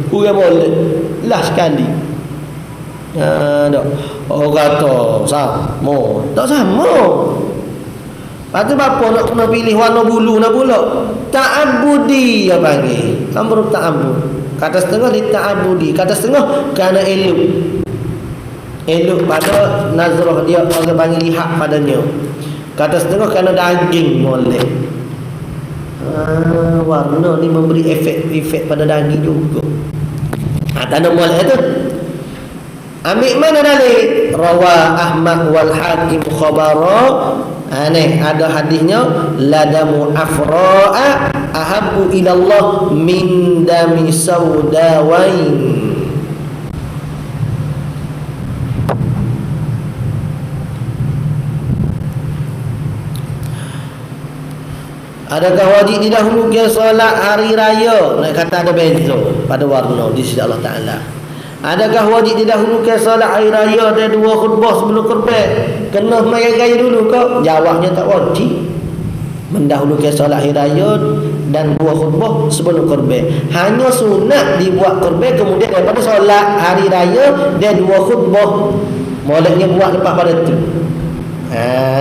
orang boleh lah sekali. Tak. Orang kata sama, tak sama. Lepas tu bapa nak kena pilih warna bulu nak pula. Ta'abudi dia panggil. Amru ta'abud. Kata setengah di ta'abudi, kata setengah kerana elok. Elok pada nazrah dia, orang panggil lihat padanya. Kata setengah kerana daging molek. Warna ni memberi efek pada daging juga. Tanda molek tu. Ambil mana dalil? Rawa Ahmad wal Hakim khabara. Ada hadisnya, ladamu afra'a ahabbu ilallah min dami saudawain. Adakah wajib didahulukan solat hari raya? Nak kata ada beza pada warna di sisi Allah Ta'ala. Adakah wajib didahulukan solat hari raya dan 2 khutbah sebelum kurban? Kena maya-gaya dulu ke? Jawabnya tak wajib. Mendahulukan solat hari raya dan 2 khutbah sebelum kurban. Hanya sunat dibuat kurban, kemudian daripada solat hari raya dan 2 khutbah, moleknya buat lepas pada tu.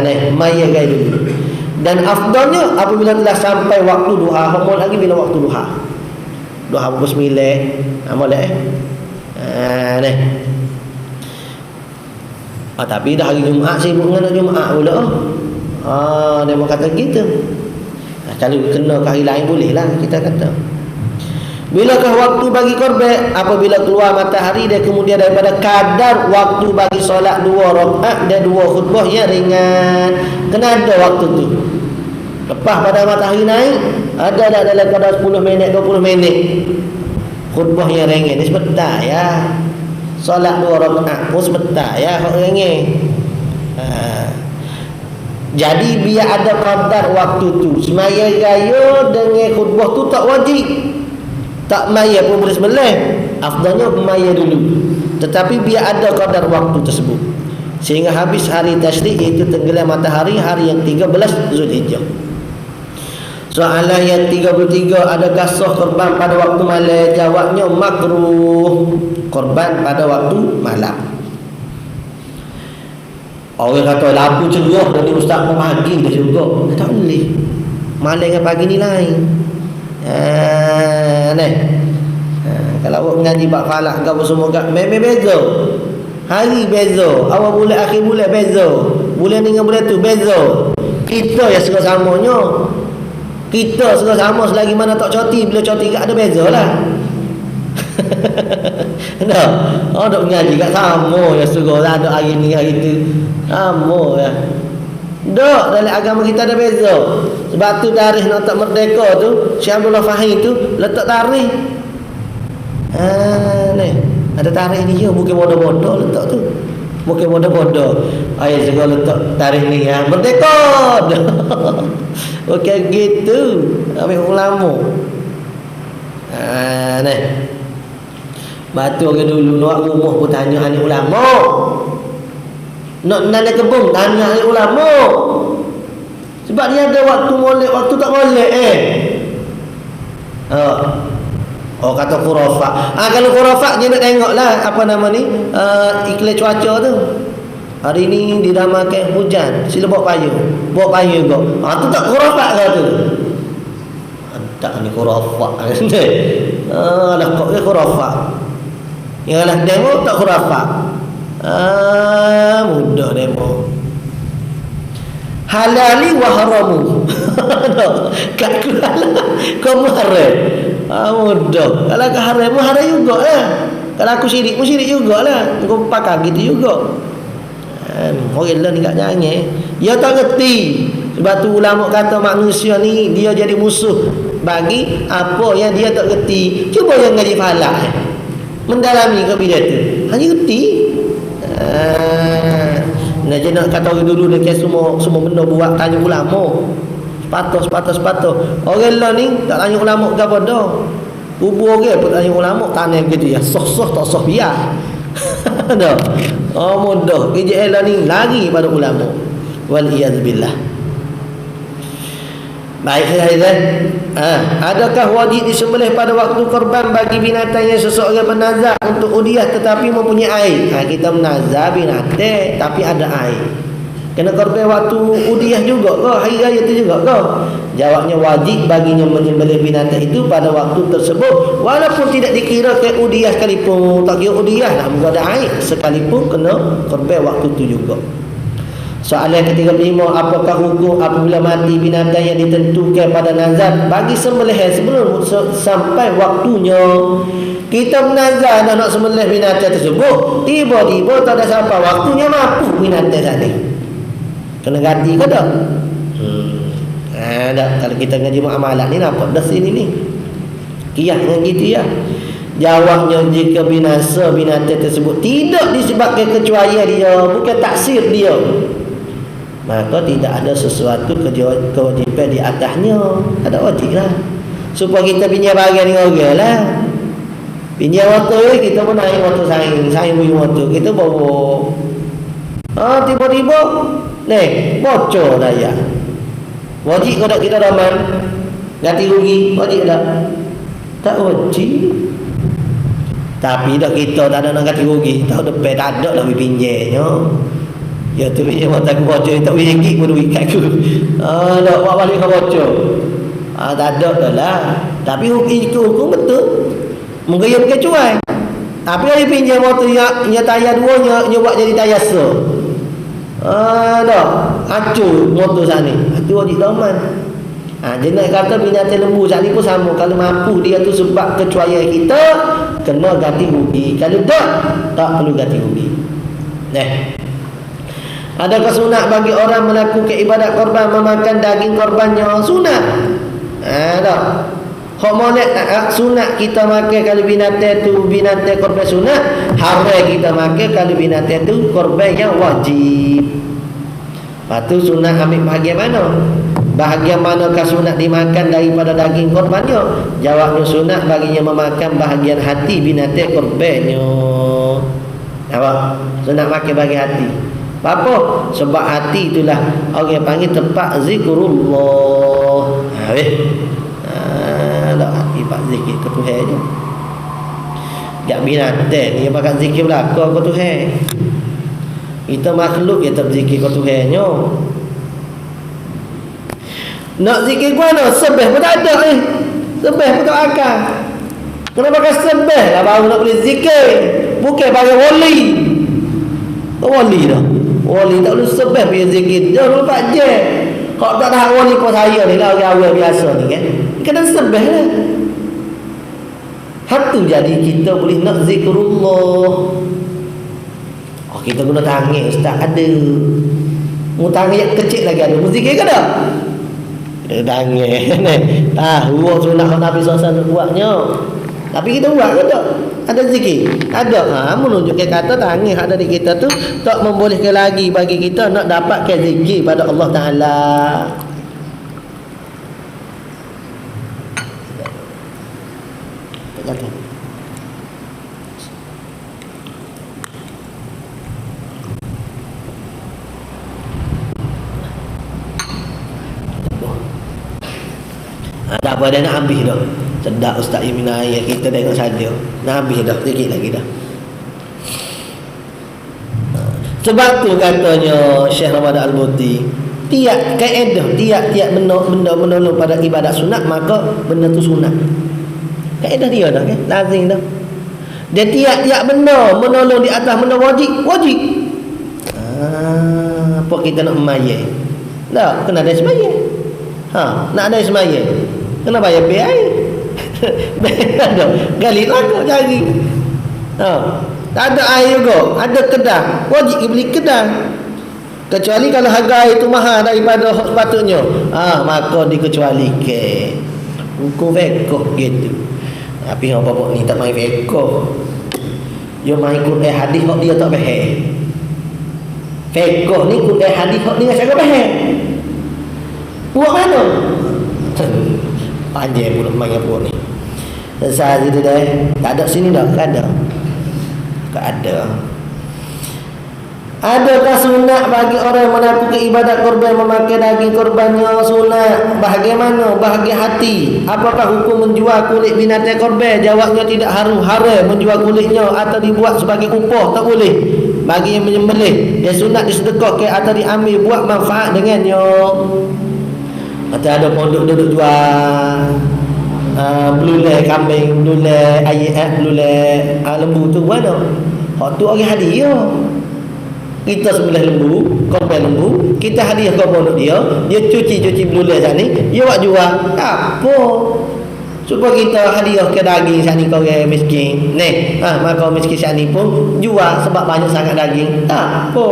Ni maya-gaya dulu. Dan afdalnya apabila telah sampai waktu duha. Mau lagi bila waktu duha. Duha pukul 9. Molek ni. Tapi dah hari Jumaat sibuk dengan Jumaat pula. Dia mau kata gitu. Kalau kena ke hari lain boleh lah kita kata. Bilakah waktu bagi korban? Apabila keluar matahari dan kemudian daripada kadar waktu bagi solat 2 rakaat dan 2 khutbah yang ringan. Kena ada waktu tu. Lepas pada matahari naik, ada tak dalam kadar 10 minit, 20 minit. Khutbah yang ringan ni sebentar ya. Solat 2 rakaat pun sebentar ya, hak ringan. Jadi biar ada kadar waktu tu. Semaya raya dengan khutbah tu tak wajib. Tak maya pun boleh sembelih. Afdalnya maya dulu. Tetapi biar ada kadar waktu tersebut. Sehingga habis hari tasyrik, iaitu tenggelam matahari hari yang 13 Zulhijjah. Soalan yang 33, adakah sah korban pada waktu malam? Jawabnya makruh korban pada waktu malam. Orang kata lampu cerah dari ustaz pagi dia juga. Tak boleh. Malam dengan pagi ni lain. Kalau awak mengaji bab falak ke apa semua kat memang beza. Hari beza, awal bulan akhir bulan beza. Bulan ni dengan bulan tu beza. Kita yang suka samanya. Kita suka sama selagi mana tak cuti, bila cuti kat ada beza lah. Nah, dok mengaji kat sama ya suruh ada hari ni hari tu. Sama ya. Dok dalam agama kita ada beza. Sebab tu tarikh nak tak merdeka tu, Syekh Abdullah Fahim tu letak tarikh. Ni ada tarikh ni je, bukan bodoh-bodoh letak tu. Bukan bodoh-bodoh. Ayah juga letak tarikh ni ya, merdeka. Bukan gitu. Ambil ulama. Ni. Batu orang dulu nak rumah pun tanya ahli ulama. Nak nanam kebun tanya ahli ulama. Sebab dia ada waktu molek, waktu tak molek Oh kata khurafat. Kalau khurafat dia nak tengoklah apa nama ni? Iklim cuaca tu. Hari ni dinamakan hujan, sila bawa payung. Bawa payung kau. Tu tak khurafat ke tu? Tak ni khurafat. Lah kok ke khurafat. Yalah demo tak khurafat. Mudah demo. Halali wa haramu. Kat ku halal, kau haram. Mudah. Kalau kau haram, haram jugalah. Kalau aku syirik, pun syirik jugalah. Kau pakai gitu juga. Orang lain ni kat jangan. Dia tak ngerti. Sebab tu ulama kata manusia ni dia jadi musuh bagi apa yang dia tak ngerti. Cuba yang ngaji falak mendalami kebidah tu. Hanya ngerti. Nak nak kata orang dulu dia semua benda buat tanya ulama. Sepatah. Orang lain ni tak tanya ulama ke apa dah. Kubur orang pun tanya ulama tanam gitu ya. Soh tak soh biar. Dah. Mudah. Kerja elah ni lari pada ulama. Wal iyadzubillah. Baik Haizan. Adakah wajib disembelih pada waktu korban bagi binatang yang seseorang menazar untuk udiah tetapi mempunyai air? Kita menazar binatang tapi ada air. Kena korban waktu udiah juga ke? Hari raya tu juga ke? Jawabnya wajib baginya menyembelih binatang itu pada waktu tersebut walaupun tidak dikira ke udiah sekalipun. Tak kira udiah nak ada air sekalipun kena korban waktu tu juga. Soalan ke-35, apakah hukum apabila mati binatang yang ditentukan pada nazar bagi sembelihan sebelum sampai waktunya? Kita menazar nak sembelih binatang tersebut, tiba-tiba tak ada sampai waktunya mampu binatang tadi. Kena ganti ke tak? Tak. Kalau kita ngaji muamalat ni nampak dah sini ni. Kiyah dengan gitu ya. Jawabnya jika binasa binatang tersebut tidak disebabkan kecuaian dia, bukan taksir dia, maka tidak ada sesuatu kewajiban di atasnya. Ada wajib lah. Supaya kita pinjam bagian dengan orang lah. Pinjam motor kita pun naik motor saing punya motor kita bawa. Tiba-tiba bocor dah ya. Wajib ke tak kita raman ganti rugi? Wajib tak? Tak wajib. Tapi dah kita tak ada nak ganti rugi. Tahu depan tak ada lah pinjamnya. Ya tu dia mata aku bocor tak boleh gig pun duit kat aku. Tak buat balik kau bocor. Tak ada dah lah. Tapi hukum betul. Mungkin dia bukan cuai. Tapi dia pinjam motor yang tayar dua nya buat jadi tayar se. Dah. Hancur motor sana. Tu wajib doman. Jenis kata binatang lembu saat ni pun sama. Kalau mampu dia tu sebab kecuaian kita, kena ganti rugi. Kalau tak perlu ganti rugi. Adakah sunat bagi orang melakukan ibadat korban memakan daging korbannya? Sunat. Tak. Hak molek sunat kita makan kalau binatang tu binatang korban sunat, haram kita makan kalau binatang tu korban yang wajib. Lepas tu sunat ambil bahagian mana? Bahagian manakah sunat dimakan daripada daging korbannya? Jawabnya sunat baginya memakan bahagian hati binatang korbannya. Apa? Sunat makan bahagian hati. Apa? Sebab hati itulah orang panggil tempat zikrullah. Tak hati pak zikir ke Tuhan je. Jak binatang ni pakai zikir belaka ke Tuhan. Kita makhluk ya tak zikir ke Tuhan nya. Nak zikir mana? Sebeh pun tak ada ni. Sebeh pun tak akal. Kena pakai sebeh lah baru nak boleh zikir. Bukan pakai wali. wali dah. Wali tak boleh sebab dia zikir. Dia 24 jam. Kalau tak dah wali kau saya ni lah orang awal biasa ni kan. Kena sebab lah. Hatu jadi kita boleh nak zikrullah. Oh, kita guna tangan ustaz ada. Mu tangan yang kecil lagi ada. Mu zikir ke tak? Ada tangan. Tahu sunat Nabi SAW buatnya. Tapi kita buat ke tak? Ada zikir? Ada. Menunjukkan kata tangan ada di kita tu tak membolehkan lagi bagi kita nak dapatkan zikir pada Allah Ta'ala. Tak apa dah nak habis dah. Sedap Ustaz Imina ayat kita tengok saja. Nak habis dah, sikit lagi dah. Sebab tu katanya Syekh Ramadan Al-Buti, tiap kaedah, tiap benda menolong pada ibadat sunat, maka benda tu sunat. Kaedah dia dah kan, lazim dah. Dia tiap benda menolong di atas benda wajib. Apa kita nak memayar? Tak, kena ada sembahyang. Nak ada sembahyang. Kena bayar bil air. Ada. Gali lagu cari. Tak ada air juga. Ada kedah. Wajib beli kedah. Kecuali kalau harga air itu mahal daripada sepatutnya. Maka dikecualikan. Hukum fiqh gitu. Tapi apa-apa ni tak main fiqh. Dia main Quran hadis hak dia tak faham. Fiqh ni Quran hadis hak dia sangat faham. Buat mana? Panjang pula main apa ni. Saat itu dah. Tak ada sini dah. Tak ada. Adakah sunat bagi orang yang melakukan ibadat korban memakai daging korbannya sunat? Bagaimana? Bahagian hati. Apakah hukum menjual kulit binatang korban? Jawabnya tidak haram menjual kulitnya atau dibuat sebagai upah. Tak boleh. Bagi yang menyembelih, dia sunat disedekahkan atau diambil buat manfaat dengannya. Atau ada pondok duduk jual belulai kambing, belulai ayam, belulai lembu tu mana? Hak tu orang hadiah. Kita sembelih lembu, korban lembu, kita hadiah ke pondok dia cuci belulai sini, dia buat jual. Apa? Supaya kita hadiah ke daging sini ke orang miskin. Maka orang miskin sini pun jual sebab banyak sangat daging. Tak apa.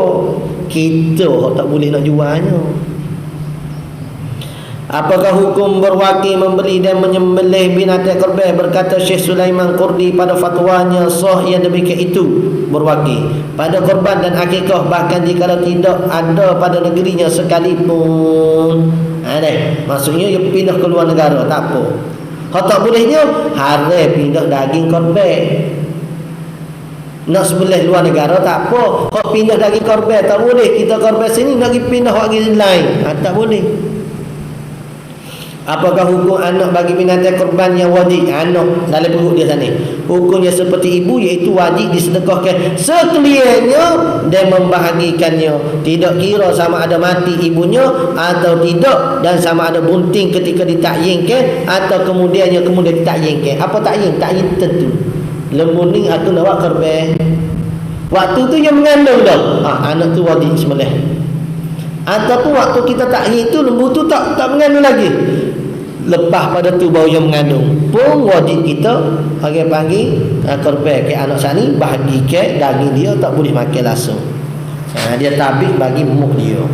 Kita tak boleh nak jualnya. Apakah hukum berwakil membeli dan menyembelih binatang korban? Berkata Syekh Sulaiman Qurdi pada fatwanya, sah yang demikian itu berwakil pada korban dan akikah, bahkan jika tidak ada pada negerinya sekalipun. Maksudnya dia pindah ke luar negara, tak apa. Kalau tak bolehnya haram pindah daging korban. Nak sembelih luar negara tak apa. Kalau pindah daging korban tak boleh. Kita korban sini nak pergi pindah lagi lain, tak boleh. Apakah hukum anak bagi binatang korban yang wajib? Anak dalam perut dia sana, hukumnya seperti ibu, iaitu wajib disedekahkan sekaliannya dan membahagikannya, tidak kira sama ada mati ibunya atau tidak, dan sama ada bunting ketika ditakyinkan atau kemudian ditakyinkan. Apa takyin? Takyin tentu. Lembu ni aku nak buat korban. Waktu tu yang mengandung dah. Anak tu wajib sembelih. Ataupun waktu kita takyin tu lembu tu tak mengandung lagi. Lepas pada tu baru yang mengandung pun wajib kita panggil korban ke anak sani, bahagikan daging dia, tak boleh makan langsung. Dia tabik bagi muk dia.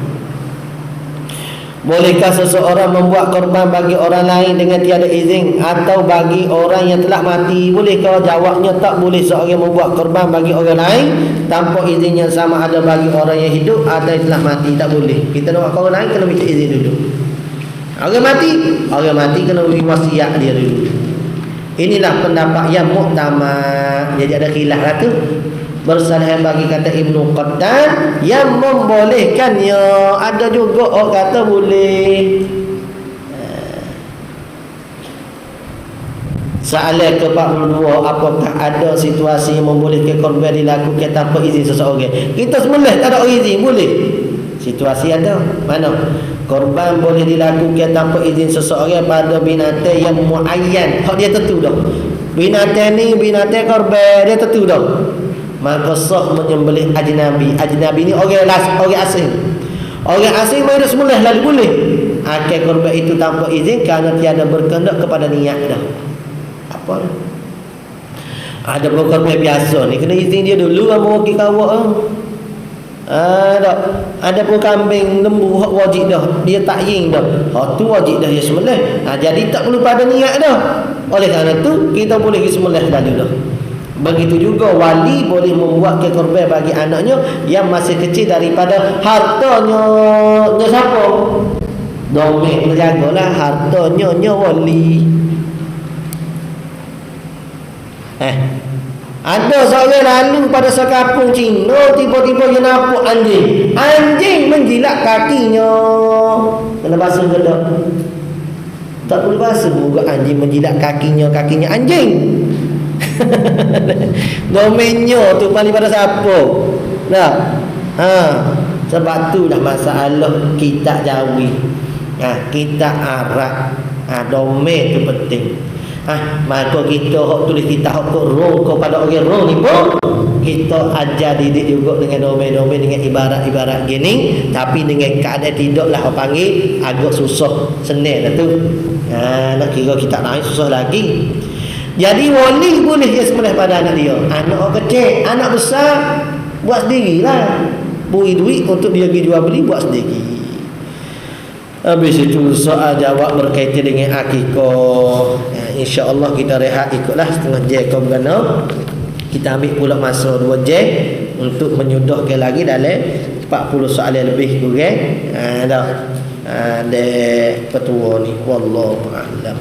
Bolehkah seseorang membuat korban bagi orang lain dengan tiada izin atau bagi orang yang telah mati? Bolehkah? Jawabnya tak boleh seorang membuat korban bagi orang lain tanpa izin yang sama ada bagi orang yang hidup atau yang telah mati. Tak boleh. Kita nak buat orang lain kena minta izin dulu. Orang mati kena beri wasiat dia dulu. Inilah pendapat yang muktamad. Jadi ada khilaf lah tu. Bersalahan bagi kata Ibnu Qattan yang membolehkannya. Ada juga orang kata boleh. Soalan ke-42, apakah ada situasi yang membolehkan korban dilakukan tanpa izin seseorang? Kita sembelih tak ada izin, boleh. Situasi ada. Mana? Korban boleh dilakukan tanpa izin seseorang pada binatang yang muayyan. Hak dia tentu dah. Binatang ni binatang korban, dia tentu dah. maka sah menyembelih ajnabi. Ajnabi ni orang asing. Orang asing mai dah semula lalu boleh. Akil korban itu tanpa izin kerana tiada berkehendak kepada niat dah. Apa? Ada korban biasa ni kena izin dia dulu sama wakil kawak. Ada pun kambing lembu hak wajib dah, dia takyin dah. Hak tu wajib dah dia sembelih. Jadi tak perlu pada niat dah. Oleh kerana tu kita boleh sembelih lalu dah. Begitu juga wali boleh membuat korban bagi anaknya yang masih kecil daripada hartanya. Nya siapa? Domek berjagalah hartanya wali. Ada seorang lalu pada sekampung Cina, tiba-tiba dia nampak anjing. Anjing menjilat kakinya. Kena basuh ke tak? Tak perlu basuh juga anjing menjilat kakinya anjing. Domennya tu paling pada siapa? Nah. Sebab tu dah masalah kita jawi. Kita Arab. Domen tu penting. Maka kita hok tulis kita hok roh kepada orang roh ni pun kita ajar didik juga dengan domain-domain dengan ibarat-ibarat gini, tapi dengan keadaan tidaklah orang panggil agak susah senang dah tu. Nak kira kita naik susah lagi. Jadi wali boleh dia sembelih pada anak dia. Anak orang kecil, anak besar buat sendirilah. Beri duit untuk dia pergi jual beli, buat sendiri. Habis itu soal jawab berkaitan dengan akikah. InsyaAllah kita rehat ikutlah setengah jam kau bergana. Kita ambil pula masa 2 jam untuk menyudahkan lagi dalam 40 soalan lebih kurang. Dah. Ada petua ni. Wallahu a'lam.